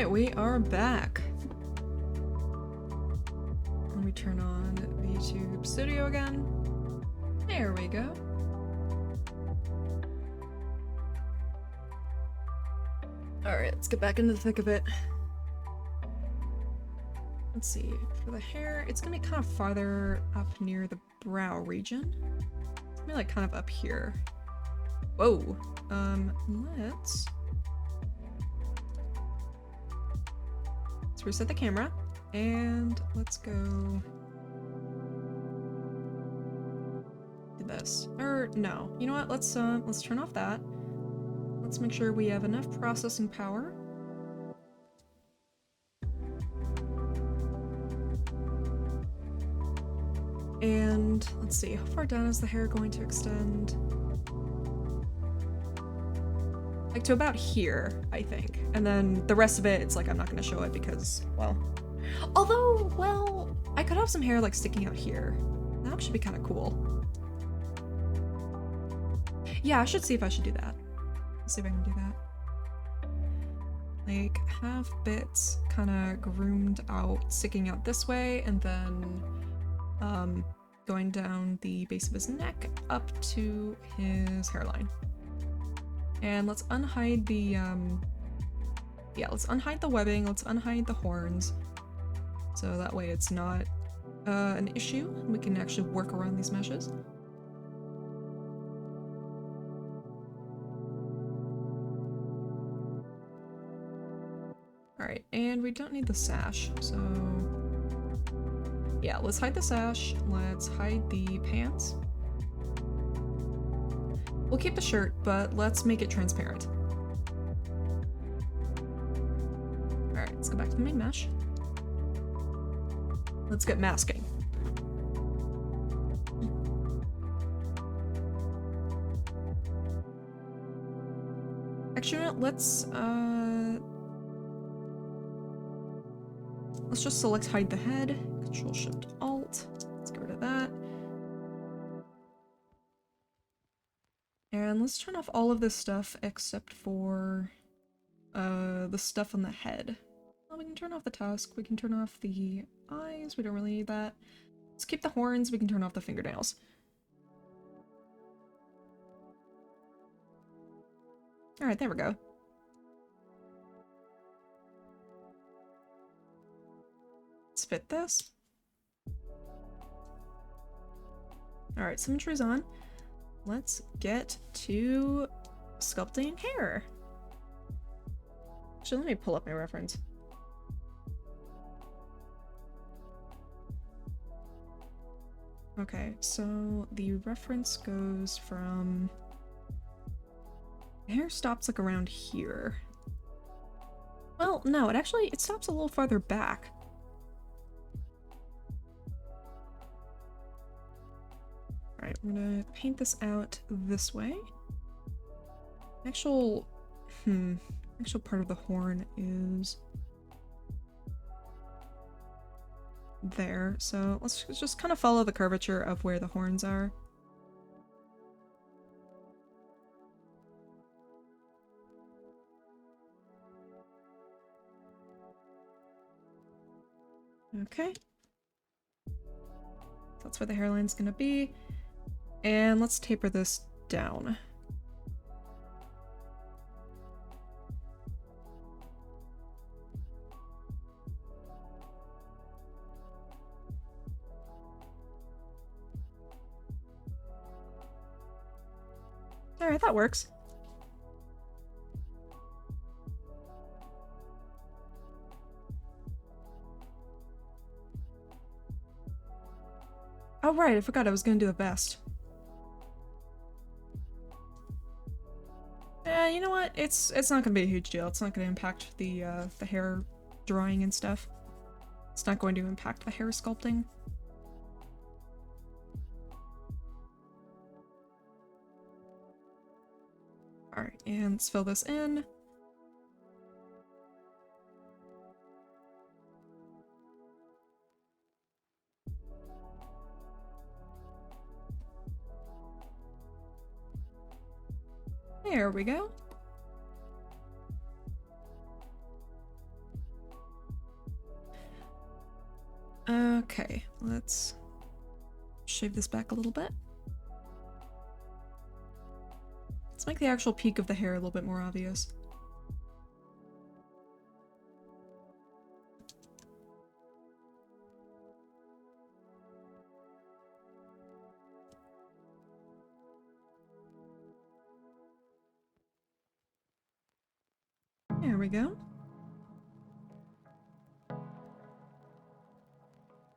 Alright, we are back. Let me turn on VTube Studio again. There we go. Alright, let's get back into the thick of it. Let's see, for the hair, it's gonna be kind of farther up near the brow region. It's gonna be like kind of up here. Whoa. Let's reset the camera and let's go do this. Or no, you know what? Let's turn off that. Let's make sure we have enough processing power. And let's see, how far down is the hair going to extend? Like to about here, I think. And then the rest of it, it's like I'm not gonna show it because, well... Although, well, I could have some hair like sticking out here. That actually be kind of cool. Yeah, I should see if I should do that. Let's see if I can do that. Like, have bits kind of groomed out, sticking out this way, and then going down the base of his neck up to his hairline. And let's unhide the, let's unhide the webbing, let's unhide the horns, so that way it's not an issue, and we can actually work around these meshes. Alright, and we don't need the sash, so... yeah, let's hide the sash, let's hide the pants. We'll keep the shirt, but let's make it transparent. Alright, let's go back to the main mesh. Let's get masking. Actually, let's just select hide the head. Control-Shift-Alt. Let's get rid of that. And let's turn off all of this stuff except for the stuff on the head. Well, we can turn off the tusk, we can turn off the eyes, we don't really need that. Let's keep the horns, we can turn off the fingernails. Alright, there we go. Let's fit this. Alright, symmetry's on. Let's get to sculpting hair. Actually, let me pull up my reference. Okay, so the reference goes from... the hair stops like around here. Well, no, it stops a little farther back. Alright, we're gonna paint this out this way. Actual part of the horn is there, so let's just kind of follow the curvature of where the horns are. Okay. That's where the hairline's gonna be. And let's taper this down. Alright, that works. Oh right, I forgot I was gonna do the best. You know what? It's not gonna be a huge deal. It's not gonna impact the hair drawing and stuff. It's not going to impact the hair sculpting. Alright, and let's fill this in. There we go. Okay, let's shave this back a little bit. Let's make the actual peak of the hair a little bit more obvious. There we go.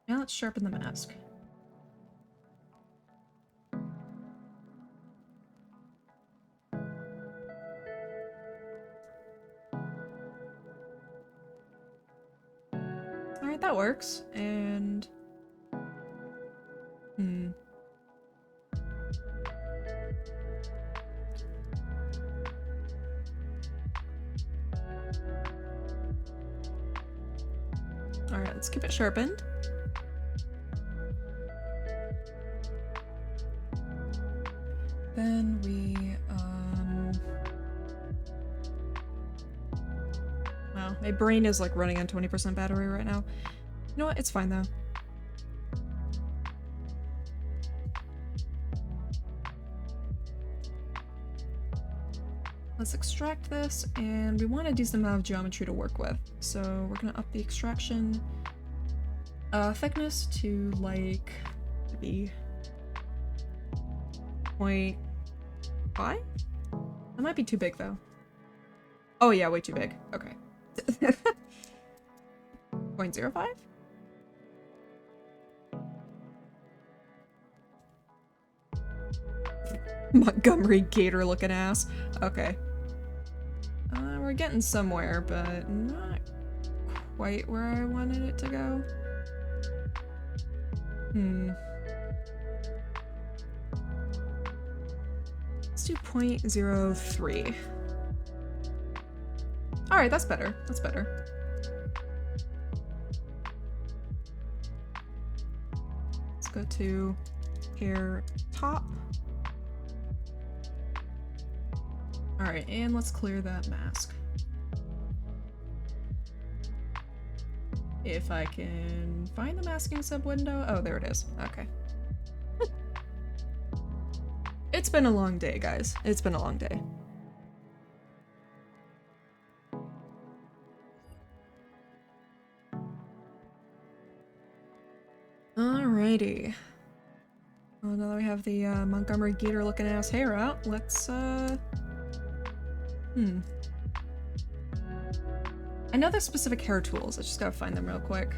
Now let's sharpen the mask. Alright, that works. And... Alright, let's keep it sharpened. Then we, wow, my brain is like running on 20% battery right now. You know what? It's fine though. Let's extract this, and we want a decent amount of geometry to work with. So we're gonna up the extraction thickness to like maybe 0.5? That might be too big though. Oh yeah, way too big. Okay. 0.05? Montgomery Gator looking ass. Okay. We're getting somewhere, but not quite where I wanted it to go. Let's do 0.03. Alright, that's better. That's better. Let's go to hair top. Alright, and let's clear that mask. If I can find the masking sub window. Oh, there it is. Okay. It's been a long day, guys. It's been a long day. Alrighty. Well, now that we have the Montgomery Gator looking ass hair out, let's I know there's specific hair tools, I just gotta find them real quick.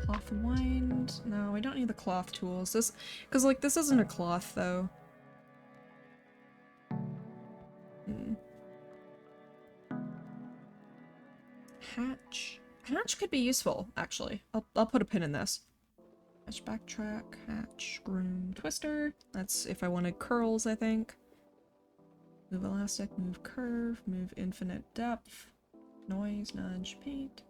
Cloth wind? No, we don't need the cloth tools. This, because like this isn't a cloth though. Hatch. Hatch could be useful, actually. I'll put a pin in this. Hatch backtrack, hatch, groom, twister. That's if I wanted curls, I think. Move elastic, move curve, move infinite depth. Noise, nudge, paint.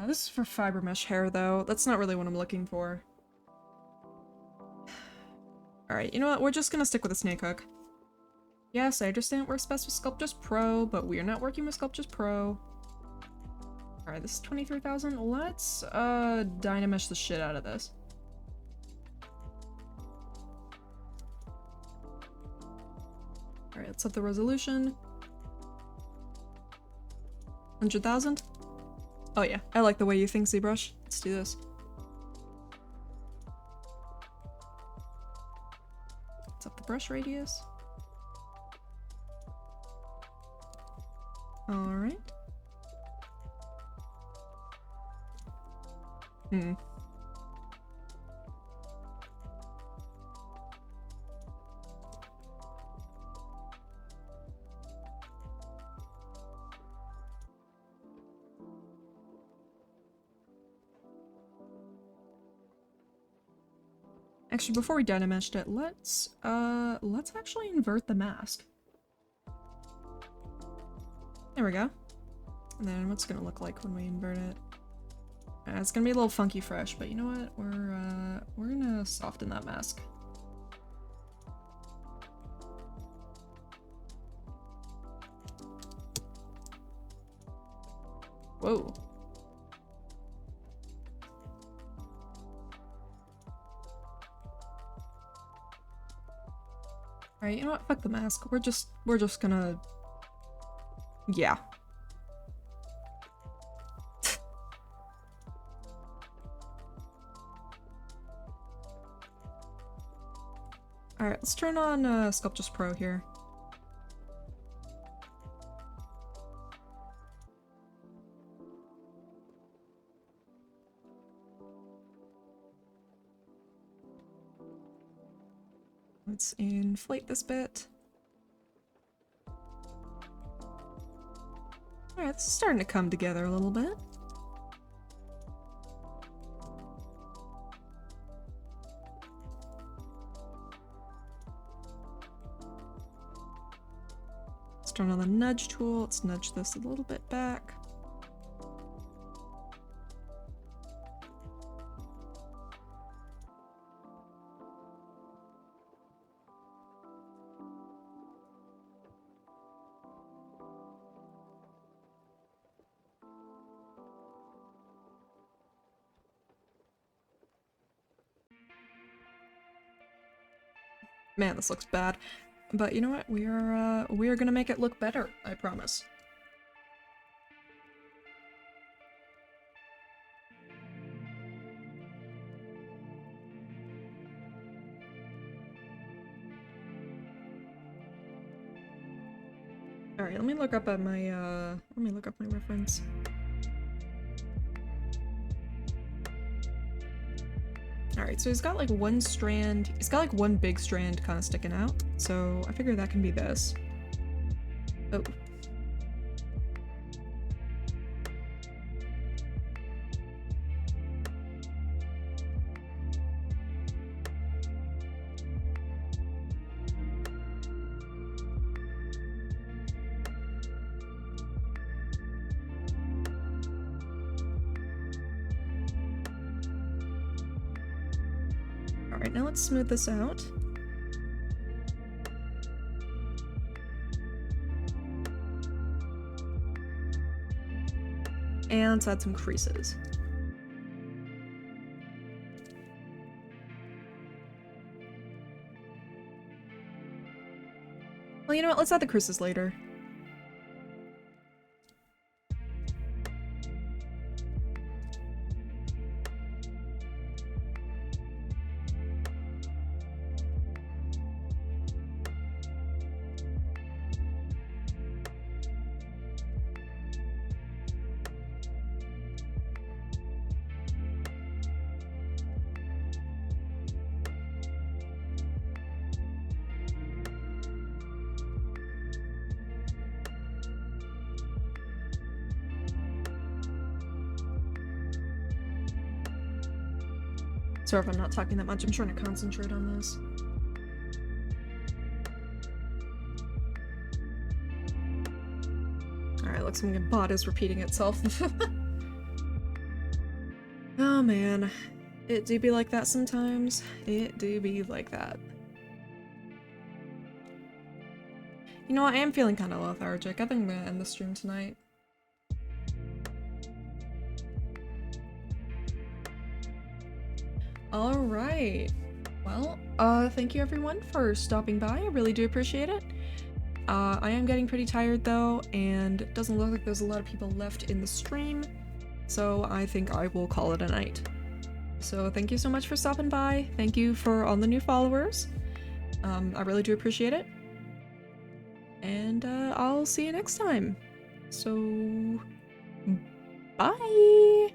This is for fiber mesh hair, though. That's not really what I'm looking for. Alright, you know what? We're just gonna stick with a snake hook. Yes, I understand it works best with Sculptris Pro, but we are not working with Sculptris Pro. Alright, this is 23,000. Let's, dynamesh the shit out of this. Alright, let's up the resolution. 100,000? Oh yeah, I like the way you think, ZBRUSH. Let's do this. Let's up the brush radius. Alright. Actually, before we dynameshed it, let's actually invert the mask. There we go. And then what's it gonna look like when we invert it? It's gonna be a little funky fresh, but you know what? We're gonna soften that mask. Whoa. Alright, you know what? Fuck the mask. We're just gonna... Yeah. Alright, let's turn on Sculptris Pro here. Let's inflate this bit. Alright, this is starting to come together a little bit. Let's turn on the nudge tool. Let's nudge this a little bit back. Man, this looks bad. But you know what? We are gonna make it look better, I promise. Alright, let me look up at my reference. Alright, so he's got like one strand, he's got like one big strand kind of sticking out, so I figure that can be this. Oh. Alright, now let's smooth this out. And let's add some creases. Well, you know what? Let's add the creases later. Sorry if I'm not talking that much, I'm trying to concentrate on this. Alright, looks like my bot is repeating itself. Oh man, it do be like that sometimes. It do be like that. You know what, I am feeling kind of lethargic. I think I'm gonna end the stream tonight. Alright. Well, thank you everyone for stopping by. I really do appreciate it. I am getting pretty tired though, and it doesn't look like there's a lot of people left in the stream, so I think I will call it a night. So thank you so much for stopping by. Thank you for all the new followers. I really do appreciate it. And I'll see you next time. So, bye!